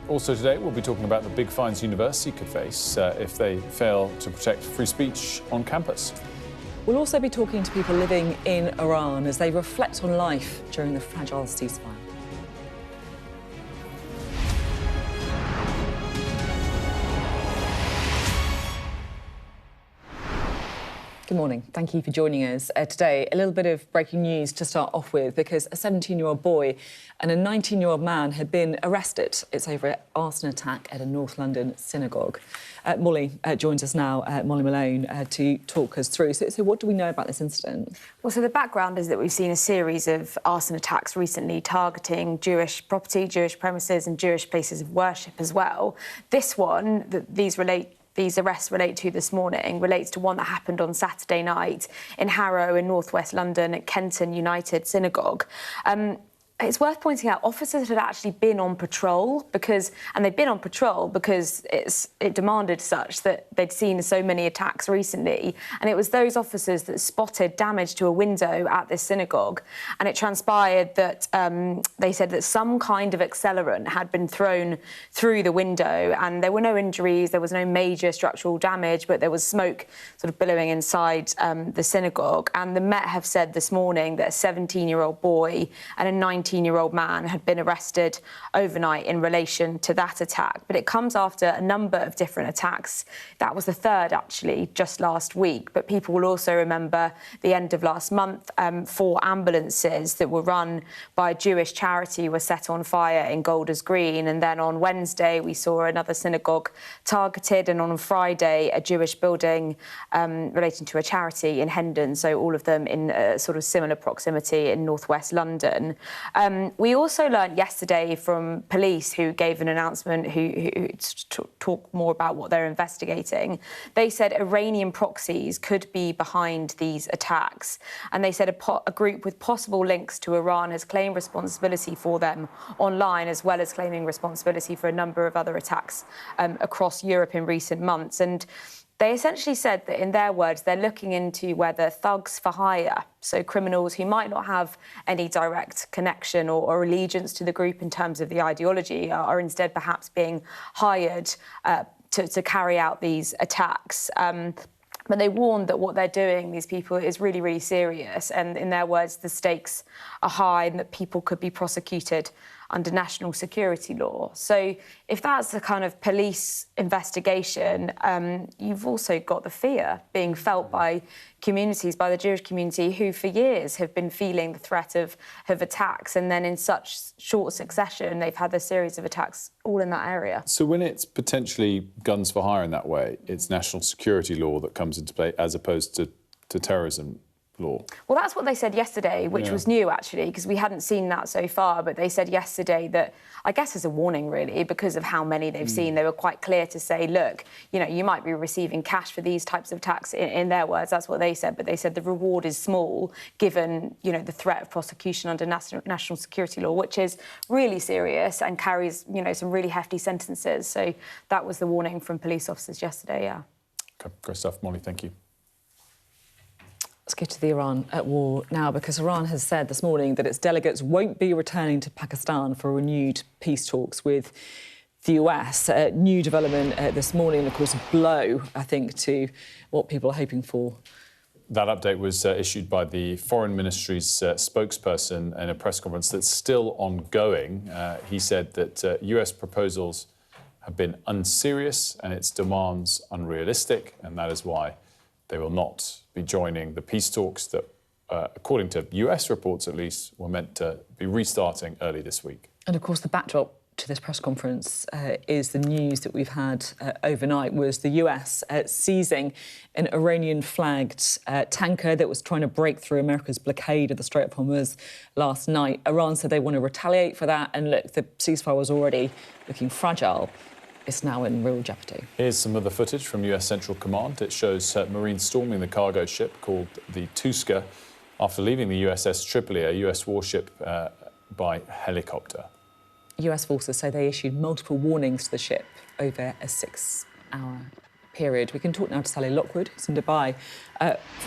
Also today, we'll be talking about the big fines university could face if they fail to protect free speech on campus. We'll also be talking to people living in Iran as they reflect on life during the fragile ceasefire. Good morning. Thank you for joining us today. A little bit of breaking news to start off with, because a 17-year-old boy and a 19-year-old man have been arrested. It's over an arson attack at a North London synagogue. Molly joins us now, Molly Malone, to talk us through. So what do we know about this incident? Well, so the background is that we've seen a series of arson attacks recently targeting Jewish property, Jewish premises and Jewish places of worship as well. This one, these arrests relate to this morning, relates to one that happened on Saturday night in Harrow in northwest London at Kenton United Synagogue. It's worth pointing out officers had actually been on patrol because it demanded such that they'd seen so many attacks recently. And it was those officers that spotted damage to a window at this synagogue. And it transpired that they said that some kind of accelerant had been thrown through the window, and there were no injuries, there was no major structural damage, but there was smoke sort of billowing inside the synagogue. And the Met have said this morning that a 17-year-old boy and a 19-year-old man had been arrested overnight in relation to that attack. But it comes after a number of different attacks. That was the third, actually, just last week. But people will also remember the end of last month, 4 ambulances that were run by a Jewish charity were set on fire in Golders Green. And then on Wednesday, we saw another synagogue targeted. And on Friday, a Jewish building relating to a charity in Hendon. So all of them in a sort of similar proximity in northwest London. We also learned yesterday from police who gave an announcement who talked more about what they're investigating. They said Iranian proxies could be behind these attacks. And they said a group with possible links to Iran has claimed responsibility for them online, as well as claiming responsibility for a number of other attacks across Europe in recent months. And they essentially said that, in their words, they're looking into whether thugs for hire, so criminals who might not have any direct connection or allegiance to the group in terms of the ideology, are instead perhaps being hired to carry out these attacks. But they warned that what they're doing, these people, is really, really serious. And in their words, the stakes are high and that people could be prosecuted under national security law. So if that's the kind of police investigation, you've also got the fear being felt by communities, by the Jewish community, who for years have been feeling the threat of attacks. And then in such short succession, they've had a series of attacks all in that area. So when it's potentially guns for hire in that way, it's national security law that comes into play as opposed to terrorism law? Well, that's what they said yesterday, which was new, actually, because we hadn't seen that so far. But they said yesterday that, I guess as a warning, really, because of how many they've seen, they were quite clear to say, look, you might be receiving cash for these types of attacks. In their words, that's what they said. But they said the reward is small, given, the threat of prosecution under national security law, which is really serious and carries, some really hefty sentences. So that was the warning from police officers yesterday, yeah. OK, great stuff. Molly, thank you. Let's get to the Iran war now, because Iran has said this morning that its delegates won't be returning to Pakistan for renewed peace talks with the US. New development this morning, of course, a blow, I think, to what people are hoping for. That update was issued by the Foreign Ministry's spokesperson in a press conference that's still ongoing. He said that US proposals have been unserious and its demands unrealistic, and that is why they will not be joining the peace talks that, according to US reports at least, were meant to be restarting early this week. And of course, the backdrop to this press conference is the news that we've had overnight was the US seizing an Iranian-flagged tanker that was trying to break through America's blockade of the Strait of Hormuz last night. Iran said they want to retaliate for that, and look, the ceasefire was already looking fragile. It's now in real jeopardy. Here's some of the footage from US Central Command. It shows Marines storming the cargo ship called the Tuska after leaving the USS Tripoli, a US warship, by helicopter. US forces say they issued multiple warnings to the ship over a 6-hour period. We can talk now to Sally Lockwood, who's in Dubai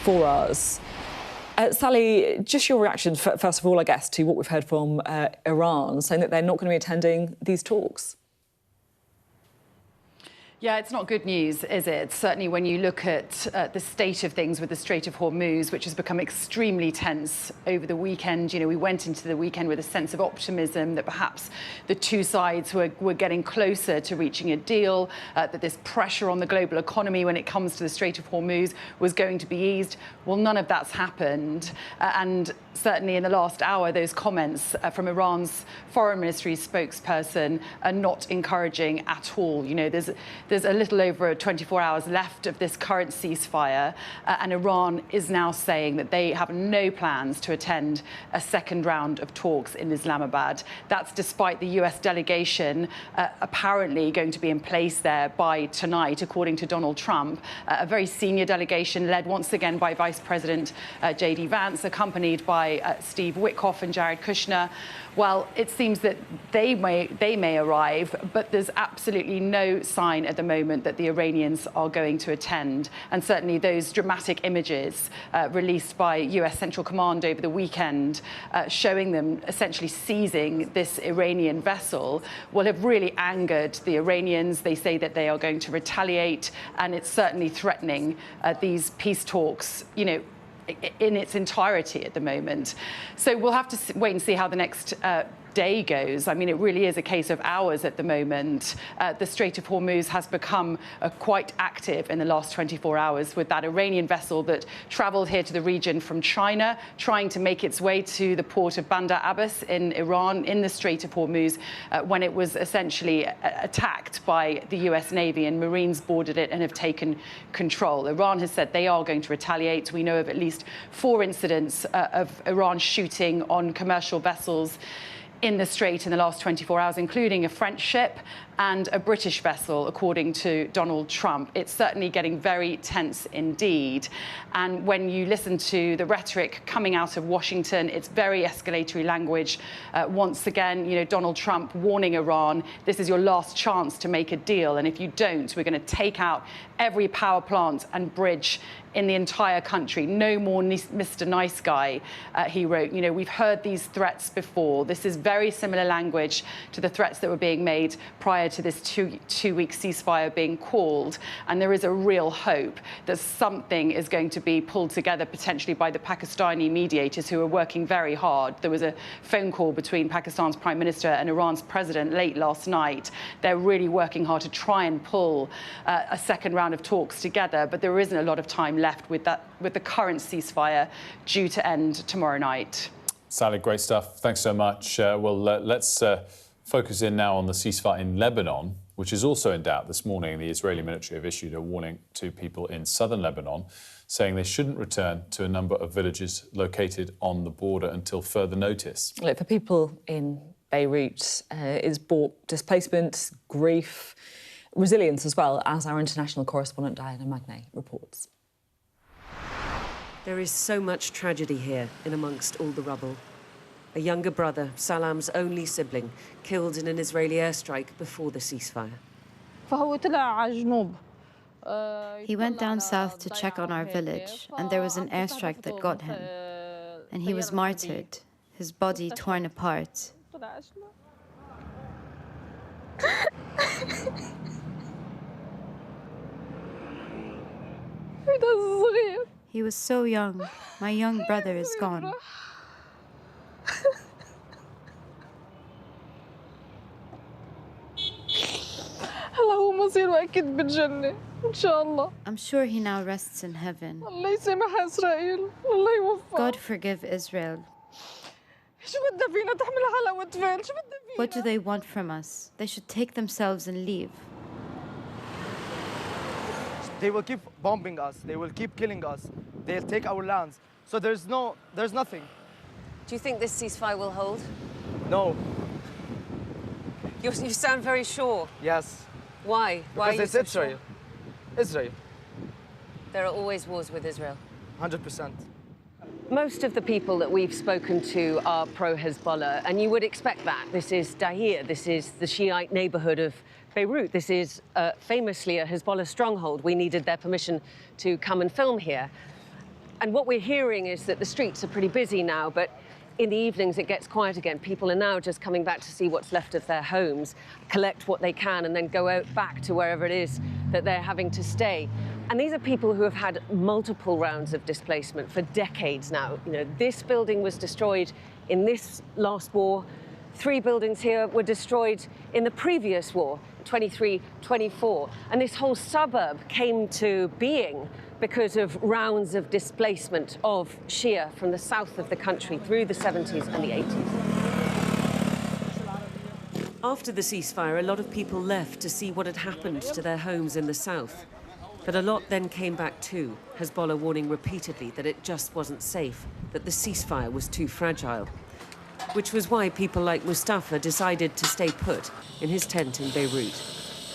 for us. Sally, just your reaction, first of all, I guess, to what we've heard from Iran, saying that they're not going to be attending these talks. Yeah, it's not good news, is it? Certainly when you look at the state of things with the Strait of Hormuz, which has become extremely tense over the weekend. You know, we went into the weekend with a sense of optimism that perhaps the two sides were getting closer to reaching a deal, that this pressure on the global economy when it comes to the Strait of Hormuz was going to be eased. Well, none of that's happened. And certainly in the last hour, those comments from Iran's foreign ministry spokesperson are not encouraging at all. You know, there's a little over 24 hours left of this current ceasefire, and Iran is now saying that they have no plans to attend a second round of talks in Islamabad. That's despite the US delegation apparently going to be in place there by tonight, according to Donald Trump. A very senior delegation led once again by Vice President J.D. Vance, accompanied by Steve Witkoff and Jared Kushner. Well, it seems that they may arrive, but there's absolutely no sign at the moment that the Iranians are going to attend. And certainly those dramatic images released by US Central Command over the weekend showing them essentially seizing this Iranian vessel will have really angered the Iranians. They say that they are going to retaliate, and it's certainly threatening these peace talks, you know, in its entirety at the moment. So we'll have to wait and see how the next day goes. I mean, it really is a case of hours at the moment. The Strait of Hormuz has become quite active in the last 24 hours with that Iranian vessel that travelled here to the region from China, trying to make its way to the port of Bandar Abbas in Iran, in the Strait of Hormuz, when it was essentially attacked by the US Navy, and Marines boarded it and have taken control. Iran has said they are going to retaliate. We know of at least 4 incidents of Iran shooting on commercial vessels in the Strait in the last 24 hours, including a French ship and a British vessel, according to Donald Trump. It's certainly getting very tense indeed. And when you listen to the rhetoric coming out of Washington, it's very escalatory language. Once again, you know, Donald Trump warning Iran, this is your last chance to make a deal. And if you don't, we're going to take out every power plant and bridge in the entire country. No more Mr. Nice Guy, he wrote. You know, we've heard these threats before. This is very similar language to the threats that were being made prior to this two-week ceasefire being called. And there is a real hope that something is going to be pulled together, potentially by the Pakistani mediators who are working very hard. There was a phone call between Pakistan's Prime Minister and Iran's president late last night. They're really working hard to try and pull a second round of talks together, but there isn't a lot of time left with the current ceasefire due to end tomorrow night. Sally, great stuff. Thanks so much. Let's focus in now on the ceasefire in Lebanon, which is also in doubt. This morning, the Israeli military have issued a warning to people in southern Lebanon, saying they shouldn't return to a number of villages located on the border until further notice. Look, for people in Beirut, it's brought displacement, grief, resilience as well, as our international correspondent Diana Magnay reports. There is so much tragedy here in amongst all the rubble. A younger brother, Salam's only sibling, killed in an Israeli airstrike before the ceasefire. He went down south to check on our village, and there was an airstrike that got him. And he was martyred, his body torn apart. He was so young. My young brother is gone. I'm sure he now rests in heaven. God forgive Israel. What do they want from us? They should take themselves and leave. They will keep bombing us. They will keep killing us. They'll take our lands. So there's nothing. Do you think this ceasefire will hold? No. You sound very sure. Yes. Why? Why because it's Israel. Sure? Israel. There are always wars with Israel. 100%. Most of the people that we've spoken to are pro-Hezbollah, and you would expect that. This is Dahir, this is the Shiite neighborhood of Beirut. This is famously a Hezbollah stronghold. We needed their permission to come and film here. And what we're hearing is that the streets are pretty busy now, but in the evenings it gets quiet again. People are now just coming back to see what's left of their homes, collect what they can, and then go out back to wherever it is that they're having to stay. And these are people who have had multiple rounds of displacement for decades now. You know, this building was destroyed in this last war. 3 buildings here were destroyed in the previous war, 23-24. And this whole suburb came to being because of rounds of displacement of Shia from the south of the country through the 70s and the 80s. After the ceasefire, a lot of people left to see what had happened to their homes in the south. But a lot then came back too, Hezbollah warning repeatedly that it just wasn't safe, that the ceasefire was too fragile. Which was why people like Mustafa decided to stay put in his tent in Beirut.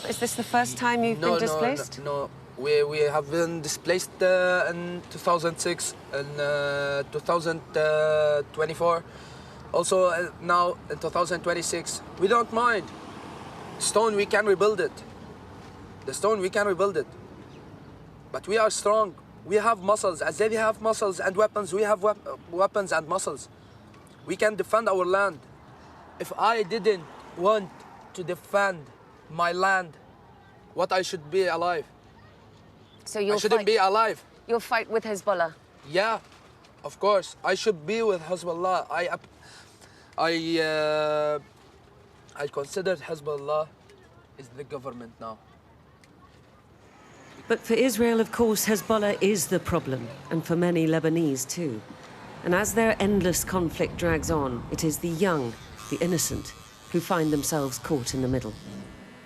Is this the first time you've been displaced? No. We have been displaced in 2006 and 2024. Also now in 2026. We don't mind. Stone, we can rebuild it. The stone, we can rebuild it. But we are strong. We have muscles. As they have muscles and weapons, we have weapons and muscles. We can defend our land. If I didn't want to defend my land, what I should be alive? So you'll I shouldn't be alive. You'll fight with Hezbollah? Yeah, of course. I should be with Hezbollah. I consider Hezbollah is the government now. But for Israel, of course, Hezbollah is the problem, and for many Lebanese too. And as their endless conflict drags on, it is the young, the innocent, who find themselves caught in the middle.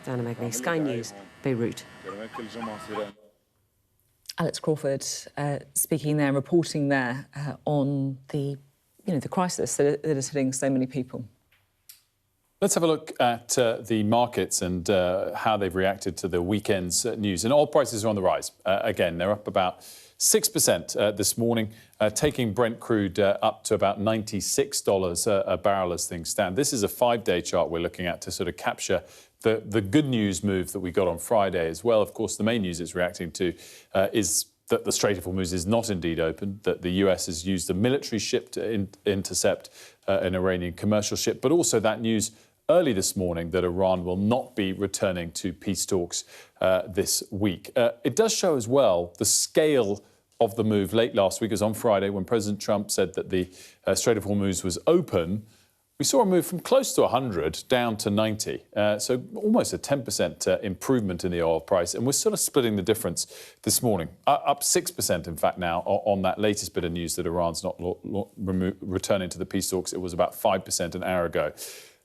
Diana Magnay, Sky News, Beirut. Alex Crawford speaking there, reporting there on the crisis that is hitting so many people. Let's have a look at the markets and how they've reacted to the weekend's news. And oil prices are on the rise. Again, they're up about 6% this morning, taking Brent crude up to about $96 a barrel as things stand. This is a 5-day chart we're looking at to sort of capture the good news move that we got on Friday as well. Of course, the main news it's reacting to is that the Strait of Hormuz is not indeed open, that the US has used a military ship to intercept an Iranian commercial ship, but also that news early this morning that Iran will not be returning to peace talks this week. It does show as well the scale of the move late last week. It was on Friday when President Trump said that the Strait of Hormuz was open. We saw a move from close to 100 down to 90, so almost a 10% improvement in the oil price, and we're sort of splitting the difference this morning. Up 6%, in fact, now on that latest bit of news that Iran's not returning to the peace talks. It was about 5% an hour ago.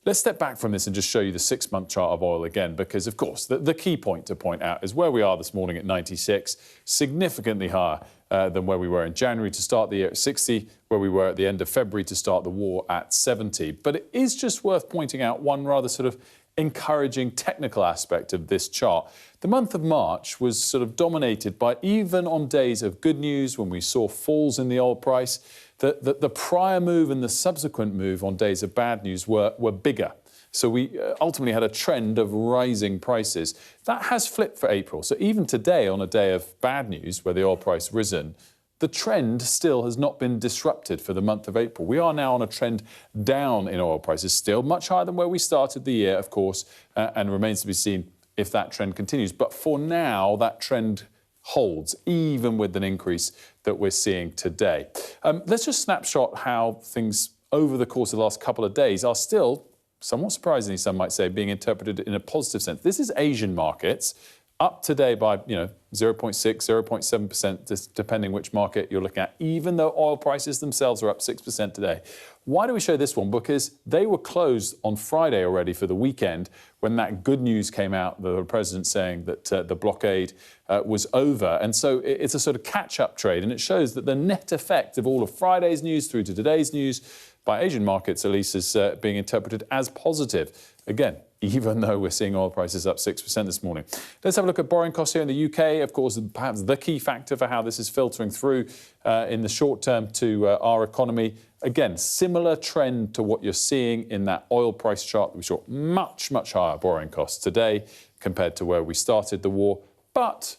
Let's step back from this and just show you the 6-month chart of oil again, because, of course, the key point to point out is where we are this morning at 96, significantly higher than where we were in January to start the year at 60, where we were at the end of February to start the war at 70. But it is just worth pointing out one rather sort of encouraging technical aspect of this chart. The month of March was sort of dominated by, even on days of good news when we saw falls in the oil price, the prior move and the subsequent move on days of bad news were bigger. So we ultimately had a trend of rising prices. That has flipped for April. So even today, on a day of bad news where the oil price risen, the trend still has not been disrupted for the month of April. We are now on a trend down in oil prices, still much higher than where we started the year, of course, and remains to be seen if that trend continues. But for now, that trend holds, even with an increase that we're seeing today. Let's just snapshot how things over the course of the last couple of days are still, somewhat surprisingly, some might say, being interpreted in a positive sense. This is Asian markets, up today by 0.6, 0.7%, depending which market you're looking at, even though oil prices themselves are up 6% today. Why do we show this one? Because they were closed on Friday already for the weekend when that good news came out, the president saying that the blockade was over. And so it's a sort of catch-up trade, and it shows that the net effect of all of Friday's news through to today's news, by Asian markets at least, is being interpreted as positive. Again, even though we're seeing oil prices up 6% this morning. Let's have a look at borrowing costs here in the UK. Of course, perhaps the key factor for how this is filtering through in the short term to our economy. Again, similar trend to what you're seeing in that oil price chart. We saw much, much higher borrowing costs today compared to where we started the war. But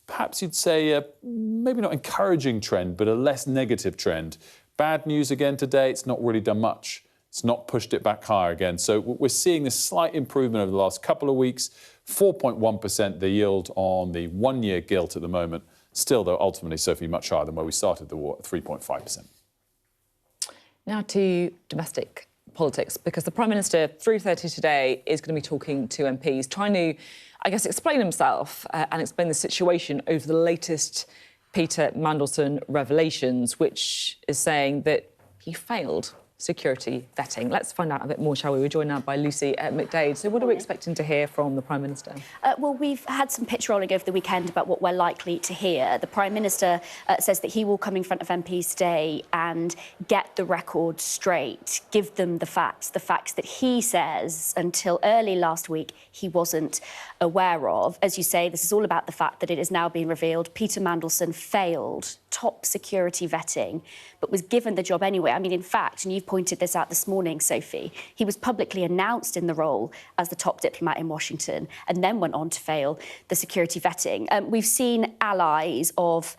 perhaps you'd say maybe not encouraging trend, but a less negative trend. Bad news again today. It's not really done much. It's not pushed it back higher again. So we're seeing this slight improvement over the last couple of weeks. 4.1% the yield on the one-year gilt at the moment. Still, though, ultimately, Sophie, much higher than where we started the war at 3.5%. Now to domestic politics, because the Prime Minister, 3:30 today, is going to be talking to MPs, trying to, I guess, explain himself and explain the situation over the latest Peter Mandelson revelations, which is saying that he failed security vetting. Let's find out a bit more, shall we? We're joined now by Lucy McDade. So what are we expecting to hear from the Prime Minister? Well, we've had some pitch rolling over the weekend about what we're likely to hear. The Prime Minister says that he will come in front of MPs today and get the record straight, give them the facts that he says until early last week he wasn't aware of. As you say, this is all about the fact that it is now being revealed Peter Mandelson failed top security vetting, but was given the job anyway. I mean, in fact, and you've pointed this out this morning, Sophie, he was publicly announced in the role as the top diplomat in Washington and then went on to fail the security vetting. We've seen allies of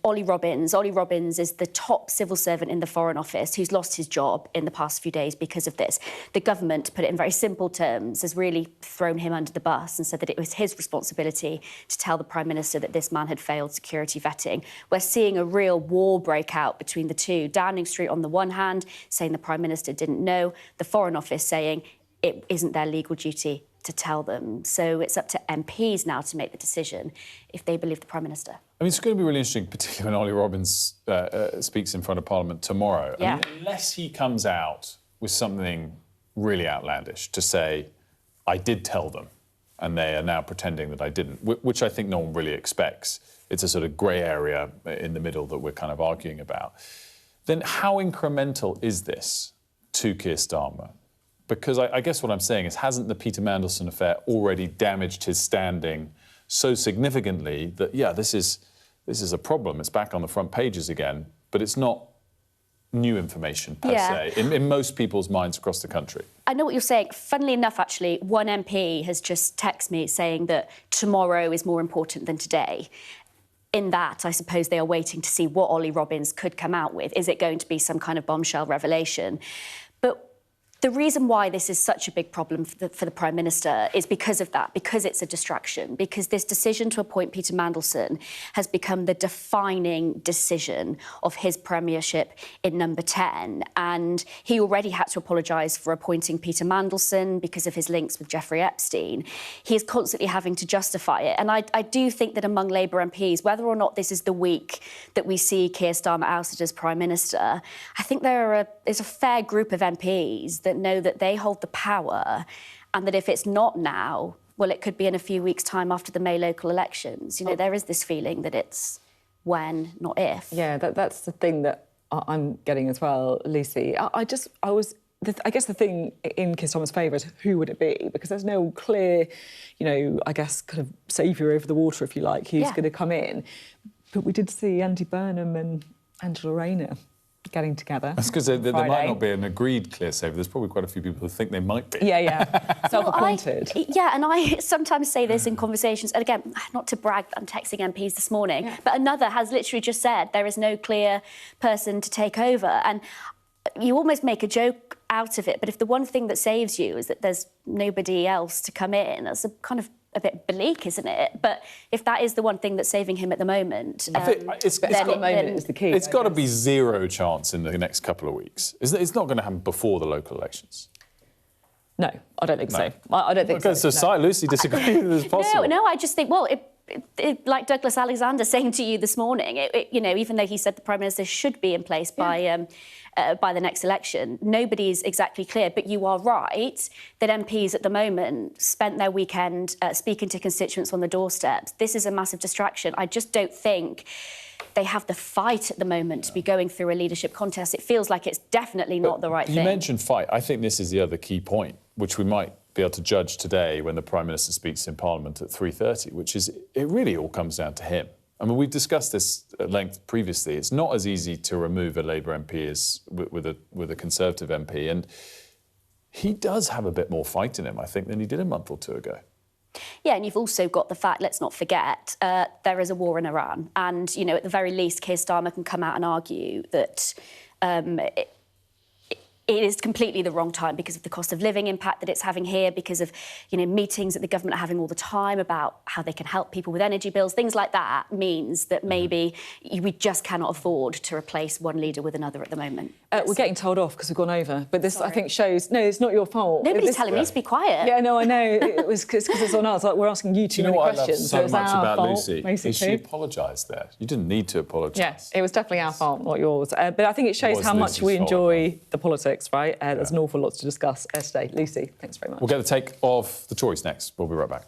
Ollie Robbins. Ollie Robbins is the top civil servant in the Foreign Office who's lost his job in the past few days because of this. The government, to put it in very simple terms, has really thrown him under the bus and said that it was his responsibility to tell the Prime Minister that this man had failed security vetting. We're seeing a real war break out between the two. Downing Street on the one hand saying the Prime Minister didn't know, the Foreign Office saying it isn't their legal duty to tell them. So it's up to MPs now to make the decision if they believe the Prime Minister. I mean, it's going to be really interesting, particularly when Ollie Robbins speaks in front of Parliament tomorrow. Yeah. I mean, unless he comes out with something really outlandish to say, I did tell them, and they are now pretending that I didn't, which I think no one really expects. It's a sort of grey area in the middle that we're kind of arguing about. Then how incremental is this to Keir Starmer? Because I guess what I'm saying is, hasn't the Peter Mandelson affair already damaged his standing so significantly that, yeah, this is a problem. It's back on the front pages again, but it's not new information, per se, in most people's minds across the country. I know what you're saying. Funnily enough, actually, one MP has just texted me saying that tomorrow is more important than today. In that, I suppose they are waiting to see what Ollie Robbins could come out with. Is it going to be some kind of bombshell revelation? But the reason why this is such a big problem for the Prime Minister is because of that, because it's a distraction, because this decision to appoint Peter Mandelson has become the defining decision of his premiership in Number 10. And he already had to apologise for appointing Peter Mandelson because of his links with Jeffrey Epstein. He is constantly having to justify it. And I do think that among Labour MPs, whether or not this is the week that we see Keir Starmer ousted as Prime Minister, I think there's a fair group of MPs that know that they hold the power and that if it's not now, well, it could be in a few weeks' time after the May local elections. You know, there is this feeling that it's when, not if. Yeah, that's the thing that I'm getting as well, Lucy. I guess the thing in Keir Starmer's favour is who would it be? Because there's no clear, I guess, kind of saviour over the water, if you like, who's going to come in. But we did see Andy Burnham and Angela Rayner getting together. That's because there might not be an agreed clear saver. There's probably quite a few people who think they might be. Yeah. Self-appointed. And I sometimes say this in conversations, and again, not to brag, I'm texting MPs this morning, but another has literally just said there is no clear person to take over. And you almost make a joke out of it, but if the one thing that saves you is that there's nobody else to come in, that's a kind of a bit bleak, isn't it? But if that is the one thing that's saving him at the moment, it's the key. It's got to be zero chance in the next couple of weeks. It's not going to happen before the local elections. No, I don't think so. I don't think so. So Lucy disagrees with this possible. No, I just think, well, like Douglas Alexander saying to you this morning, you know, even though he said the Prime Minister should be in place by the next election, nobody's exactly clear. But you are right that MPs at the moment spent their weekend speaking to constituents on the doorsteps. This is a massive distraction. I just don't think they have the fight at the moment to be going through a leadership contest. It feels like it's definitely not the right thing. You mentioned fight. I think this is the other key point, which we might be able to judge today when the Prime Minister speaks in Parliament at 3:30, which is it really all comes down to him. I mean, we've discussed this at length previously. It's not as easy to remove a Labour MP as with a Conservative MP, and he does have a bit more fight in him, I think, than he did a month or two ago. Yeah, and you've also got the fact, let's not forget, there is a war in Iran. And, you know, at the very least, Keir Starmer can come out and argue that it is completely the wrong time because of the cost of living impact that it's having here, because of, you know, meetings that the government are having all the time about how they can help people with energy bills. Things like that means that maybe we just cannot afford to replace one leader with another at the moment. We're getting told off because we've gone over, but this, I think, shows... No, it's not your fault. Nobody's telling me to be quiet. Yeah, no, I know. It was because it's on us. Like, we're asking you too many questions. You know what I love so much about fault, Lucy? basically. Is she apologised there. You didn't need to apologise. Yes, it was definitely our fault, not yours. But I think it shows how much we enjoy the politics, right? There's an awful lot to discuss today. Lucy, thanks very much. We'll get the take of the Tories next. We'll be right back.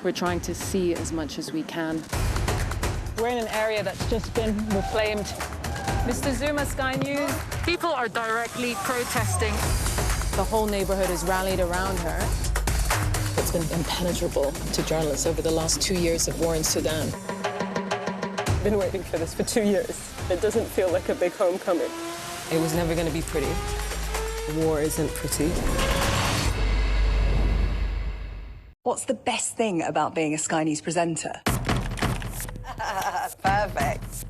We're trying to see as much as we can. We're in an area that's just been reclaimed. Mr. Zuma, Sky News. People are directly protesting. The whole neighborhood is rallied around her. It's been impenetrable to journalists over the last 2 years of war in Sudan. I've been waiting for this for 2 years. It doesn't feel like a big homecoming. It was never going to be pretty. War isn't pretty. What's the best thing about being a Sky News presenter? Perfect.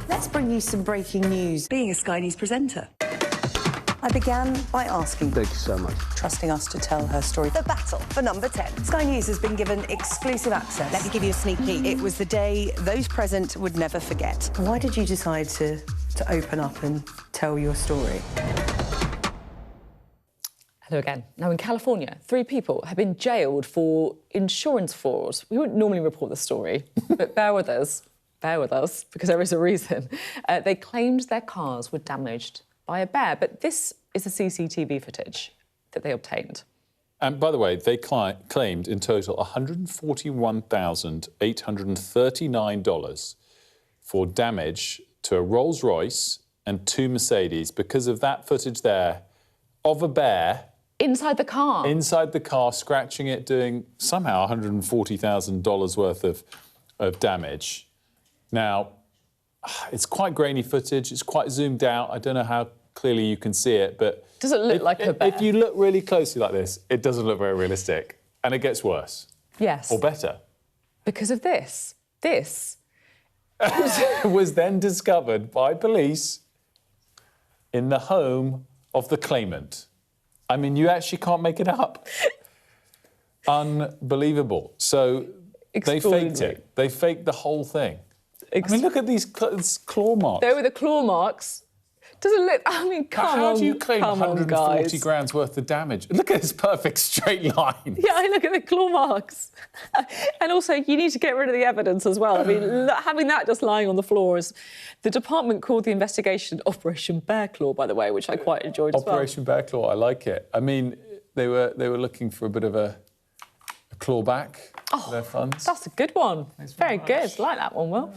Let's bring you some breaking news. Being a Sky News presenter. I began by asking... Thank you so much. ...trusting us to tell her story. The battle for number 10. Sky News has been given exclusive access. Let me give you a sneak peek. It was the day those present would never forget. Why did you decide to open up and tell your story? Hello again. Now, in California, 3 people have been jailed for insurance fraud. We wouldn't normally report the story, but bear with us, because there is a reason. They claimed their cars were damaged by a bear, but this is the CCTV footage that they obtained. And by the way, they claimed in total $141,839 for damage to a Rolls-Royce and 2 Mercedes because of that footage there of a bear inside the car. Inside the car, scratching it, doing somehow $140,000 worth of damage. Now, it's quite grainy footage. It's quite zoomed out. I don't know how clearly you can see it, but does it look like a bear? If you look really closely like this, it doesn't look very realistic, and it gets worse. Yes. Or better. Because of this. This was then discovered by police in the home of the claimant. I mean, you actually can't make it up. Unbelievable. So they faked it. They faked the whole thing. I mean, look at these claw marks. There were the claw marks. Doesn't look. I mean, come on. How do you claim 140 grand's worth of damage? Look at this perfect straight line. Yeah, I look at the claw marks. And also, you need to get rid of the evidence as well. I mean, having that just lying on the floor is. The department called the investigation Operation Bear Claw, by the way, which I quite enjoyed as well. Operation Bear Claw, I like it. I mean, they were looking for a bit of a clawback for their funds. That's a good one. It's very good. I like that one, Will.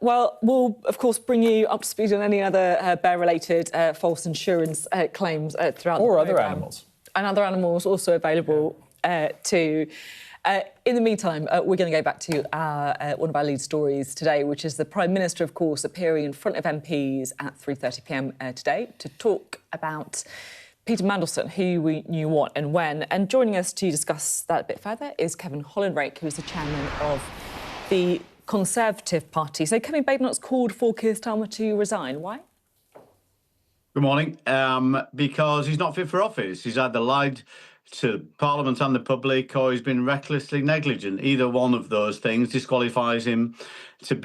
Well, we'll, of course, bring you up to speed on any other bear-related false insurance claims throughout the programme. Or other animals. And other animals also available too. In the meantime, we're going to go back to one of our lead stories today, which is the Prime Minister, of course, appearing in front of MPs at 3:30 p.m. Today to talk about Peter Mandelson, who we knew what and when. And joining us to discuss that a bit further is Kevin Hollinrake, who is the chairman of the Conservative Party. So Kevin Badenoch's called for Keir Starmer to resign. Why? Good morning. Because he's not fit for office. He's either lied to Parliament and the public, or he's been recklessly negligent. Either one of those things disqualifies him to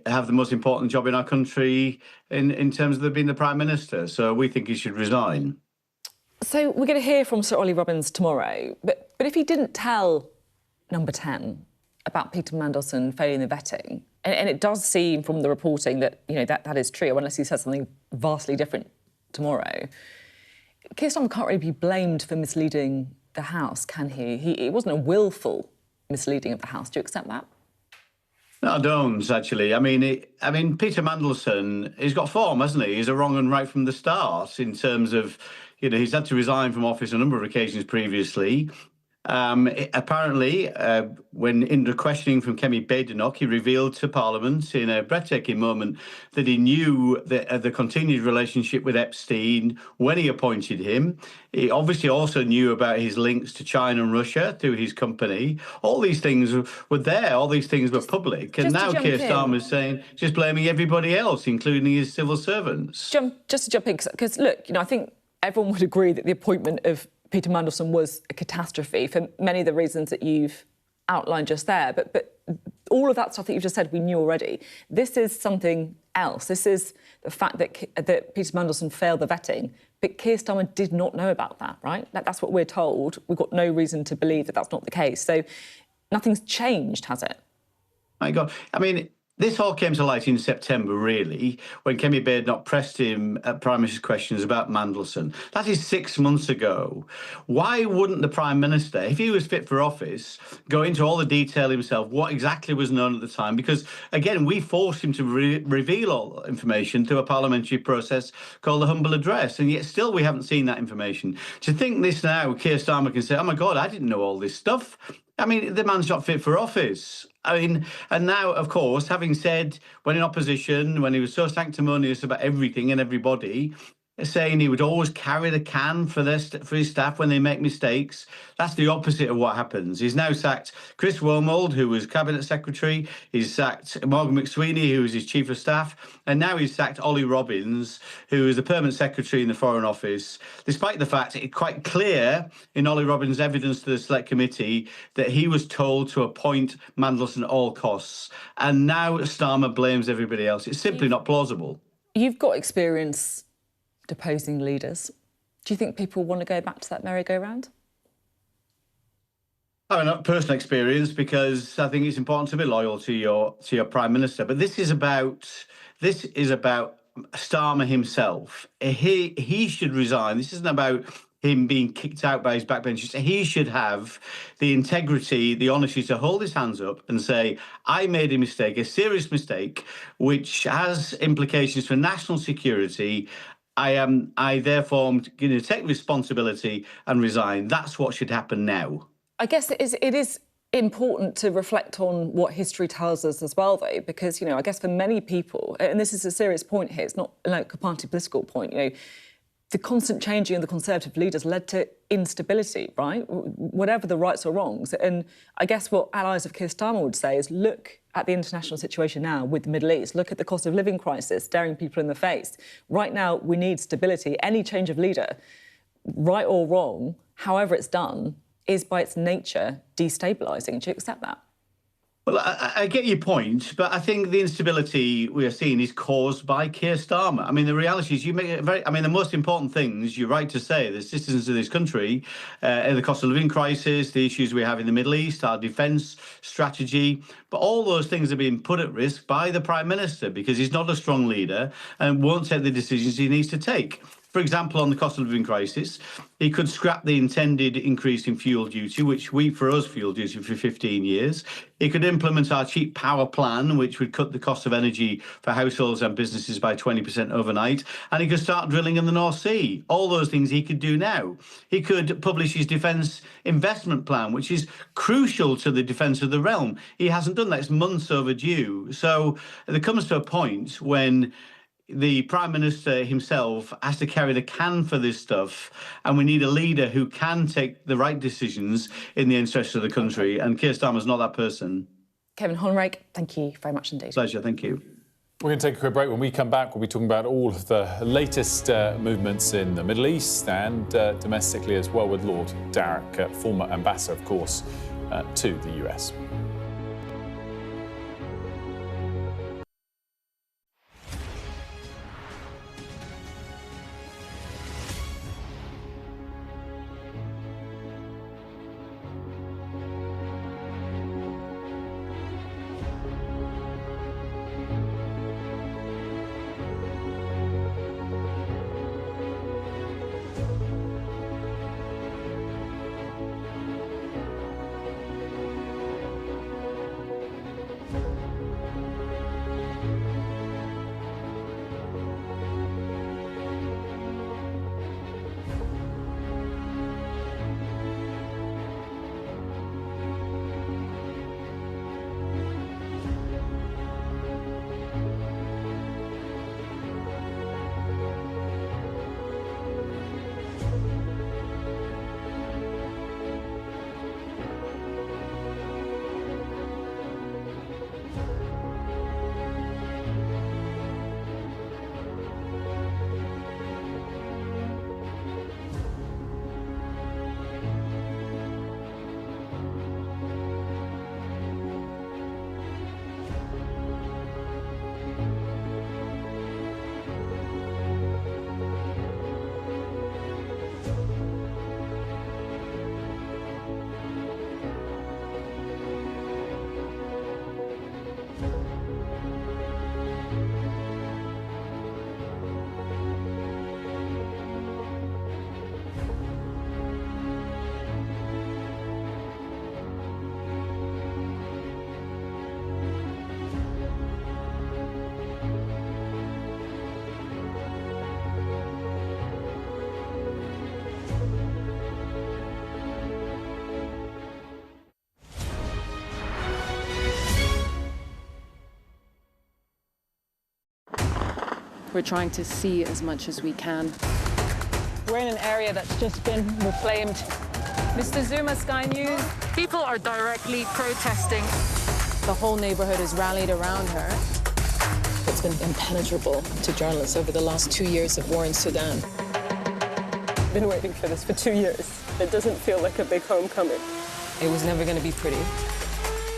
have the most important job in our country in terms of being the Prime Minister. So we think he should resign. So we're going to hear from Sir Ollie Robbins tomorrow. But if he didn't tell Number 10 about Peter Mandelson failing the vetting, and it does seem from the reporting that, you know, that is true, unless he says something vastly different tomorrow, Keir Starmer can't really be blamed for misleading the House, can he? It wasn't a willful misleading of the House. Do you accept that? No, I don't, actually. I mean, Peter Mandelson, he's got form, hasn't he? He's a wrong and right from the start in terms of, you know, he's had to resign from office a number of occasions previously. Apparently, when in the questioning from Kemi Badenoch, he revealed to Parliament in a breathtaking moment that he knew the continued relationship with Epstein when he appointed him. He obviously also knew about his links to China and Russia through his company. All these things were there. All these things were public. And now Keir Starmer is saying, just blaming everybody else, including his civil servants. Just to jump in, because, look, you know, I think everyone would agree that the appointment of Peter Mandelson was a catastrophe for many of the reasons that you've outlined just there. But all of that stuff that you've just said, we knew already. This is something else. This is the fact that Peter Mandelson failed the vetting, but Keir Starmer did not know about that, right? That's what we're told. We've got no reason to believe that that's not the case. So nothing's changed, has it? My God. I mean, this all came to light in September, really, when Kemi Badenoch pressed him at Prime Minister's questions about Mandelson. That is 6 months ago. Why wouldn't the Prime Minister, if he was fit for office, go into all the detail himself, what exactly was known at the time? Because, again, we forced him to reveal all information through a parliamentary process called the humble address, and yet still we haven't seen that information. To think this now, Keir Starmer can say, oh, my God, I didn't know all this stuff. I mean, the man's not fit for office. I mean, and now, of course, having said when in opposition, when he was so sanctimonious about everything and everybody, saying he would always carry the can for his staff when they make mistakes, that's the opposite of what happens. He's now sacked Chris Wormold, who was Cabinet Secretary. He's sacked Morgan McSweeney, who was his Chief of Staff. And now he's sacked Ollie Robbins, who is the Permanent Secretary in the Foreign Office, despite the fact it's quite clear in Ollie Robbins' evidence to the Select Committee that he was told to appoint Mandelson at all costs. And now Starmer blames everybody else. It's simply not plausible. You've got experience deposing leaders. Do you think people want to go back to that merry-go-round? I mean, not personal experience, because I think it's important to be loyal to your Prime Minister. But this is about Starmer himself. He should resign. This isn't about him being kicked out by his backbenchers. He should have the integrity, the honesty to hold his hands up and say, I made a mistake, a serious mistake, which has implications for national security. I therefore am going to take responsibility and resign. That's what should happen now. I guess it is important to reflect on what history tells us as well, though, because, I guess for many people, and this is a serious point here, it's not like a party political point, the constant changing of the Conservative leaders led to instability, right? Whatever the rights or wrongs. And I guess what allies of Keir Starmer would say is look at the international situation now with the Middle East, look at the cost of living crisis staring people in the face. Right now, we need stability. Any change of leader, right or wrong, however it's done, is by its nature destabilising. Do you accept that? Well, I get your point, but I think the instability we are seeing is caused by Keir Starmer. I mean, the reality is you make it the most important things, you're right to say, the citizens of this country, the cost of living crisis, the issues we have in the Middle East, our defence strategy, but all those things are being put at risk by the Prime Minister because he's not a strong leader and won't take the decisions he needs to take. For example, on the cost of living crisis, he could scrap the intended increase in fuel duty, which fuel duty for 15 years. He could implement our cheap power plan, which would cut the cost of energy for households and businesses by 20% overnight. And he could start drilling in the North Sea. All those things he could do now. He could publish his defence investment plan, which is crucial to the defence of the realm. He hasn't done that. It's months overdue. So there comes to a point when the Prime Minister himself has to carry the can for this stuff, and we need a leader who can take the right decisions in the interest of the country, and Keir Starmer's not that person. Kevin Honrake, thank you very much indeed. Pleasure, thank you. We're going to take a quick break. When we come back, we'll be talking about all of the latest movements in the Middle East and domestically as well with Lord Darroch, former ambassador, of course, to the US. We're trying to see as much as we can. We're in an area that's just been reclaimed. Mr. Zuma, Sky News. People are directly protesting. The whole neighborhood is rallied around her. It's been impenetrable to journalists over the last 2 years of war in Sudan. I've been waiting for this for 2 years. It doesn't feel like a big homecoming. It was never going to be pretty.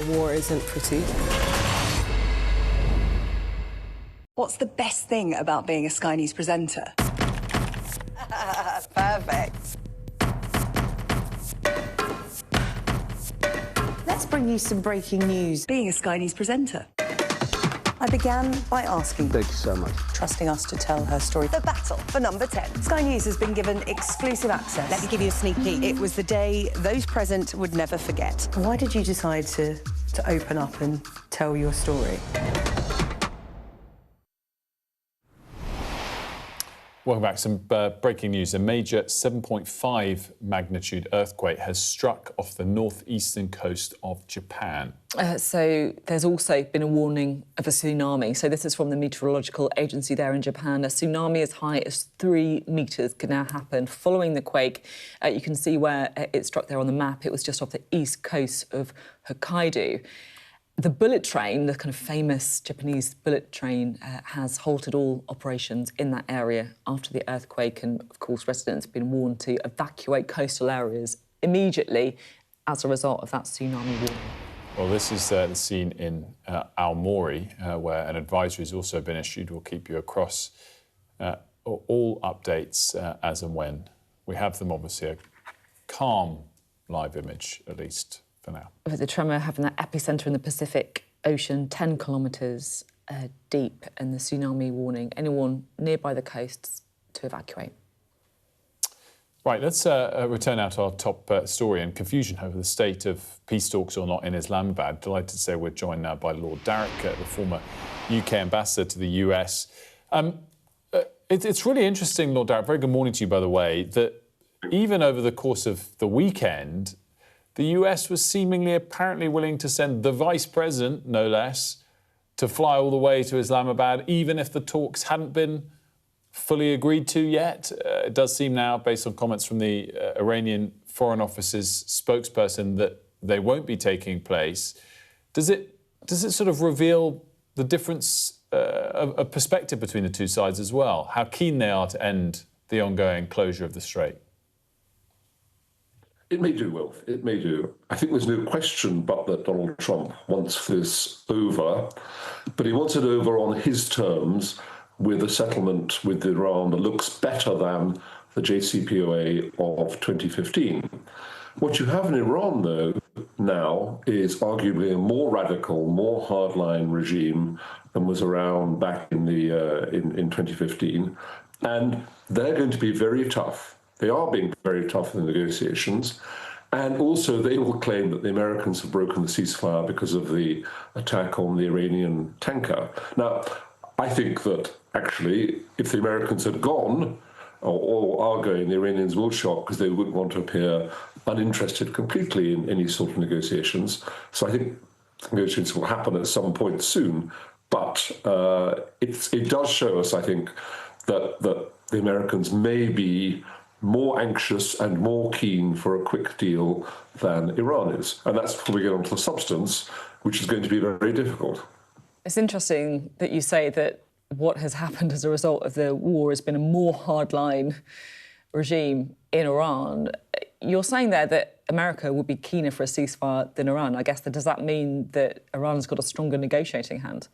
War isn't pretty. What's the best thing about being a Sky News presenter? Perfect. Let's bring you some breaking news. Being a Sky News presenter. I began by asking, thank you so much, trusting us to tell her story. The battle for number 10. Sky News has been given exclusive access. Let me give you a sneak peek. It was the day those present would never forget. Why did you decide to open up and tell your story? Welcome back. Some breaking news. A major 7.5 magnitude earthquake has struck off the northeastern coast of Japan. So there's also been a warning of a tsunami. So this is from the meteorological agency there in Japan. A tsunami as high as 3 metres could now happen following the quake. You can see where it struck there on the map. It was just off the east coast of Hokkaido. The bullet train, the kind of famous Japanese bullet train, has halted all operations in that area after the earthquake, and of course residents have been warned to evacuate coastal areas immediately as a result of that tsunami warning. Well, this is the scene in Aomori, where an advisory has also been issued. We'll keep you across all updates as and when we have them. Obviously, a calm live image, at least for now. With the tremor having that epicentre in the Pacific Ocean, 10 kilometres deep, and the tsunami warning, anyone nearby the coasts to evacuate. Right, let's return now to our top story and confusion over the state of peace talks or not in Islamabad. Delighted to say we're joined now by Lord Darroch, the former UK ambassador to the US. It's really interesting, Lord Darroch, very good morning to you, by the way, that even over the course of the weekend, the US was seemingly apparently willing to send the Vice President, no less, to fly all the way to Islamabad, even if the talks hadn't been fully agreed to yet. It does seem now, based on comments from the Iranian Foreign Office's spokesperson, that they won't be taking place. Does it sort of reveal the difference of perspective between the two sides as well? How keen they are to end the ongoing closure of the Strait? It may do, Wilf. It may do. I think there's no question but that Donald Trump wants this over, but he wants it over on his terms, with a settlement with Iran that looks better than the JCPOA of 2015. What you have in Iran, though, now is arguably a more radical, more hardline regime than was around back in in 2015, and they're going to be very tough. They are being very tough in the negotiations, and also they will claim that the Americans have broken the ceasefire because of the attack on the Iranian tanker. Now, I think that actually, if the Americans had gone, or are going, the Iranians will shock because they wouldn't want to appear uninterested completely in any sort of negotiations. So I think negotiations will happen at some point soon. But it does show us, I think, that the Americans may be more anxious and more keen for a quick deal than Iran is. And that's before we get onto the substance, which is going to be very difficult. It's interesting that you say that what has happened as a result of the war has been a more hardline regime in Iran. You're saying there that America would be keener for a ceasefire than Iran. I guess does that mean that Iran's got a stronger negotiating hand?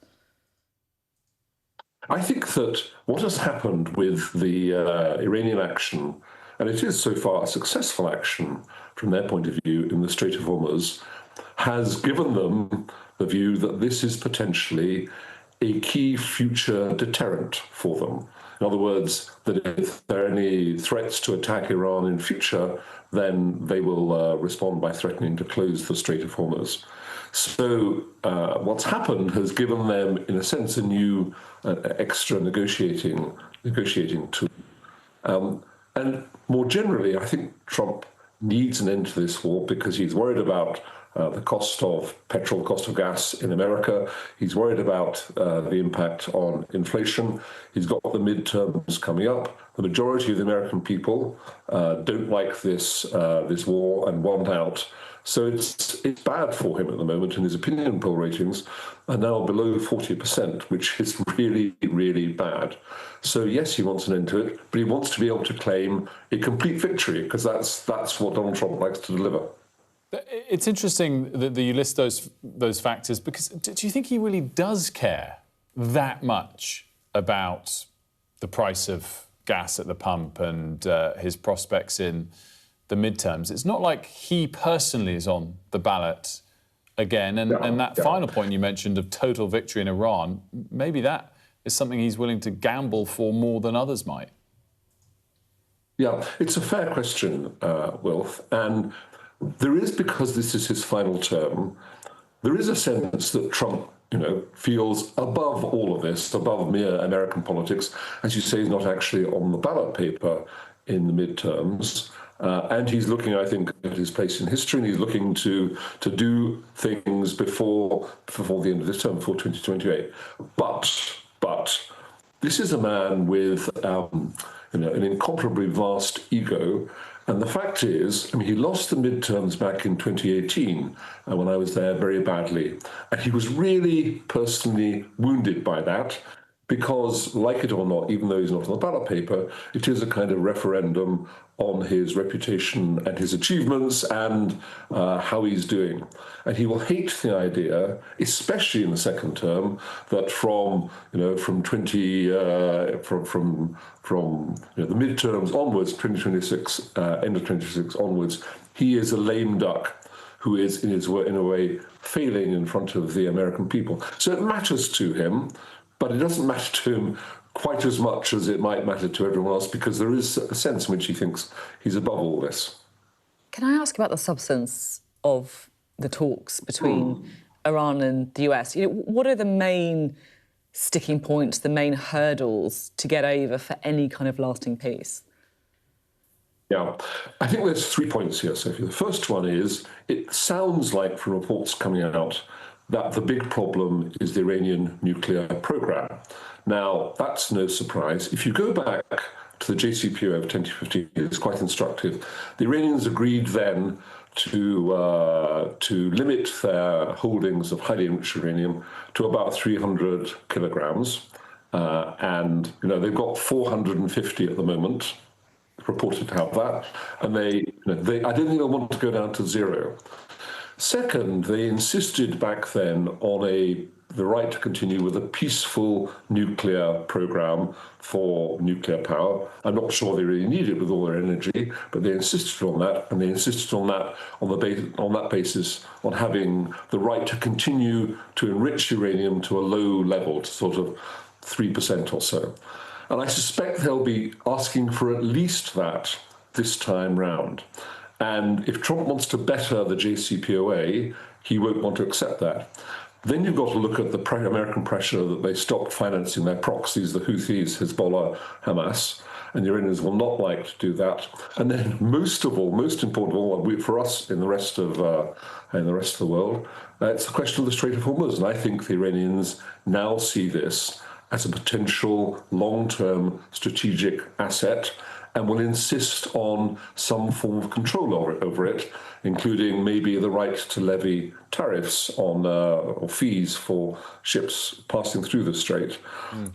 I think that what has happened with the Iranian action, and it is so far a successful action from their point of view in the Strait of Hormuz, has given them the view that this is potentially a key future deterrent for them. In other words, that if there are any threats to attack Iran in future, then they will respond by threatening to close the Strait of Hormuz. So what's happened has given them, in a sense, a new extra negotiating tool. And more generally, I think Trump needs an end to this war because he's worried about the cost of petrol, the cost of gas in America. He's worried about the impact on inflation. He's got the midterms coming up. The majority of the American people don't like this war and want out. So it's bad for him at the moment, and his opinion poll ratings are now below 40%, which is really, really bad. So yes, he wants an end to it, but he wants to be able to claim a complete victory, because that's what Donald Trump likes to deliver. It's interesting that you list those factors, because do you think he really does care that much about the price of gas at the pump and his prospects in the midterms? It's not like he personally is on the ballot again. And that final point you mentioned of total victory in Iran, maybe that is something he's willing to gamble for more than others might. Yeah, it's a fair question, Wilf. And there is, because this is his final term, there is a sense that Trump, feels above all of this, above mere American politics. As you say, he's not actually on the ballot paper in the midterms. And he's looking, I think, at his place in history, and he's looking to do things before the end of this term, before 2028. But this is a man with an incomparably vast ego. And the fact is, he lost the midterms back in 2018 when I was there very badly. And he was really personally wounded by that because, like it or not, even though he's not on the ballot paper, it is a kind of referendum on his reputation and his achievements and how he's doing. And he will hate the idea, especially in the second term, that from the midterms onwards, 2026, end of 2026 onwards, he is a lame duck who is in a way failing in front of the American people. So it matters to him, but it doesn't matter to him quite as much as it might matter to everyone else, because there is a sense in which he thinks he's above all this. Can I ask about the substance of the talks between Iran and the US? What are the main sticking points, the main hurdles to get over for any kind of lasting peace? Yeah, I think there's 3 points here, Sophie. The first one is, it sounds like from reports coming out that the big problem is the Iranian nuclear program. Now, that's no surprise. If you go back to the JCPOA of 2015, it's quite instructive. The Iranians agreed then to limit their holdings of highly enriched uranium to about 300 kilograms. And, they've got 450 at the moment, reported to have that. And I don't think they'll want to go down to zero. Second, they insisted back then on the right to continue with a peaceful nuclear program for nuclear power. I'm not sure they really need it with all their energy, but they insisted on that, and they insisted on that on that basis, on having the right to continue to enrich uranium to a low level, to sort of 3% or so. And I suspect they'll be asking for at least that this time round. And if Trump wants to better the JCPOA, he won't want to accept that. Then you've got to look at the American pressure that they stop financing their proxies, the Houthis, Hezbollah, Hamas, and the Iranians will not like to do that. And then most important of all, for us in the rest of the world, it's the question of the Strait of Hormuz. And I think the Iranians now see this as a potential long-term strategic asset, and will insist on some form of control over it, including maybe the right to levy tariffs on or fees for ships passing through the strait.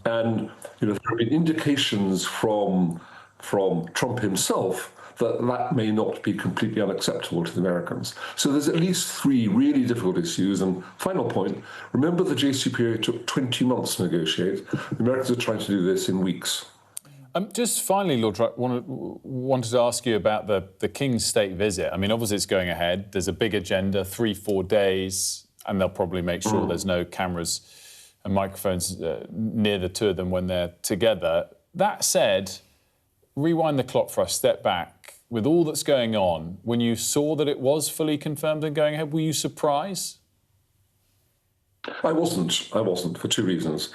And there have been indications from Trump himself that may not be completely unacceptable to the Americans. So there's at least 3 really difficult issues. And final point, remember the JCPOA took 20 months to negotiate. The Americans are trying to do this in weeks. Just finally, Lord Truck, wanted to ask you about the King's state visit. Obviously it's going ahead. There's a big agenda, 3-4 days, and they'll probably make sure there's no cameras and microphones near the two of them when they're together. That said, rewind the clock for a step back. With all that's going on, when you saw that it was fully confirmed and going ahead, were you surprised? I wasn't for 2 reasons.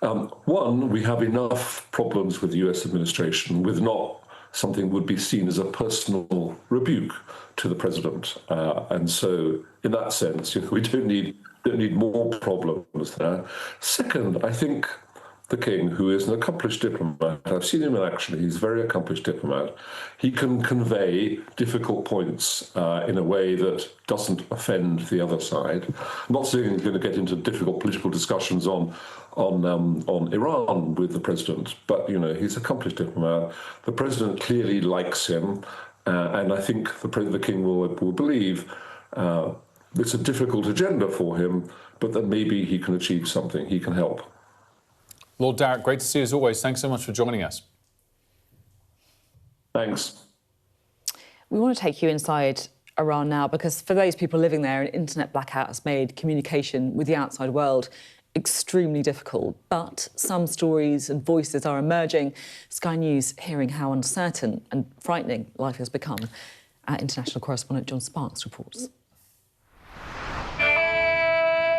One, we have enough problems with the US administration with not something would be seen as a personal rebuke to the president. And so in that sense, we don't need more problems there. Second, I think the King, who is an accomplished diplomat, I've seen him in action, he's a very accomplished diplomat, he can convey difficult points in a way that doesn't offend the other side. I'm not saying he's going to get into difficult political discussions on Iran with the president, but he's an accomplished diplomat. The president clearly likes him, and I think the King will believe it's a difficult agenda for him, but that maybe he can achieve something, he can help. Lord Darrett, great to see you as always. Thanks so much for joining us. Thanks. We want to take you inside Iran now, because for those people living there, an internet blackout has made communication with the outside world extremely difficult. But some stories and voices are emerging. Sky News hearing how uncertain and frightening life has become. Our international correspondent John Sparks reports.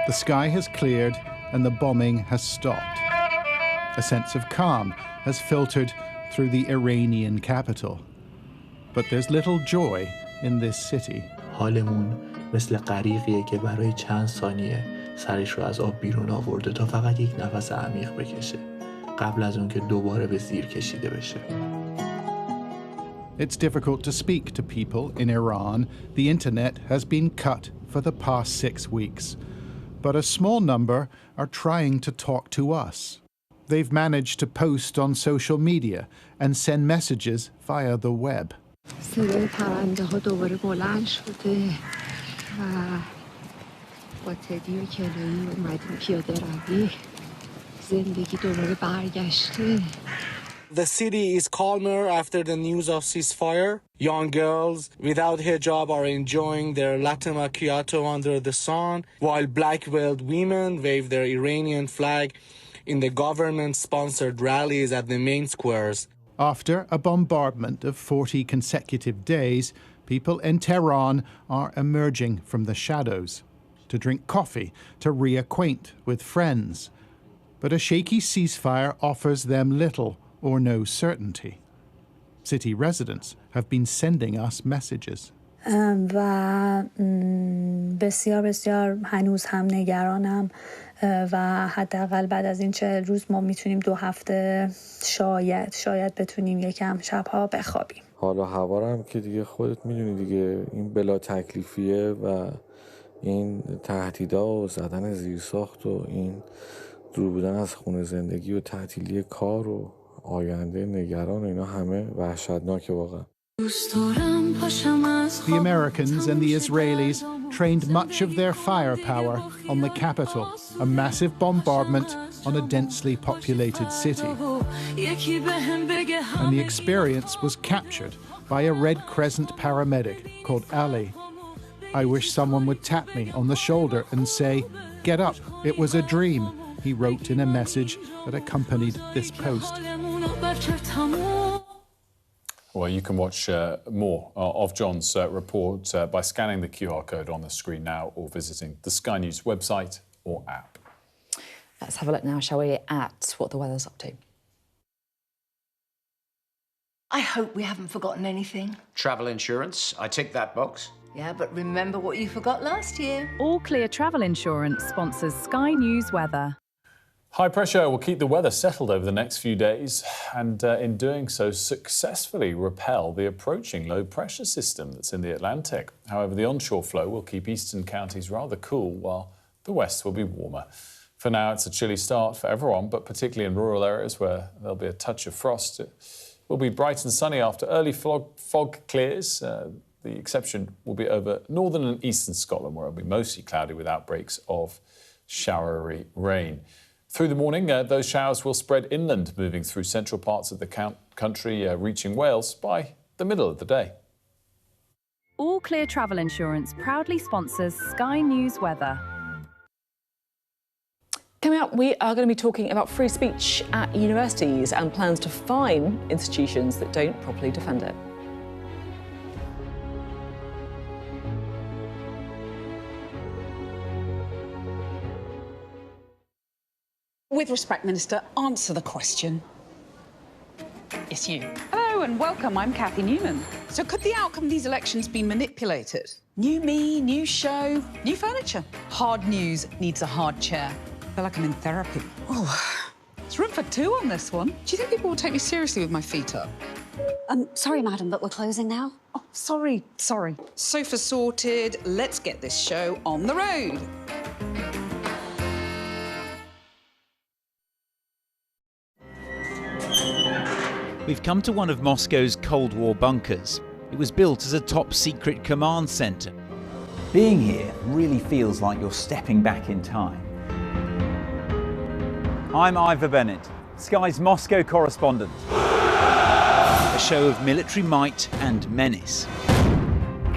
The sky has cleared and the bombing has stopped. A sense of calm has filtered through the Iranian capital. But there's little joy in this city. حالمون مثل غریقیه که برای چند ثانیه سرش رو از آب بیرون آورده تا فقط یک نفس عمیق بکشه قبل از اون که دوباره به زیر کشیده بشه. It's difficult to speak to people in Iran. The internet has been cut for the past 6 weeks. But a small number are trying to talk to us. They've managed to post on social media and send messages via the web. صدای پرنده ها دوباره بلند شده و با تدی و کلایی اومدیم پیاده روی زندگی دوباره برگشته. The city is calmer after the news of ceasefire. Young girls without hijab are enjoying their latte macchiato under the sun, while black-veiled women wave their Iranian flag in the government-sponsored rallies at the main squares. After a bombardment of 40 consecutive days, people in Tehran are emerging from the shadows to drink coffee, to reacquaint with friends. But a shaky ceasefire offers them little or no certainty. City residents have been sending us messages. و بسیار هنوز هم نگرانم و حداقل بعد از این 40 روز ما میتونیم 2 هفته شاید بتونیم یکم شبها بخوابیم. حالا هوا هم که دیگه خودت میدونی دیگه این بلا تکلیفیه و این تهدیدا و زدن زیرساخت و این دور بودن از خونه زندگی و تعطیلی کار و آینده نگران اینا همه وحشتناکه واقعا. The Americans and the Israelis trained much of their firepower on the capital, a massive bombardment on a densely populated city. And the experience was captured by a Red Crescent paramedic called Ali. I wish someone would tap me on the shoulder and say, "Get up, it was a dream," he wrote in a message that accompanied this post. Well, you can watch more of John's report by scanning the QR code on the screen now or visiting the Sky News website or app. Let's have a look now, shall we, at what the weather's up to. I hope we haven't forgotten anything. Travel insurance, I tick that box. Yeah, but remember what you forgot last year. All Clear Travel Insurance sponsors Sky News weather. High pressure will keep the weather settled over the next few days and in doing so successfully repel the approaching low pressure system that's in the Atlantic. However, the onshore flow will keep eastern counties rather cool while the west will be warmer. For now, it's a chilly start for everyone, but particularly in rural areas where there'll be a touch of frost. It will be bright and sunny after early fog clears. The exception will be over northern and eastern Scotland, where it'll be mostly cloudy with outbreaks of showery rain. Through the morning, those showers will spread inland, moving through central parts of the country, reaching Wales by the middle of the day. All Clear Travel Insurance proudly sponsors Sky News weather. Coming up, we are going to be talking about free speech at universities and plans to fine institutions that don't properly defend it. With respect, Minister, answer the question. It's you. Hello and welcome. I'm Cathy Newman. So could the outcome of these elections be manipulated? New me, new show, new furniture. Hard news needs a hard chair. I feel like I'm in therapy. Oh, there's room for 2 on this one. Do you think people will take me seriously with my feet up? Sorry, madam, but we're closing now. Oh, sorry. Sofa sorted. Let's get this show on the road. We've come to one of Moscow's Cold War bunkers. It was built as a top-secret command centre. Being here really feels like you're stepping back in time. I'm Ivor Bennett, Sky's Moscow correspondent. A show of military might and menace.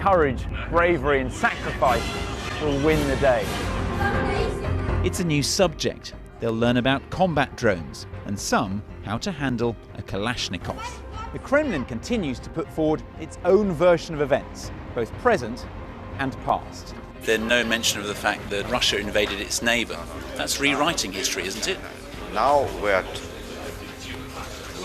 courage, bravery and sacrifice will win the day. It's a new subject. They'll learn about combat drones and some how to handle a Kalashnikov. The Kremlin continues to put forward its own version of events, both present and past. There's no mention of the fact that Russia invaded its neighbour. That's rewriting history, isn't it? Now we have to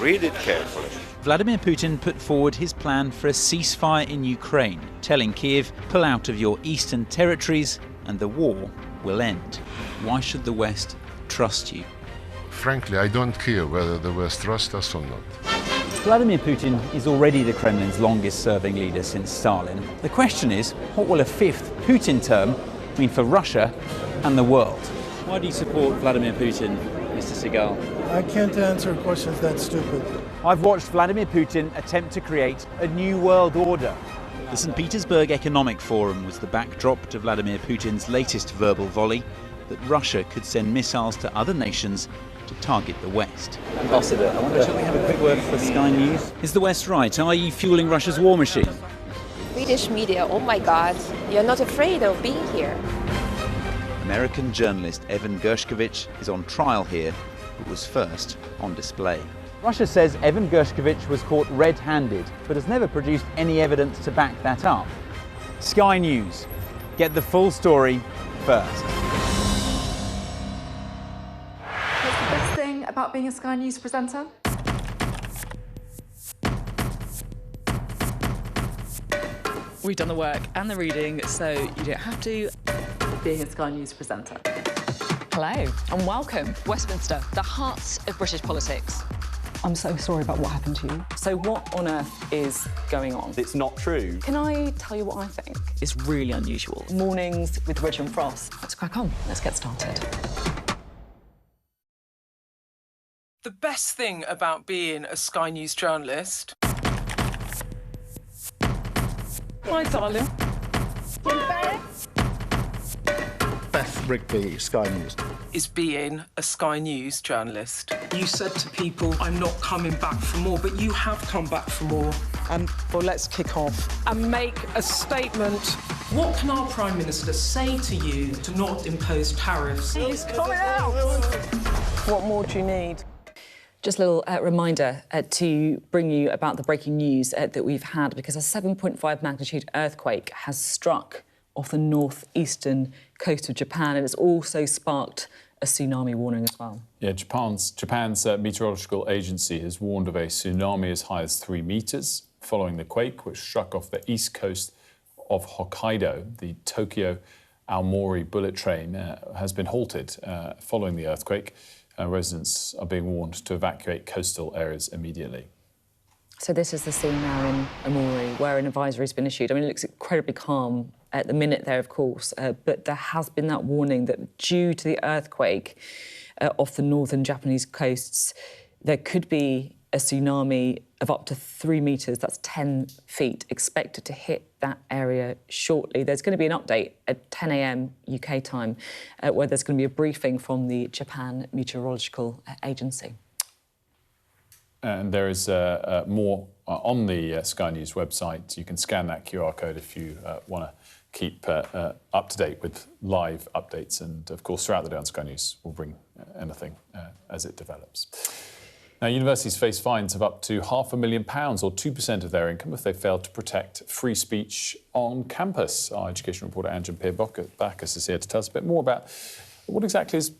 read it carefully. Vladimir Putin put forward his plan for a ceasefire in Ukraine, telling Kiev, pull out of your eastern territories and the war will end. Why should the West trust you? Frankly, I don't care whether the West trusts us or not. Vladimir Putin is already the Kremlin's longest-serving leader since Stalin. The question is, what will a fifth Putin term mean for Russia and the world? Why do you support Vladimir Putin, Mr. Segal? I can't answer questions that stupid. I've watched Vladimir Putin attempt to create a new world order. The St. Petersburg Economic Forum was the backdrop to Vladimir Putin's latest verbal volley that Russia could send missiles to other nations to target the West. Ambassador, I wonder, shall we have a quick word for Sky News? Is the West right? Are you fueling Russia's war machine? Swedish media, oh my God, you're not afraid of being here. American journalist Evan Gershkovich is on trial here, but was first on display. Russia says Evan Gershkovich was caught red-handed, but has never produced any evidence to back that up. Sky News. Get the full story first. What's the best thing about being a Sky News presenter? We've done the work and the reading, so you don't have to. Being a Sky News presenter. Hello and welcome. Westminster, the heart of British politics. I'm so sorry about what happened to you. So what on earth is going on? It's not true. Can I tell you what I think? It's really unusual. Mornings with Rich and Frost. Let's crack on. Let's get started. The best thing about being a Sky News journalist... My darling. Beth Rigby, Sky News. Is being a Sky News journalist. You said to people, I'm not coming back for more, but you have come back for more. Well, let's kick off and make a statement. What can our Prime Minister say to you to not impose tariffs? He's coming out! What more do you need? Just a little reminder to bring you about the breaking news that we've had, because a 7.5 magnitude earthquake has struck off the northeastern coast of Japan, and it's also sparked a tsunami warning as well. Yeah, Japan's meteorological agency has warned of a tsunami as high as 3 metres following the quake, which struck off the east coast of Hokkaido. The Tokyo Aomori bullet train has been halted following the earthquake. Residents are being warned to evacuate coastal areas immediately. So this is the scene now in Aomori, where an advisory has been issued. I mean, it looks incredibly calm at the minute there, of course, but there has been that warning that due to the earthquake off the northern Japanese coasts, there could be a tsunami of up to 3 metres, that's 10 feet, expected to hit that area shortly. There's going to be an update at 10 a.m. UK time, where there's going to be a briefing from the Japan Meteorological Agency. And there is more on the Sky News website. You can scan that QR code if you want to keep up to date with live updates. And, of course, throughout the day on Sky News, we'll bring anything as it develops. Now, universities face fines of up to £500,000 or 2% of their income if they fail to protect free speech on campus. Our education reporter Anjan Pierre-Bacchus is here to tell us a bit more about what exactly is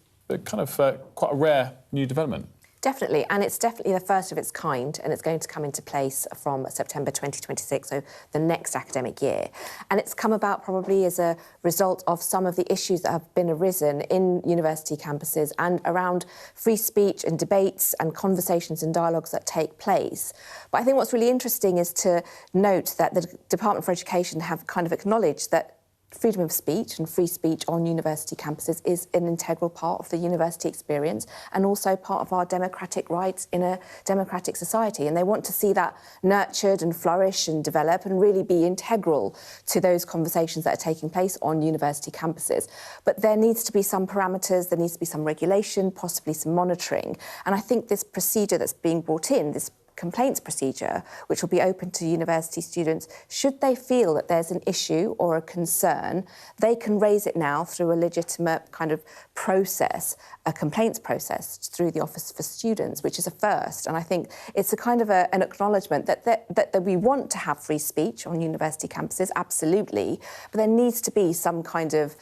kind of quite a rare new development. Definitely, and it's definitely the first of its kind, and it's going to come into place from September 2026, so the next academic year. And it's come about probably as a result of some of the issues that have been arisen in university campuses and around free speech and debates and conversations and dialogues that take place. But I think what's really interesting is to note that the Department for Education have kind of acknowledged that freedom of speech and free speech on university campuses is an integral part of the university experience and also part of our democratic rights in a democratic society. And they want to see that nurtured and flourish and develop and really be integral to those conversations that are taking place on university campuses. But there needs to be some parameters, there needs to be some regulation, possibly some monitoring. And I think this procedure that's being brought in, this complaints procedure, which will be open to university students. Should they feel that there's an issue or a concern, they can raise it now through a legitimate kind of process, a complaints process through the Office for Students, which is a first. And I think it's a kind of an acknowledgement that we want to have free speech on university campuses, absolutely, but there needs to be some kind of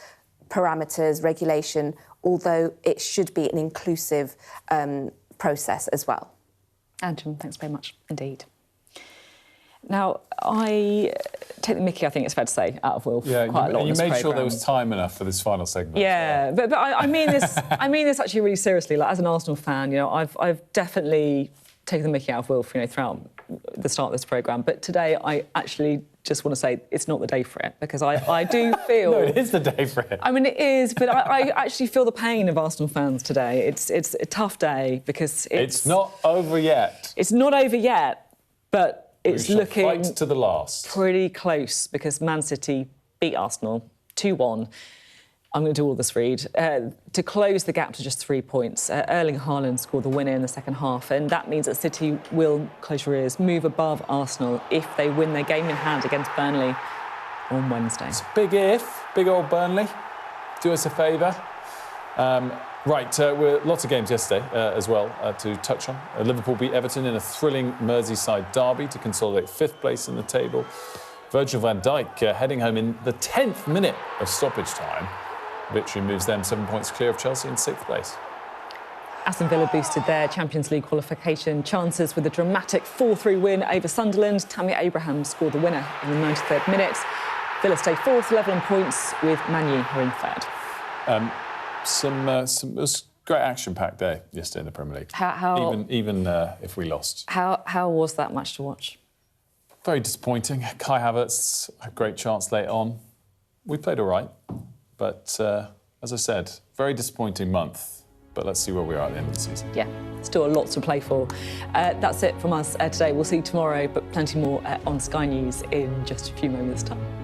parameters, regulation, although it should be an inclusive process as well. Angela, thanks very much indeed. Now, I take the mickey, I think it's fair to say, out of Will quite a lot. And you made sure there was time enough for this final segment. Yeah, but I mean this. I mean this actually really seriously. Like, as an Arsenal fan, you know, I've definitely taken the mickey out of Will, throughout the start of this programme. But today, I actually just want to say it's not the day for it, because I do feel... No, it is the day for it. I mean, it is, but I actually feel the pain of Arsenal fans today. It's a tough day because it's not over yet. It's not over yet, but it's looking... fight to the last. Pretty close, because Man City beat Arsenal 2-1. I'm going to do all this read. To close the gap to just 3 points, Erling Haaland scored the winner in the second half, and that means that City will, close your ears, move above Arsenal if they win their game in hand against Burnley on Wednesday. It's a big if, big old Burnley. Do us a favour. Right, lots of games yesterday as well to touch on. Liverpool beat Everton in a thrilling Merseyside derby to consolidate 5th place in the table. Virgil van Dijk heading home in the 10th minute of stoppage time. Victory moves them 7 points clear of Chelsea in 6th place. Aston Villa boosted their Champions League qualification chances with a dramatic 4-3 win over Sunderland. Tammy Abraham scored the winner in the 93rd minute. Villa stay 4th, level on points, with Man U who are in 3rd. It was a great action-packed day yesterday in the Premier League. Even if we lost. How was that match to watch? Very disappointing. Kai Havertz had a great chance late on. We played all right. But, as I said, very disappointing month. But let's see where we are at the end of the season. Yeah, still a lot to play for. That's it from us today. We'll see you tomorrow, but plenty more on Sky News in just a few moments' time.